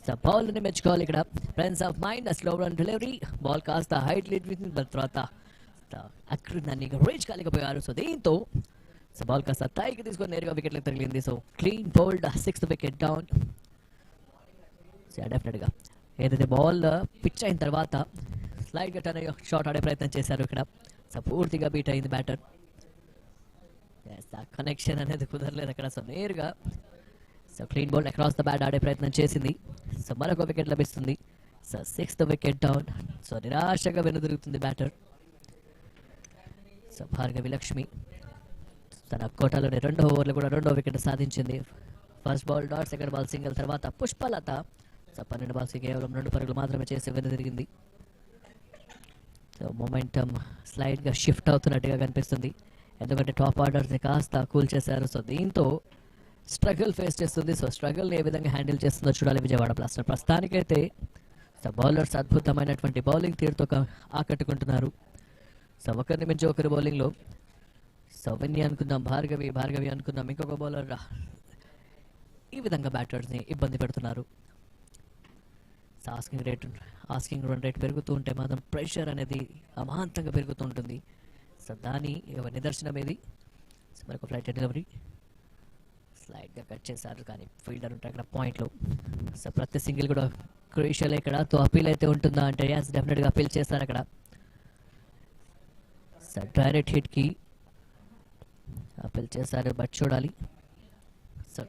సో బౌల్ని మెచ్చుకోవాలి ఇక్కడ. ప్రెన్స్ of mind, slow run delivery, ball కాస్త హైట్ లీడ్ తర్వాత అక్కడ దాన్ని రీచ్ కాలేకపోయారు. సో దీంతో సో బాల్ కాస్త తాయికి తీసుకొని నేరుగా వికెట్లకు తగిలింది. So clean bowled, 6th wicket down. So డెఫినెట్గా ఏదైతే బాల్ పిచ్ అయిన తర్వాత స్లైడ్గా టర్న్ షాట్ ఆడే ప్రయత్నం చేశారు ఇక్కడ. సో పూర్తిగా బీట్ అయింది బ్యాటర్. కనెక్షన్ అనేది కుదరలేదు అక్కడ. సో నేరుగా so clean bowled across the bat ఆడే ప్రయత్నం చేసింది. సో మరొక వికెట్ లభిస్తుంది. So 6th wicket down. So నిరాశగా వెనుదిరుగుతుంది బ్యాటర్. సో భార్గవి లక్ష్మి తన కోటాలోని 2వ ఓవర్లో కూడా 2వ వికెట్ సాధించింది. First ball dot, second ball single తర్వాత పుష్పలత సో 12 బాల్స్కి కేవలం 2 పరుగులు మాత్రమే చేసి వెనుదిరిగింది. సో మొమెంటమ్ స్లైడ్గా షిఫ్ట్ అవుతున్నట్టుగా కనిపిస్తుంది, ఎందుకంటే టాప్ ఆర్డర్స్ని కాస్త కూల్ చేశారు. సో దీంతో స్ట్రగుల్ ఫేస్ చేస్తుంది. సో స్ట్రగుల్ని ఏ విధంగా హ్యాండిల్ చేస్తుందో చూడాలి విజయవాడ బ్లాస్టర్. ప్రస్తుతానికైతే సో బౌలర్స్ అద్భుతమైనటువంటి బౌలింగ్ తీరుతో ఆకట్టుకుంటున్నారు. సో ఒకరిని మించి ఒకరి బౌలింగ్లో సో విన్నీ అనుకుందాం, భార్గవి అనుకుందాం, ఇంకొక బౌలర్ ఈ విధంగా బ్యాటర్స్ని ఇబ్బంది పెడుతున్నారు. సో ఆస్కింగ్ రన్ రేట్ పెరుగుతూ ఉంటే మాత్రం ప్రెషర్ అనేది అమాంతంగా పెరుగుతూ ఉంటుంది. సో దాని నిదర్శనం ఏది. సో మరొక ఫ్లైట్ డెలివరీ స్లైడ్గా కట్ చేశారు, కానీ ఫీల్డర్ ఉంటారు అక్కడ పాయింట్లో. సో ప్రతి సింగిల్ కూడా క్రూషియల్ ఇక్కడ. తో అపీల్ అయితే ఉంటుందా అంటే యాస్ డెఫినెట్గా అపీల్ చేస్తారు అక్కడ. సో డైరెక్ట్ హిట్కి అపీల్ చేశారు, బట్ చూడాలి. So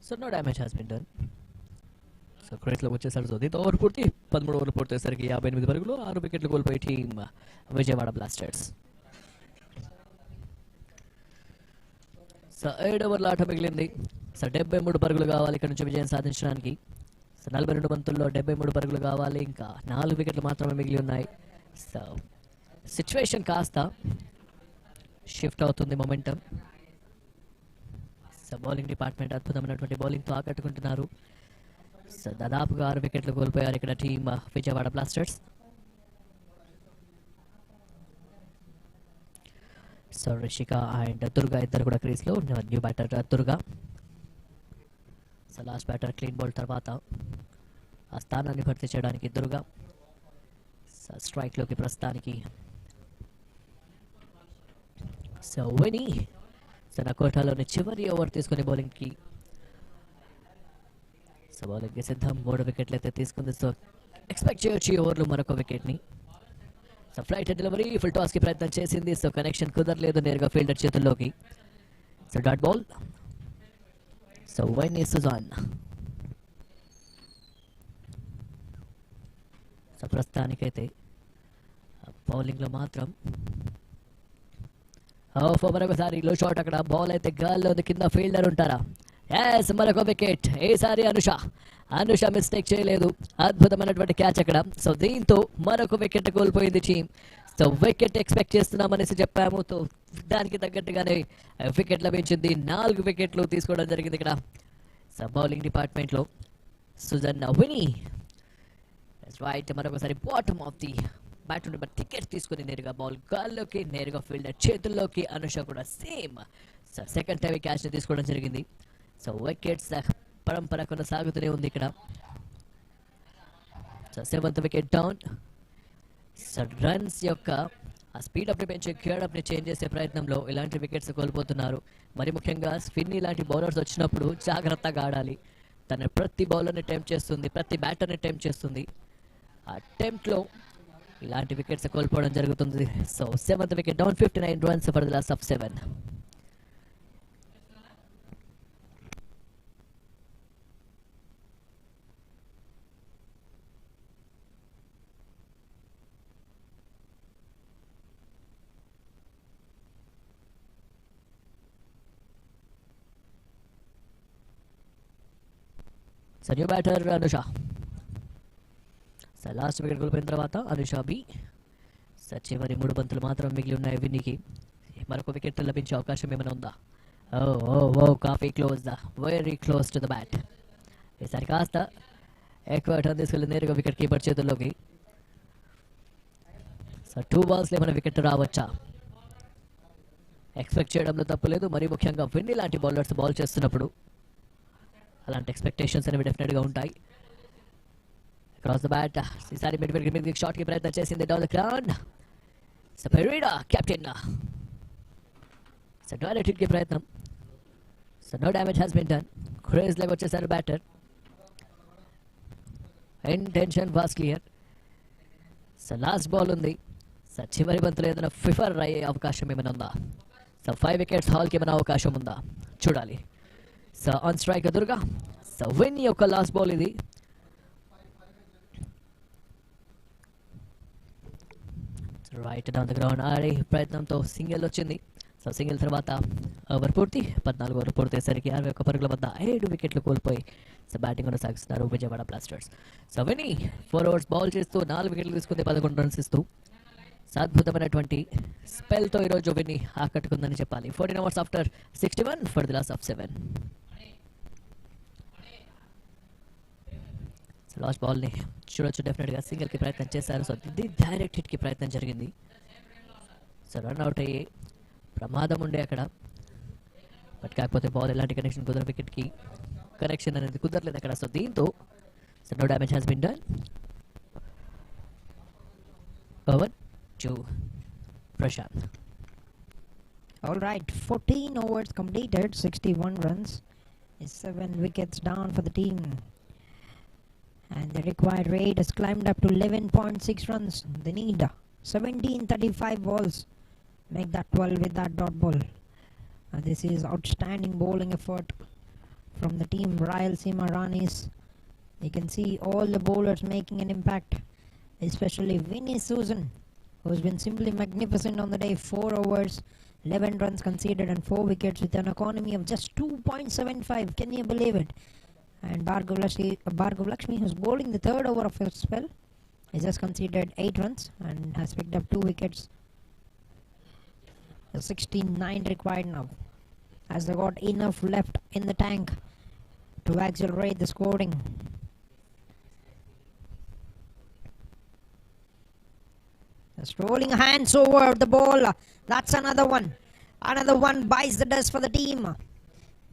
so no damage has been done. So క్రీజ్లోకి వచ్చేసరికి సో దీంతో ఓవర్ పూర్తి 13 ఓవర్లు పూర్తయ్యేసరికి 58 పరుగులు 6 వికెట్లు కోల్పోయి టీం విజయవాడ బ్లాస్టర్స్. సో 7 ఓవర్ల ఆట మిగిలింది. సో 73 పరుగులు కావాలి ఇక్కడ నుంచి విజయం సాధించడానికి. సో 42 బంతుల్లో 73 పరుగులు కావాలి, ఇంకా 4 వికెట్లు మాత్రమే మిగిలి ఉన్నాయి. సో సిచ్యువేషన్ కాస్త షిఫ్ట్ అవుతుంది మొమెంటమ్. సో బౌలింగ్ డిపార్ట్మెంట్ అద్భుతమైనటువంటి బౌలింగ్తో ఆకట్టుకుంటున్నారు. సో దాదాపుగా 6 వికెట్లు కోల్పోయారు ఇక్కడ team Vijayawada blasters. So Rishika and Durga ఇద్దరు కూడా క్రీజ్లో. New batter Durga. So last batter clean ball తర్వాత ఆ స్థానాన్ని భర్తీ చేయడానికి దుర్గా. సో స్ట్రైక్లోకి ప్రస్తుతానికి సో విని. సో నా కోటాలోని చివరి ఓవర్ తీసుకుని బౌలింగ్కి సో బౌలింగ్కి సిద్ధం. 3 వికెట్లు అయితే తీసుకుంది. సో ఎక్స్పెక్ట్ చేయొచ్చు ఈ ఓవర్లో మరొక వికెట్ని. సో ఫ్లైట్ డెలివరీ ఫుల్ టాస్కి ప్రయత్నం చేసింది. సో కనెక్షన్ కుదరలేదు నేరుగా ఫీల్డర్ చేతుల్లోకి. So dot ball. So Vinny Sujan. So ప్రస్తుతానికైతే బౌలింగ్లో మాత్రం మరొకసారి లో షాట్. అక్కడ బాల్ అయితే గాల్లో ఉంది. కింద ఫీల్డర్ ఉంటారా? ఎస్, మరొక వికెట్. ఈసారి అనుష మిస్టేక్ చేయలేదు. అద్భుతమైనటువంటి క్యాచ్ అక్కడ. సో దీంతో మరొక వికెట్ కోల్పోయింది టీం. సో వికెట్ ఎక్స్పెక్ట్ చేస్తున్నామనేసి చెప్పాము. సో దానికి తగ్గట్టుగానే వికెట్ లభించింది. 4 వికెట్లు తీసుకోవడం జరిగింది ఇక్కడ. సో బౌలింగ్ డిపార్ట్మెంట్లో సుజన్ విని రైట్. మరొకసారి బాటమ్ ఆఫ్ ది బ్యాట్ నుండి టికెట్ తీసుకుని నేరుగా బాల్ గాల్లోకి, నేరుగా ఫీల్డర్ చేతుల్లోకి. అనుష కూడా సేమ్. సో సెకండ్ టైం క్యాచ్ని తీసుకోవడం జరిగింది. సో వికెట్స్ పరంపర కొనసాగుతూనే ఉంది ఇక్కడ. So 7th wicket down. So runs యొక్క ఆ స్పీడప్ని పెంచి క్యూడప్ని చేంజ్ చేసే ప్రయత్నంలో ఇలాంటి వికెట్స్ కోల్పోతున్నారు. మరి ముఖ్యంగా స్పిన్ ఇలాంటి బౌలర్స్ వచ్చినప్పుడు జాగ్రత్తగా ఆడాలి. తన ప్రతి బౌలర్ని టెంప్ట్ చేస్తుంది, ప్రతి బ్యాటర్ని టెంప్ట్ చేస్తుంది. ఆ టెంప్ట్లో ఇలాంటి వికెట్స్ కోల్పోవడం జరుగుతుంది. So 7th wicket down. 59 runs for the loss of 7. So new batter Anusha. So last wicket కోల్పోయిన తర్వాత అనుష బి. సో చివరి 3 బంతులు మాత్రం మిగిలి ఉన్నాయి విన్నీకి. మరొక వికెట్ లభించే అవకాశం ఏమైనా ఉందా? ఓ కాఫీ close, very close to the bat. ఈసారి కాస్త ఎక్కువ టర్న్ తీసుకెళ్ళి నేరుగా వికెట్ కీపర్ చేతుల్లోకి. సో 2 balls ఏమైనా వికెట్ రావచ్చా? ఎక్స్పెక్ట్ చేయడంలో తప్పులేదు. మరీ ముఖ్యంగా విన్నీ లాంటి బౌలర్స్ బాల్ చేస్తున్నప్పుడు అలాంటి ఎక్స్పెక్టేషన్స్ అనేవి డెఫినెట్గా ఉంటాయి. Cross the bat. ఈసారి మిడ్ షాట్కి ప్రయత్నం చేసింది డౌన్ ద గ్రౌండ్. సో పెరీడా కెప్టెన్. సో డైరెక్ట్ హిట్కి ప్రయత్నం. So no damage has been done. Crease లాగా వచ్చేసారు batter. Intention was clear. So last ball ఉంది. సో చివరి బంతులు ఏదైనా ఫిఫర్ అయ్యే అవకాశం ఏమైనా ఉందా? సో 5 wickets హాల్కి ఏమైనా అవకాశం ఉందా చూడాలి. So on strike Durga. So win యొక్క లాస్ట్ బాల్ ఇది. రైట్ డౌన్ ద గ్రౌండ్ ఆడే ప్రయత్నంతో సింగిల్ వచ్చింది. సో సింగిల్ తర్వాత ఓవర్ పూర్తి. 14 ఓవర్ పూర్తయ్యేసరికి 61 పరుగుల వద్ద 7 వికెట్లు కోల్పోయి సో బ్యాటింగ్ కొనసాగిస్తున్నారు విజయవాడ బ్లాస్టర్స్. సో విని 4 overs బౌల్ చేస్తూ 4 వికెట్లు తీసుకుంది, 11 runs ఇస్తూ. అద్భుతమైనటువంటి స్పెల్తో ఈరోజు విని ఆకట్టుకుందని చెప్పాలి. 14 overs after 61 for the loss of 7. So last బాల్ని చూడొచ్చు. డెఫినెట్గా సింగిల్కి ప్రయత్నం చేశారు. సో ఇది డైరెక్ట్ హిట్కి ప్రయత్నం జరిగింది. సో రన్అట్ అయ్యే ప్రమాదం ఉండే అక్కడ. బట్ కాకపోతే బాల్ ఎలాంటి కనెక్షన్ కుదర, వికెట్కి కనెక్షన్ అనేది కుదరలేదు అక్కడ. సో దీంతో so no damage has been done. Over to Prashant. All right, 14 overs completed, 61 runs, 7 wickets down for the team, and the required rate has climbed up to 11.6 runs. They need 1735 balls, make that 12 with that dot ball. This is outstanding bowling effort from the team Rayalaseema Ranis. You can see all the bowlers making an impact, especially Vinny Susan, who's been simply magnificent on the day. 4 overs, 11 runs conceded and 4 wickets with an economy of just 2.75. Can you believe it? And Bhargav Lakshmi, who's bowling the 3rd over of his spell, has just conceded 8 runs and has picked up 2 wickets. 69 required now, as they got enough left in the tank to accelerate the scoring. Just rolling hands over the ball. That's another one. Another one bites the dust for the team.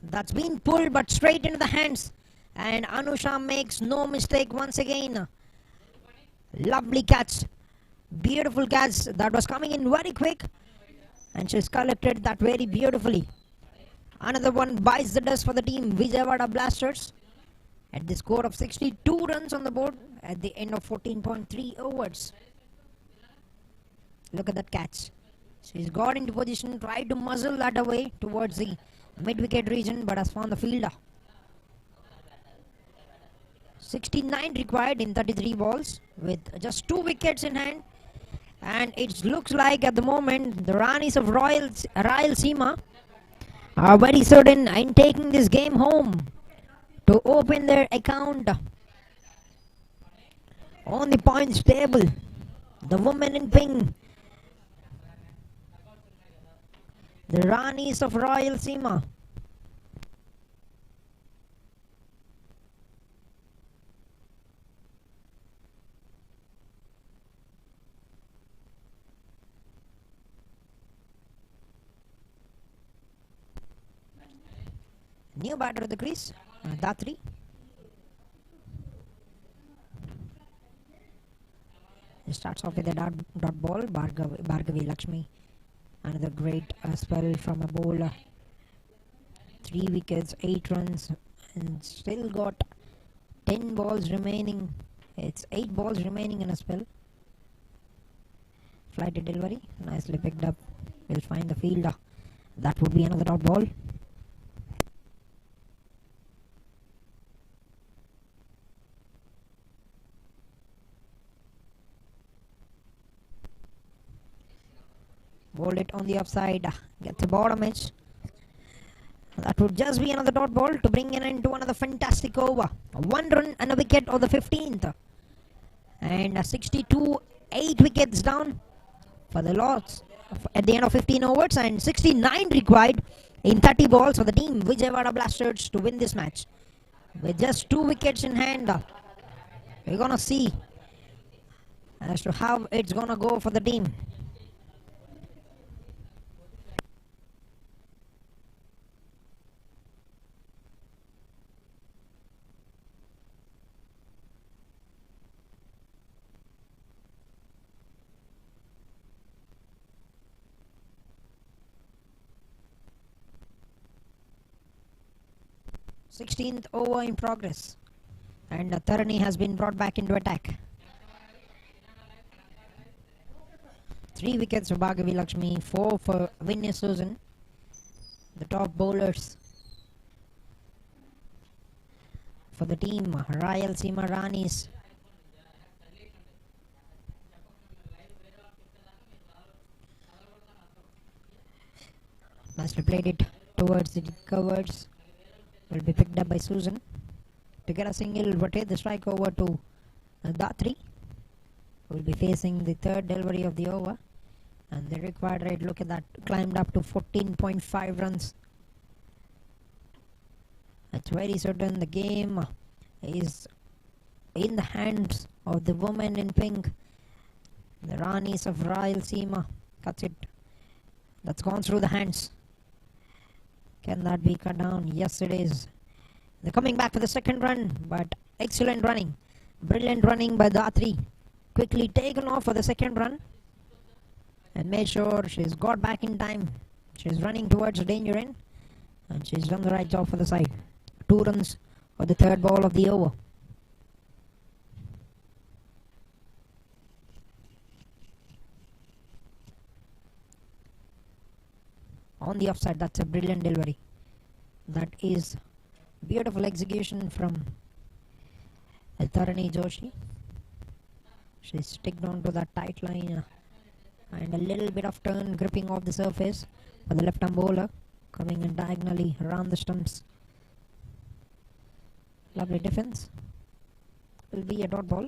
That's been pulled but straight into the hands. And Anusha makes no mistake once again. Lovely catch. Beautiful catch. That was coming in very quick. And she's collected that very beautifully. Another one bites the dust for the team. Vijayawada Blasters. At the score of 62 runs on the board at the end of 14.3 overs. Look at that catch. She's got into position, tried to muzzle that away towards the mid-wicket region, but has found the fielder. 69 required in 33 balls with just 2 wickets in hand. And it looks like at the moment the Ranis of Rayalaseema are very certain in taking this game home to open their account on the points table. The women in pink, the Ranis of Rayalaseema. New batter at the crease, Datri. He starts off with a dot ball. Bhargavi Lakshmi. Another great spell from a bowler. 3 wickets, 8 runs, and still got 10 balls remaining. It's 8 balls remaining in a spell. Flighted delivery, nicely picked up. We'll find the fielder. That would be another dot ball. Bowled it on the offside, get the bottom edge. That would just be another dot ball to bring an end to another fantastic over. 1 run and a wicket of the 15th. And 62, 8 wickets down for the loss at the end of 15 overs, and 69 required in 30 balls for the team Vijayawada Blasters to win this match. With just 2 wickets in hand, we're gonna see as to how it's gonna go for the team. Sixteenth over in progress, and Tharani has been brought back into attack. 3 wickets for Bhargavi Lakshmi, 4 for Vinay Susan, the top bowlers for the team Rayalaseema Ranis. Nicely played it towards the covers. Will be picked up by Susan to get a single. Rotate the strike over to Datri. Will be facing the third delivery of the over, and the required rate, look at that, climbed up to 14.5 runs. It's very certain the game is in the hands of the woman in pink, the Ranis of Rayalaseema. Cuts it. That's gone through the hands. Can that be cut down? Yes, it is. They're coming back for the second run, but excellent running. Brilliant running by Datri. Quickly taken off for the second run and made sure she's got back in time. She's running towards the danger end, and she's done the right job for the side. 2 runs for the third ball of the over. On the offside, that's a brilliant delivery. That is beautiful execution from Tharani Joshi. She sticked onto that tight line and a little bit of turn, gripping off the surface for the left arm bowler, coming in diagonally around the stumps. Lovely defense. Will be a dot ball.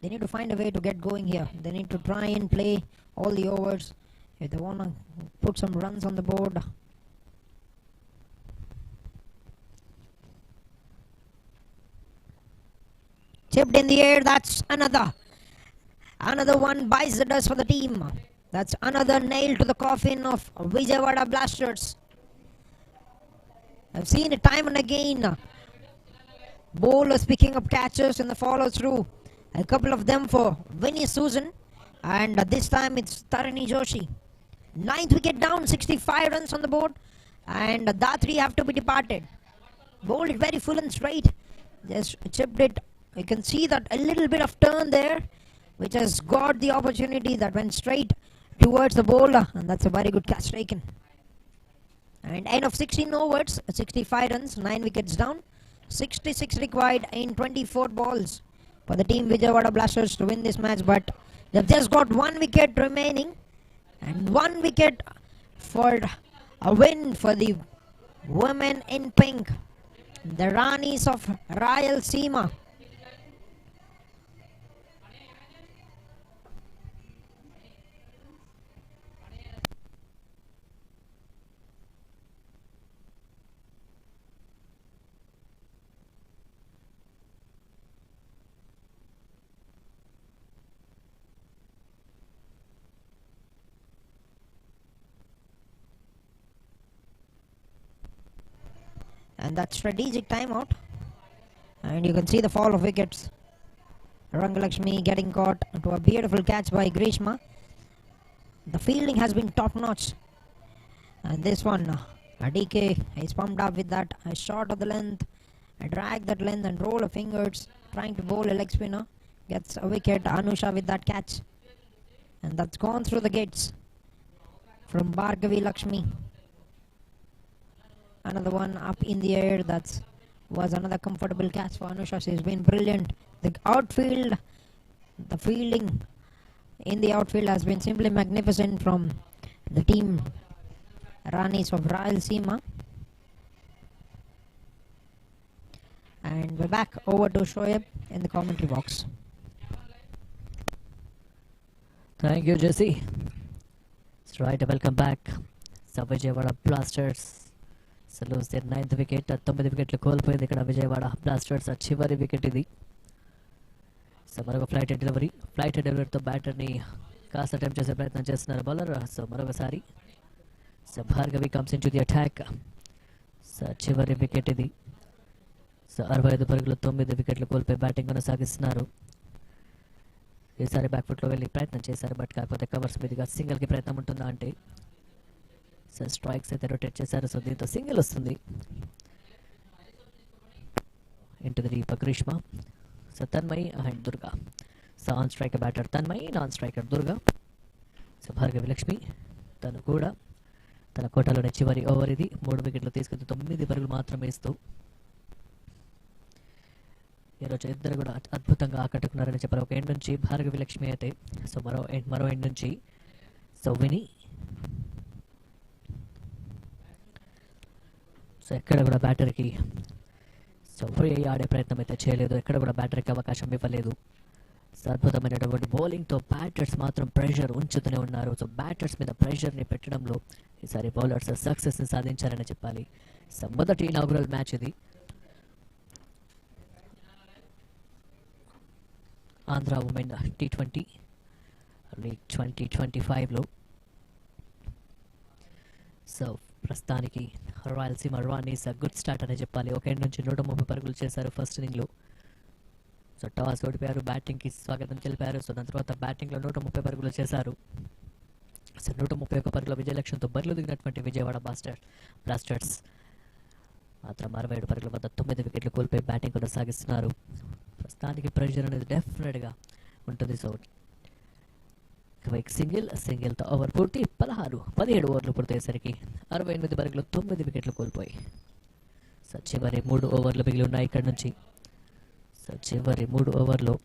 They need to find a way to get going here. They need to try and play all the overs if they want to put some runs on the board. Chipped in the air. That's another. Another one bites the dust for the team. That's another nail to the coffin of Vijayawada Blasters. I've seen it time and again. Bowlers picking up catches in the follow through. A couple of them for Vinny Susan. And this time it's Tarini Joshi. 9th wicket down, 65 runs on the board. And that 3 have to be departed. Bowled it very full and straight. Just chipped it. You can see that a little bit of turn there, which has got the opportunity that went straight towards the bowler. And that's a very good catch taken. And end of 16 overs, 65 runs, 9 wickets down. 66 required in 24 balls for the team Vijayawada Blasters to win this match. But they've just got 1 wicket remaining. And 1 wicket for a win for the women in pink, the Ranis of Rayalaseema. And that strategic timeout. And you can see the fall of wickets. Rangalakshmi getting caught to a beautiful catch by Grishma. The fielding has been top notch. And this one, DK is pumped up with that. A shot of the length. A drag that length and roll of fingers. Trying to bowl a leg spinner. Gets a wicket. Anusha with that catch. And that's gone through the gates from Bhargavi Lakshmi. Another one up in the air. That was another comfortable catch for Anusha. She's been brilliant. The outfield, the fielding in the outfield has been simply magnificent from the team Ranis of Rayalaseema. And we're back over to Shoaib in the commentary box. Thank you, Jesse. That's right, welcome back. So Vijayawada Blasters lose their 9th wicket. 9 వికెట్లు కోల్పోయింది ఇక్కడ Vijayawada blasters చివరి wicket ఇది. So మరొక flight డెలివరీతో బ్యాటర్ని కాస్త attempt చేసే ప్రయత్నం చేస్తున్నారు బౌలర్. సో మరొకసారి so Bhargavi comes in to the attack. So చివరి వికెట్ ఇది. సో 65 పరుగులు 9 వికెట్లు కోల్పోయి బ్యాటింగ్ కొనసాగిస్తున్నారు. ఈసారి బ్యాక్ఫుట్లో వెళ్ళి ప్రయత్నం చేశారు, బట్ కాకపోతే కవర్స్ మీదుగా సింగిల్కి ప్రయత్నం ఉంటుందా అంటే సో స్ట్రైక్స్ అయితే రొటేట్ చేశారు. సో దీంతో సింగిల్ వస్తుంది. Into the deep Greeshma. So Tanmayi and Durga. So on striker batter Tanmayi, non striker Durga. So Bhargavi Lakshmi తను కూడా తన కోటలోనే చివరి ఓవర్ ఇది. 3 వికెట్లు తీసుకుంటూ 9 పరుగులు మాత్రమే ఇస్తూ ఈరోజు ఇద్దరు కూడా అద్భుతంగా ఆకట్టుకున్నారని చెప్పారు. ఒక ఎండ్ నుంచి భార్గవి లక్ష్మి అయితే సో మరో ఎండ్ నుంచి సో విని సో ఎక్కడ కూడా బ్యాటర్కి సో ఫ్రీ ఆడే ప్రయత్నం అయితే చేయలేదు. ఎక్కడ కూడా బ్యాటర్కి అవకాశం ఇవ్వలేదు. సో అద్భుతమైనటువంటి బౌలింగ్తో బ్యాటర్స్ మాత్రం ప్రెషర్ ఉంచుతూనే ఉన్నారు. సో బ్యాటర్స్ మీద ప్రెషర్ని పెట్టడంలో ఈసారి బౌలర్స్ సక్సెస్ని సాధించారని చెప్పాలి. సో మొదటి ఇనాగురల్ మ్యాచ్ ఇది ఆంధ్ర ఉమెన్ T20 లీగ్ 2025లో. సో ప్రస్తుతానికి రాయలసీమ రాణీస్ గుడ్ స్టార్ట్ అనే చెప్పాలి. ఒక ఎండ్ నుంచి 130 పరుగులు చేశారు ఫస్ట్ ఇన్నింగ్లో. సో టాస్ ఓడిపోయారు, బ్యాటింగ్కి స్వాగతం తెలిపారు. సో దాని తర్వాత బ్యాటింగ్లో 130 పరుగులు చేశారు. సో 131 పరుగుల విజయలక్ష్యంతో బరిలో దిగినటువంటి విజయవాడ బ్లాస్టర్స్ మాత్రం 67 పరుగుల వద్ద 9 వికెట్లు కోల్పోయి బ్యాటింగ్ కొనసాగిస్తున్నారు. ప్రస్తుతానికి ప్రెషర్ అనేది డెఫినెట్గా ఉంటుంది. సో క్విక్ సింగిల్తో ఓవర్ పూర్తి. 17 ఓవర్లు పూర్తయ్యేసరికి 68 పరుగులు 9 వికెట్లు కోల్పోయి సో చివరి 3 ఓవర్లు మిగిలి ఉన్నాయి ఇక్కడ నుంచి. సో చివరి 3 ఓవర్లో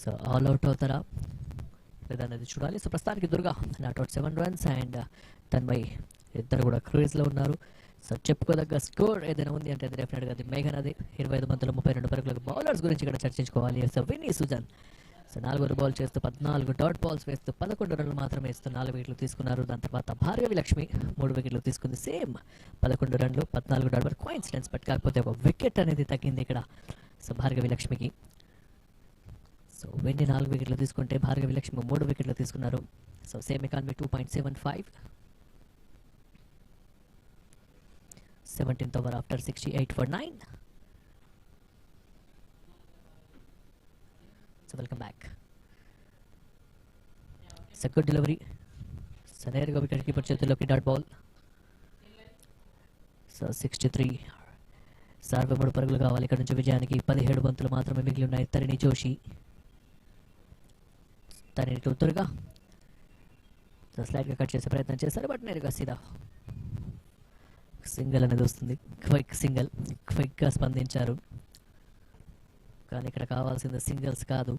సో ఆల్ అవుట్ అవుతారా లేదనేది చూడాలి. సో ప్రస్తుతానికి Durga not out 7 runs and Tanmay ఇద్దరు కూడా క్రీజ్లో ఉన్నారు. సో చెప్పుకోదగ్గ స్కోర్ ఏదైనా ఉంది అంటే అది డెఫినెట్గా అది మేఘనాది. 25 బంతులు 32 పరుగులకు బౌలర్స్ గురించి ఇక్కడ చర్చించుకోవాలి. So Vinny Sujan so 4 ball చేస్తూ 14 డాట్ బాల్స్ వేస్తూ 11 రన్లు మాత్రమే ఇస్తూ 4 వికెట్లు తీసుకున్నారు. దాని తర్వాత భార్గవి లక్ష్మి 3 వికెట్లు తీసుకుంది. Same 11 రన్లు 14 dot ball. Coincidence but కాకపోతే ఒక వికెట్ అనేది తగ్గింది ఇక్కడ సో భార్గవి లక్ష్మికి. సో వెండి 4 వికెట్లు తీసుకుంటే భార్గవి లక్ష్మి 3 వికెట్లు తీసుకున్నారు. So same economy 2.75. 17th over after 68 for 9. So welcome back. It's a good delivery. So నేరుగా వికెట్ కీపర్ చేతుల్లోకి డాట్ బాల్. సో 63. 63 పరుగులు కావాలి ఇక్కడ నుంచి విజయానికి. 17 బంతులు మాత్రమే మిగిలి ఉన్నాయి. తరిణి జోషి తరిణికి ఉత్తరుగా స్లైడ్గా కట్ చేసే ప్రయత్నం చేశారు, బట్ నేరుగా సీదా సింగిల్ అనేది వస్తుంది. క్విక్ సింగిల్, క్విక్గా స్పందించారు. కానీ ఇక్కడ కావాల్సింది సింగిల్స్ కాదు.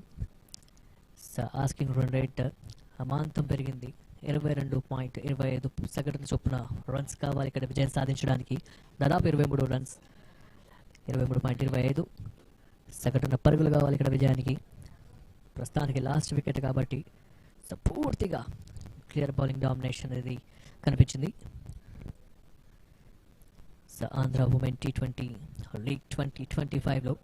ఆస్కింగ్ రన్ రేట్ అమాంతం పెరిగింది. 22.25 సగటున చొప్పున రన్స్ కావాలి ఇక్కడ విజయం సాధించడానికి. దాదాపు 23 రన్స్, 23.25 సగటున పరుగులు కావాలి ఇక్కడ విజయానికి. ప్రస్తుతానికి లాస్ట్ వికెట్ కాబట్టి పూర్తిగా క్లియర్ బౌలింగ్ డామినేషన్ అనేది కనిపించింది. ఆంధ్ర ఉమెన్ T20 లీగ్ 2025లో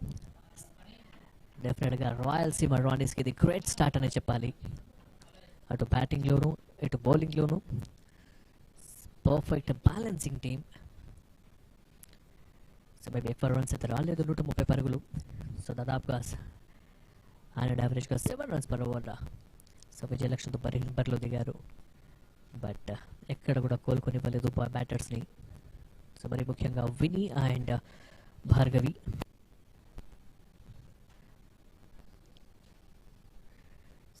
డెఫినెట్గా రాయలసీమ రాణీస్కి ఇది గ్రేట్ స్టార్ట్ అనే చెప్పాలి. అటు బ్యాటింగ్లోను ఇటు బౌలింగ్లోను perfect balancing team. So maybe ఎక్కువ రన్స్ అయితే రాలేదు, 130 పరుగులు. సో దాదాపుగా ఆయన యావరేజ్గా 7 runs per over. సో విజయ లక్ష్యంతో బరిలో దిగారు, బట్ ఎక్కడ కూడా కోలుకొనివ్వలేదు బ్యాటర్స్ని. సో మరి ముఖ్యంగా విని అండ్ భార్గవి.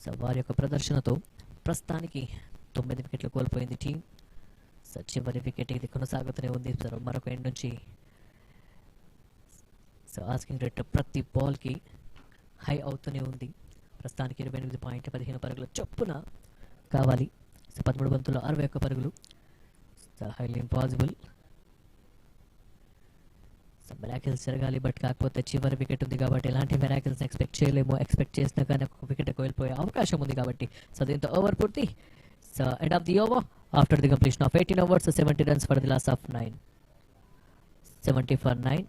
సో వారి యొక్క ప్రదర్శనతో ప్రస్తుతానికి 9 వికెట్లు కోల్పోయింది టీం. సో చివరి వికెట్ ఇది కొనసాగుతూనే ఉంది. సో మరొక ఎండ్ నుంచి సో ఆస్కింగ్ రేట్ ప్రతి బాల్కి హై అవుతూనే ఉంది. ప్రస్తుతానికి 28.15 పరుగుల చొప్పున కావాలి. సో 13 బంతుల్లో 61 పరుగులు. So highly impossible. So miracles జరగాలి, బట్ కాకపోతే చివరి వికెట్ ఉంది కాబట్టి ఎలాంటి మెరాకిల్స్ ఎక్స్పెక్ట్ చేయలేము. ఎక్స్పెక్ట్ చేసినా కానీ ఒక వికెట్ కోల్పోయే అవకాశం ఉంది కాబట్టి. సో దీంతో ఓవర్ పూర్తి. So end of the over after the completion of 18 overs. 70 runs for the loss of 9. 70 for 9.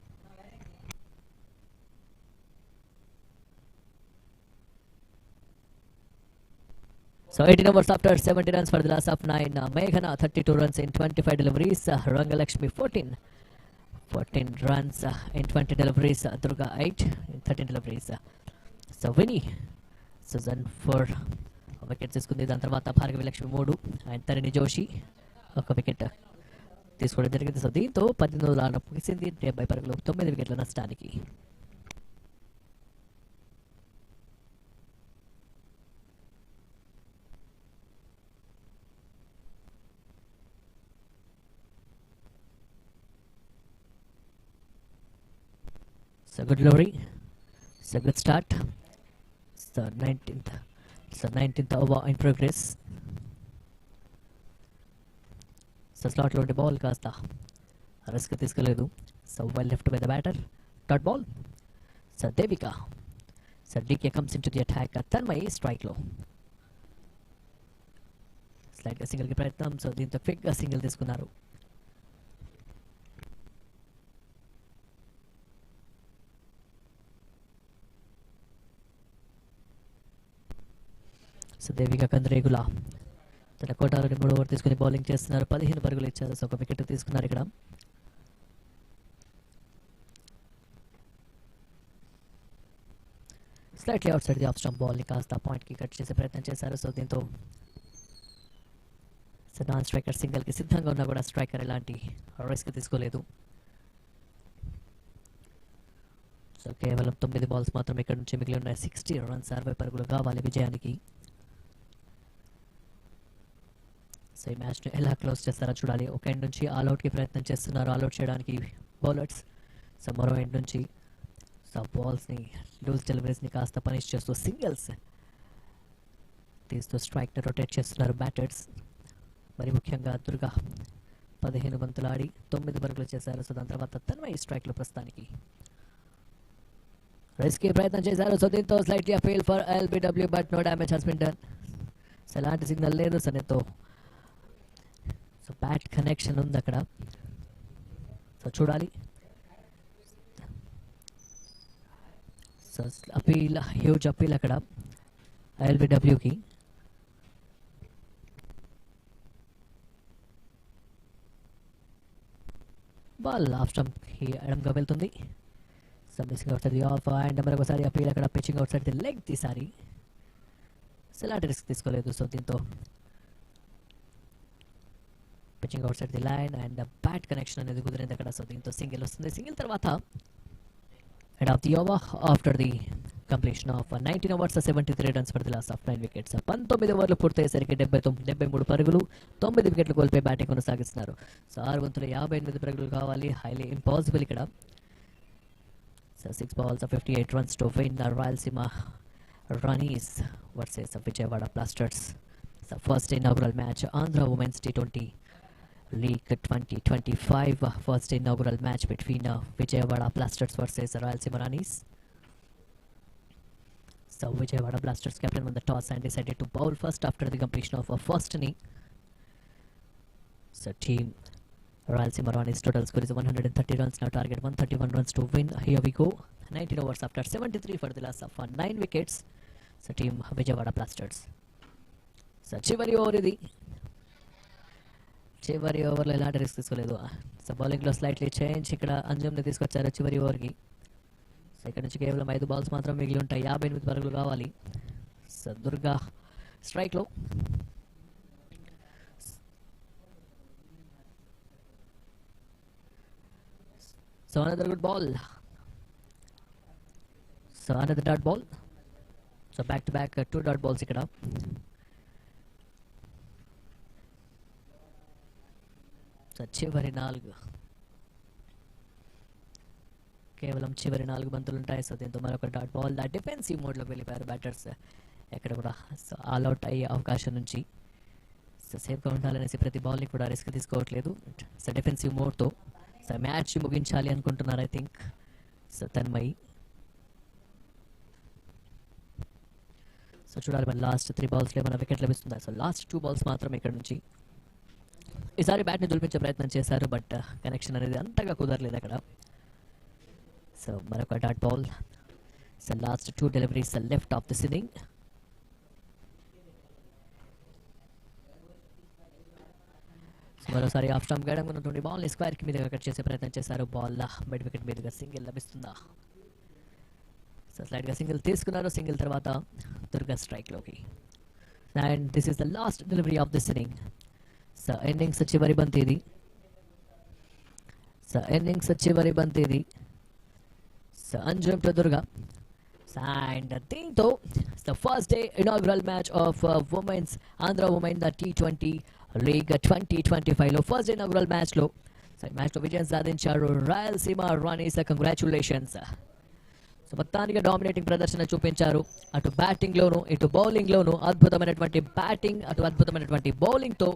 So 18 overs after 70 runs for the loss of 9. Meghana 32 runs in 25 deliveries. Rangalakshmi 14 runs in 20 deliveries. Durga 8 in 13 deliveries. So Winnie Susan 4 wickets తీసుకుంది. దాని తర్వాత Bhargavi Lakshmi 3 and Tarini Joshi 1 wicket తీసుకోవడం జరిగింది. So దీంతో 18 ఓవర్ల ముగిసింది. 70 పరుగులు, 9 వికెట్ల నష్టానికి. So good delivery. So good start. So 19th over in progress. So slot లో బాల్ కాస్త రిస్క్ తీసుకోలేదు. So well left by the batter. Dot ball. So Devika. So DK comes into the attack. Tanmay strike లో slide గా single కి ప్రయత్నం. So దీంతో quick గా single తీసుకున్నారు. సో దేవిక కంద్రేగుల తన కోటాలని 3 ఓవర్ తీసుకుని బౌలింగ్ చేస్తున్నారు. 15 పరుగులు ఇచ్చారు. సో 1 వికెట్ తీసుకున్నారు ఇక్కడ. Slightly out side the off stump ball ని కాస్త పాయింట్ కి కట్ చేసే ప్రయత్నం చేశారు. సో దీంతో నాన్ స్ట్రైకర్ సింగిల్ కి సిద్ధంగా ఉన్నా కూడా స్ట్రైకర్ ఎలాంటి రిస్క్ తీసుకోలేదు. సో కేవలం 9 balls మాత్రమే ఇక్కడ నుంచి మిగిలి ఉన్నాయి. 60 runs 60 పరుగులు కావాలి విజయానికి. సో ఈ మ్యాచ్ని ఎలా క్లోజ్ చేస్తారో చూడాలి. ఒక ఎండ్ నుంచి ఆల్అవుట్కి ప్రయత్నం చేస్తున్నారు, ఆల్అవుట్ చేయడానికి బౌలర్స్. సో మరో ఎండ్ నుంచి సో బాల్స్ని లూజ్ డెలివరీస్ని కాస్త పనిష్ చేస్తూ సింగిల్స్ తీస్తూ స్ట్రైక్ని రొటేట్ చేస్తున్నారు బ్యాటర్స్. మరి ముఖ్యంగా దుర్గా 15 బంతులు ఆడి 9 పరుగులు చేశారు. సో దాని తర్వాత తన్మయ్ స్ట్రైక్లో ప్రస్తుతానికి రిస్కీ ప్రయత్నం చేశారు. సో దీంతో slightly fail for LBW, but no damage has been done. So ఎలాంటి సిగ్నల్ లేదు. సో నేతో సో బ్యాట్ కనెక్షన్ ఉంది అక్కడ. సో చూడాలి. సో అపీల్, హ్యూజ్ అపీల్ అక్కడ ఎల్బిడబ్ల్యూకి. బాల్ ఆఫ్ స్టంప్కి ఎడంగా వెళ్తుంది. So missing outside the off and మరొకసారి అపీల్ అక్కడ pitching outside the leg. ఈసారి ఎలాంటి రిస్క్ తీసుకోలేదు. సో దీంతో pitching outside the line and bat connection అనేది కుదిరింది అక్కడ. సో దీంతో సింగిల్ వస్తుంది. సింగిల్ తర్వాత end of the over after the completion of 19 overs 73 runs for the loss of 9 wickets. 19 ఓవర్లు పూర్తయ్యేసరికి 73 పరుగులు, 9 వికెట్లు కోల్పోయి బ్యాటింగ్ కొనసాగిస్తున్నారు. సో 658 పరుగులు కావాలి, హైలీ ఇంపాసిబుల్ ఇక్కడ. So 6 balls 58 runs to win the Rayalaseema Ranis versus Vijayawada Blasters. So first inaugural match, Andhra Women's T20 League 2025. First inaugural match between Vijayawada Blasters versus Rayalaseema Ranis. So Vijayawada Blasters captain won the toss and decided to bowl first after the completion of a first inning. So team Rayalaseema Ranis total score is 130 runs. Now target 131 runs to win. Here we go. 19 overs after 73 for the loss of 9 wickets. So team Vijayawada Blasters. So చివరి over ఇది. చివరి ఓవర్లో ఎలాంటి risk తీసుకోలేదు. So బౌలింగ్లో slightly change. ఇక్కడ అంజంని తీసుకొచ్చారు చివరి ఓవర్కి. సో ఇక్కడ నుంచి కేవలం 5 balls మాత్రం మిగిలి ఉంటాయి. 58 పరుగులు కావాలి. సో దుర్గా స్ట్రైక్లో. So another good ball. So another dot ball. So back to back 2 dot balls ఇక్కడ. సో చివరి 4, కేవలం చివరి 4 బంతులు ఉంటాయి. సో దీంతో మరొక డాట్ బాల్. డిఫెన్సివ్ మోడ్లోకి వెళ్ళిపోయారు బ్యాటర్స్. ఎక్కడ కూడా సో ఆల్అవుట్ అయ్యే అవకాశం నుంచి సో సేఫ్గా ఉండాలనేసి ప్రతి బాల్ని కూడా రిస్క్ తీసుకోవట్లేదు. సో డిఫెన్సివ్ మోడ్తో సో మ్యాచ్ ముగించాలి అనుకుంటున్నారు I think. So Tanmayi. So చూడాలి మరి లాస్ట్ 3 balls ఏమైనా వికెట్ లభిస్తుందా. సో లాస్ట్ 2 balls మాత్రం ఇక్కడ నుంచి. ఈసారి బ్యాట్ని దులిపించే ప్రయత్నం చేశారు, బట్ కనెక్షన్ అనేది అంతగా కుదరలేదు అక్కడ. సో మరొక dot ball. So last 2 deliveries left of this inning. So మరోసారి ఆఫ్ స్టంప్ గైడం ఉన్నటువంటి బాల్ని స్క్వేర్కి మీదుగా కట్ చేసే ప్రయత్నం చేశారు. బాల్ మిడ్ వికెట్ మీదుగా సింగిల్ లభిస్తుందా. సో స్లైడ్గా సింగిల్ తీసుకున్నారు. సింగిల్ తర్వాత దుర్గా స్ట్రైక్లోకి. And this is the last delivery of this inning. So innings చివరి బంతి ఇది. సో ఇన్నింగ్స్ చివరి బంతి ఇది. So Anjum to Durga. And దీంతో the first day inaugural match of womens Andhra women the T20 league 2025లో ఫస్ట్ డే ఇనాగ్రల్ మ్యాచ్లో విజయం సాధించారు రాయలసీమ రాణీస్. కంగ్రాచులేషన్స్. సో మొత్తానికి డామినేటింగ్ ప్రదర్శన చూపించారు. అటు బ్యాటింగ్లోను ఇటు బౌలింగ్లోను అద్భుతమైనటువంటి బ్యాటింగ్, అటు అద్భుతమైనటువంటి బౌలింగ్తో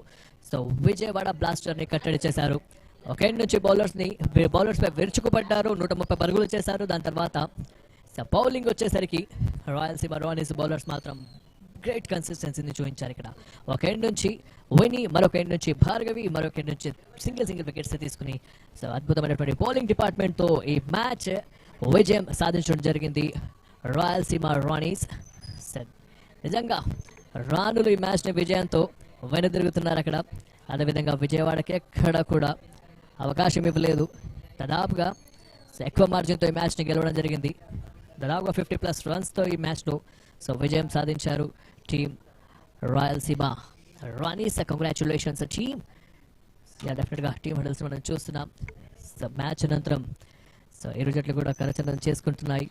సో విజయవాడ బ్లాస్టర్ని కట్టడి చేశారు. ఒక ఎండ్ నుంచి బౌలర్స్పై విరుచుకుపడ్డారు. 130 పరుగులు చేశారు. దాని తర్వాత సో బౌలింగ్ వచ్చేసరికి రాయలసీమ రాణీస్ బౌలర్స్ మాత్రం గ్రేట్ కన్సిస్టెన్సీని చూపించారు ఇక్కడ. ఒక ఎండ్ నుంచి విని, మరొక ఎండ్ నుంచి భార్గవి, మరొక ఎండ్ నుంచి సింగిల్ వికెట్స్ తీసుకుని సో అద్భుతమైనటువంటి బౌలింగ్ డిపార్ట్మెంట్తో ఈ మ్యాచ్ విజయం సాధించడం జరిగింది రాయలసీమ రాణీస్. నిజంగా రాణులు ఈ మ్యాచ్ని విజయంతో వెనుదిరుగుతున్నారు అక్కడ. అదేవిధంగా విజయవాడకి ఎక్కడ కూడా అవకాశం ఇవ్వలేదు. దాదాపుగా ఎక్కువ మార్జిన్తో ఈ మ్యాచ్ని గెలవడం జరిగింది. దాదాపుగా 50+ runsతో ఈ మ్యాచ్లో సో విజయం సాధించారు team Rayalaseema Ranis. Congratulations team. డెఫినెట్గా టీమ్ హడల్స్ మనం చూస్తున్నాం. సో మ్యాచ్ అనంతరం సో ఇరు జట్లు కూడా కరచందం చేసుకుంటున్నాయి.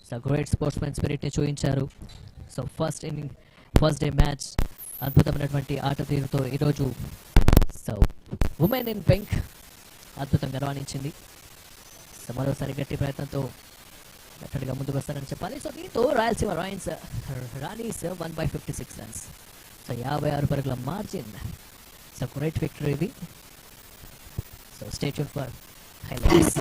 సో గ్రేట్ స్పోర్ట్స్మెన్ స్పిరిట్ని చూపించారు. సో ఫస్ట్ డే మ్యాచ్ అద్భుతమైనటువంటి ఆట తీరుతో ఈరోజు సో ఉమెన్ ఇన్ పింక్ అద్భుతంగా రాణించింది. సో మరోసారి గట్టి ప్రయత్నంతో గట్టిగా ముందుకు వస్తారని చెప్పాలి. సో దీంతో రాయలసీమ రాణీస్ 1/56 runs. సో 56 పరుగుల మార్జిన్. సో గ్రేట్ విక్టరీ ఇది. So stay tune for highlights.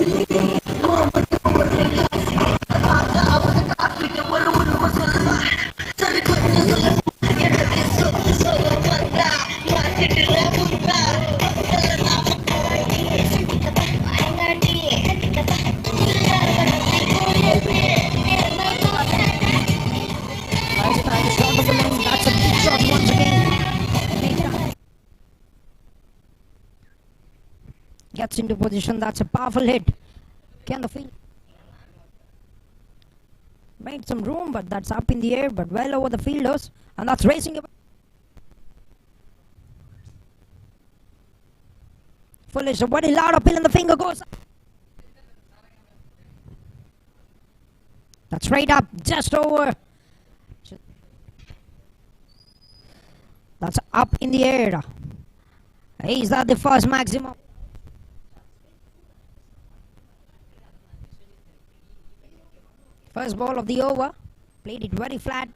Gets into position. That's a powerful hit. Can the field made some room, but that's up in the air, but well over the fielders, and that's racing away. Foolish, a very loud appeal, and the finger goes. That's right up, just over. That's up in the air. Is that the first maximum? First ball of the over. Played it very flat.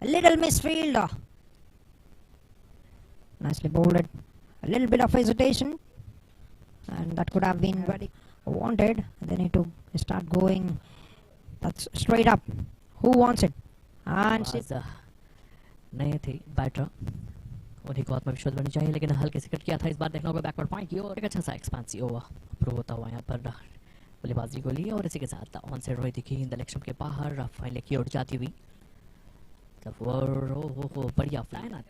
A little misfield. Nicely bowled. A little bit of hesitation. And that could have been very wanted. They need to start going. That's straight up. Who wants it? And नए थे batter उन्हीं को आत्मविश्वास बढ़नी चाहिए, लेकिन हल्के से कट किया था। इस बार देखना होगा बैकवर्ड पॉइंट की और एक अच्छा सा एक्सपेंसिव ओवर अप्रूव होता हुआ यहाँ पर बल्लेबाजी को ली और इसी के साथ ऑन साइड रही थी गेंद लेग के बाहर फाइनल की ओर जाती हुई। बढ़िया फ्लाइन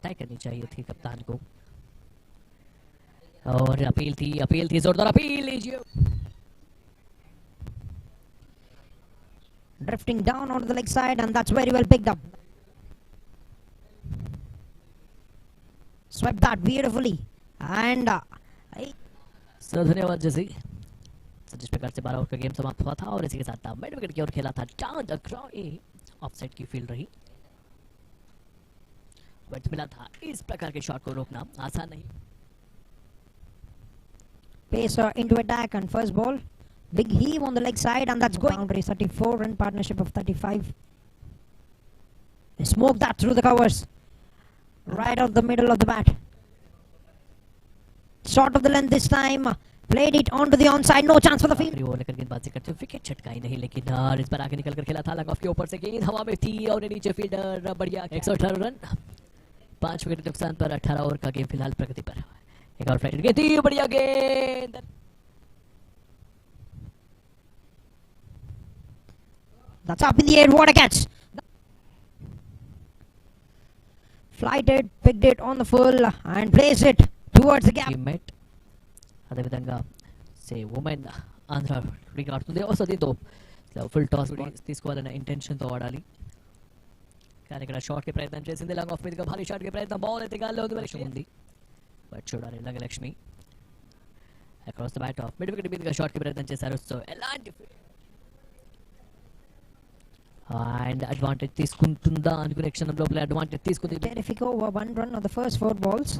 तय करनी चाहिए थी कप्तान को और अपील थी जोरदार अपील लीजिए। drifting down onto the leg side, and that's very well picked up. Swept that beautifully, and धन्यवाद जैसी जिस प्रकार से 12 ओवर का गेम समाप्त हुआ था और इसी के साथ मिड विकेट की ओर खेला था डाउन द क्रॉस ऑफसाइड की फील्ड रही। बट मिला था इस प्रकार के शॉट को रोकना आसान नहीं। Pacer into attack and first ball. Big heave on the leg side, and that's going. Boundary 34 run partnership of 35. They smoke that through the covers. Right out the middle of the bat. Short of the length this time. Played it onto the onside. No chance for the field. वो लेकर गेंदबाजी करते हुए wicket छटकाई नहीं, लेकिन इस बार आगे निकल कर खेला था। लॉन्ग ऑफ के ऊपर से गेंद हवा में थी और नीचे फील्डर बढ़िया 118 रन 5 विकेट नुकसान पर 18 ओवर का गेम फिलहाल प्रगति पर। एक और फ्लाइट गेंद थी, बढ़िया गेंद। That's up in the air. What a catch! Flighted, picked it on the full and placed it towards the gap. Teammate అదేవిధంగా సే ఉమెన్ ఆంధ్ర లీగ్ ఆడుతుంది అవసరం దీంతో ఫుల్ టాస్ తీసుకోవాలన్న ఇంటెన్షన్తో ఆడాలి, కానీ ఇక్కడ షాట్కి ప్రయత్నం చేసింది. లాంగ్ ఆఫ్ మీదుగా భారీ షాట్కి ప్రయత్నం, బాల్ అయితే గాల్లో ఉంది బట్ చూడాలి Langalakshmi across the bat off mid wicket మీదుగా షాట్కి ప్రయత్నం చేశారు. సో ఎలాంటి అండ్ అడ్వాంటేజ్ తీసుకుంటుందా అనుకునే క్షణంలో అడ్వాంటేజ్ తీసుకుంది. Terrific over, 1 run on the first 4 balls.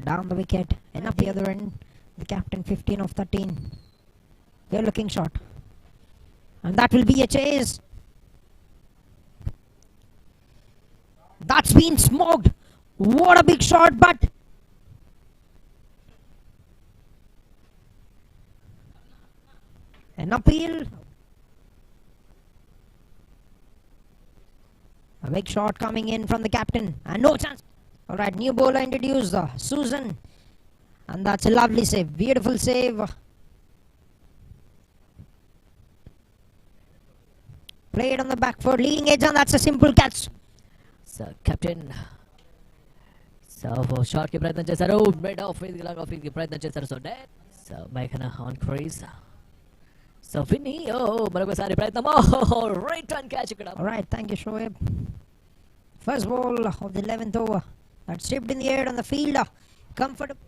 Down the wicket and up the other end. The captain 15 of 13. They're looking short, and that will be a chase. That's been smoked. What a big shot, but an appeal. A big shot coming in from the captain, and no chance. All right, new bowler introduced, Susan, and that's a lovely save, beautiful save. Played on the back foot, leading edge, and that's a simple catch. So captain so shot के प्रयत्न చేశారు, mid off field long off field కి ప్రయత్నం చేశారు. So dead so మైకనా on crease. So Vinny మరొకసారి ప్రయత్నం, right hand catch ఇక్కడ. All right, thank you, Shoaib. First ball of the 11th over. That's shipped in the air on the field. Comfortable.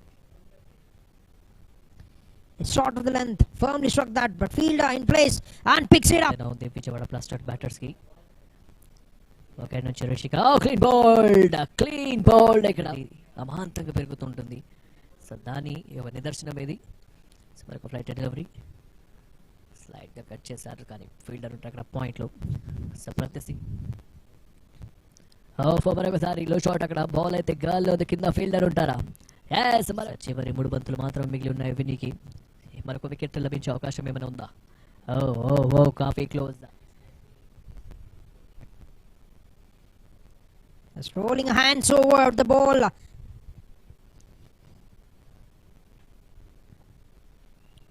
It's short of the length. Firmly struck that, but fielder in place and picks it up. Now they pitch about plus batters ki. Okay, నుంచి Rishika clean bold ఇక్కడ అమాంతంగా పెరుగుతుంటుంది. So దాని నిదర్శనం ఇది. So మరొక flight delivery స్లైడ్గా cut చేశారు, కానీ fielder ఉంటారు అక్కడ పాయింట్లో. సో ప్రత్యసి మరొకసారి లో షాట్, అక్కడ బాల్ అయితే గాల్లో కింద ఫీల్డర్ ఉంటారా. చివరి 3 బంతులు మాత్రం మిగిలి ఉన్నాయి వినీకి. మరొక వికెట్ లభించే అవకాశం ఏమైనా ఉందా? Coffee close. Just rolling hands over the ball.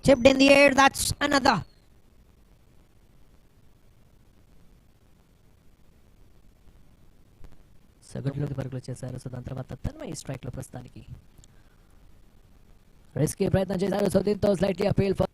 Chipped in the air, that's another. So good wicket పరుగులు చేశారు. సో దాని తర్వాత తన్మయ్ స్ట్రైక్ లో ప్రస్తుతానికి రెస్క్యూ ప్రయత్నం చేశారు. సో దీంతో స్లైట్లీ అపీల్ ఫర్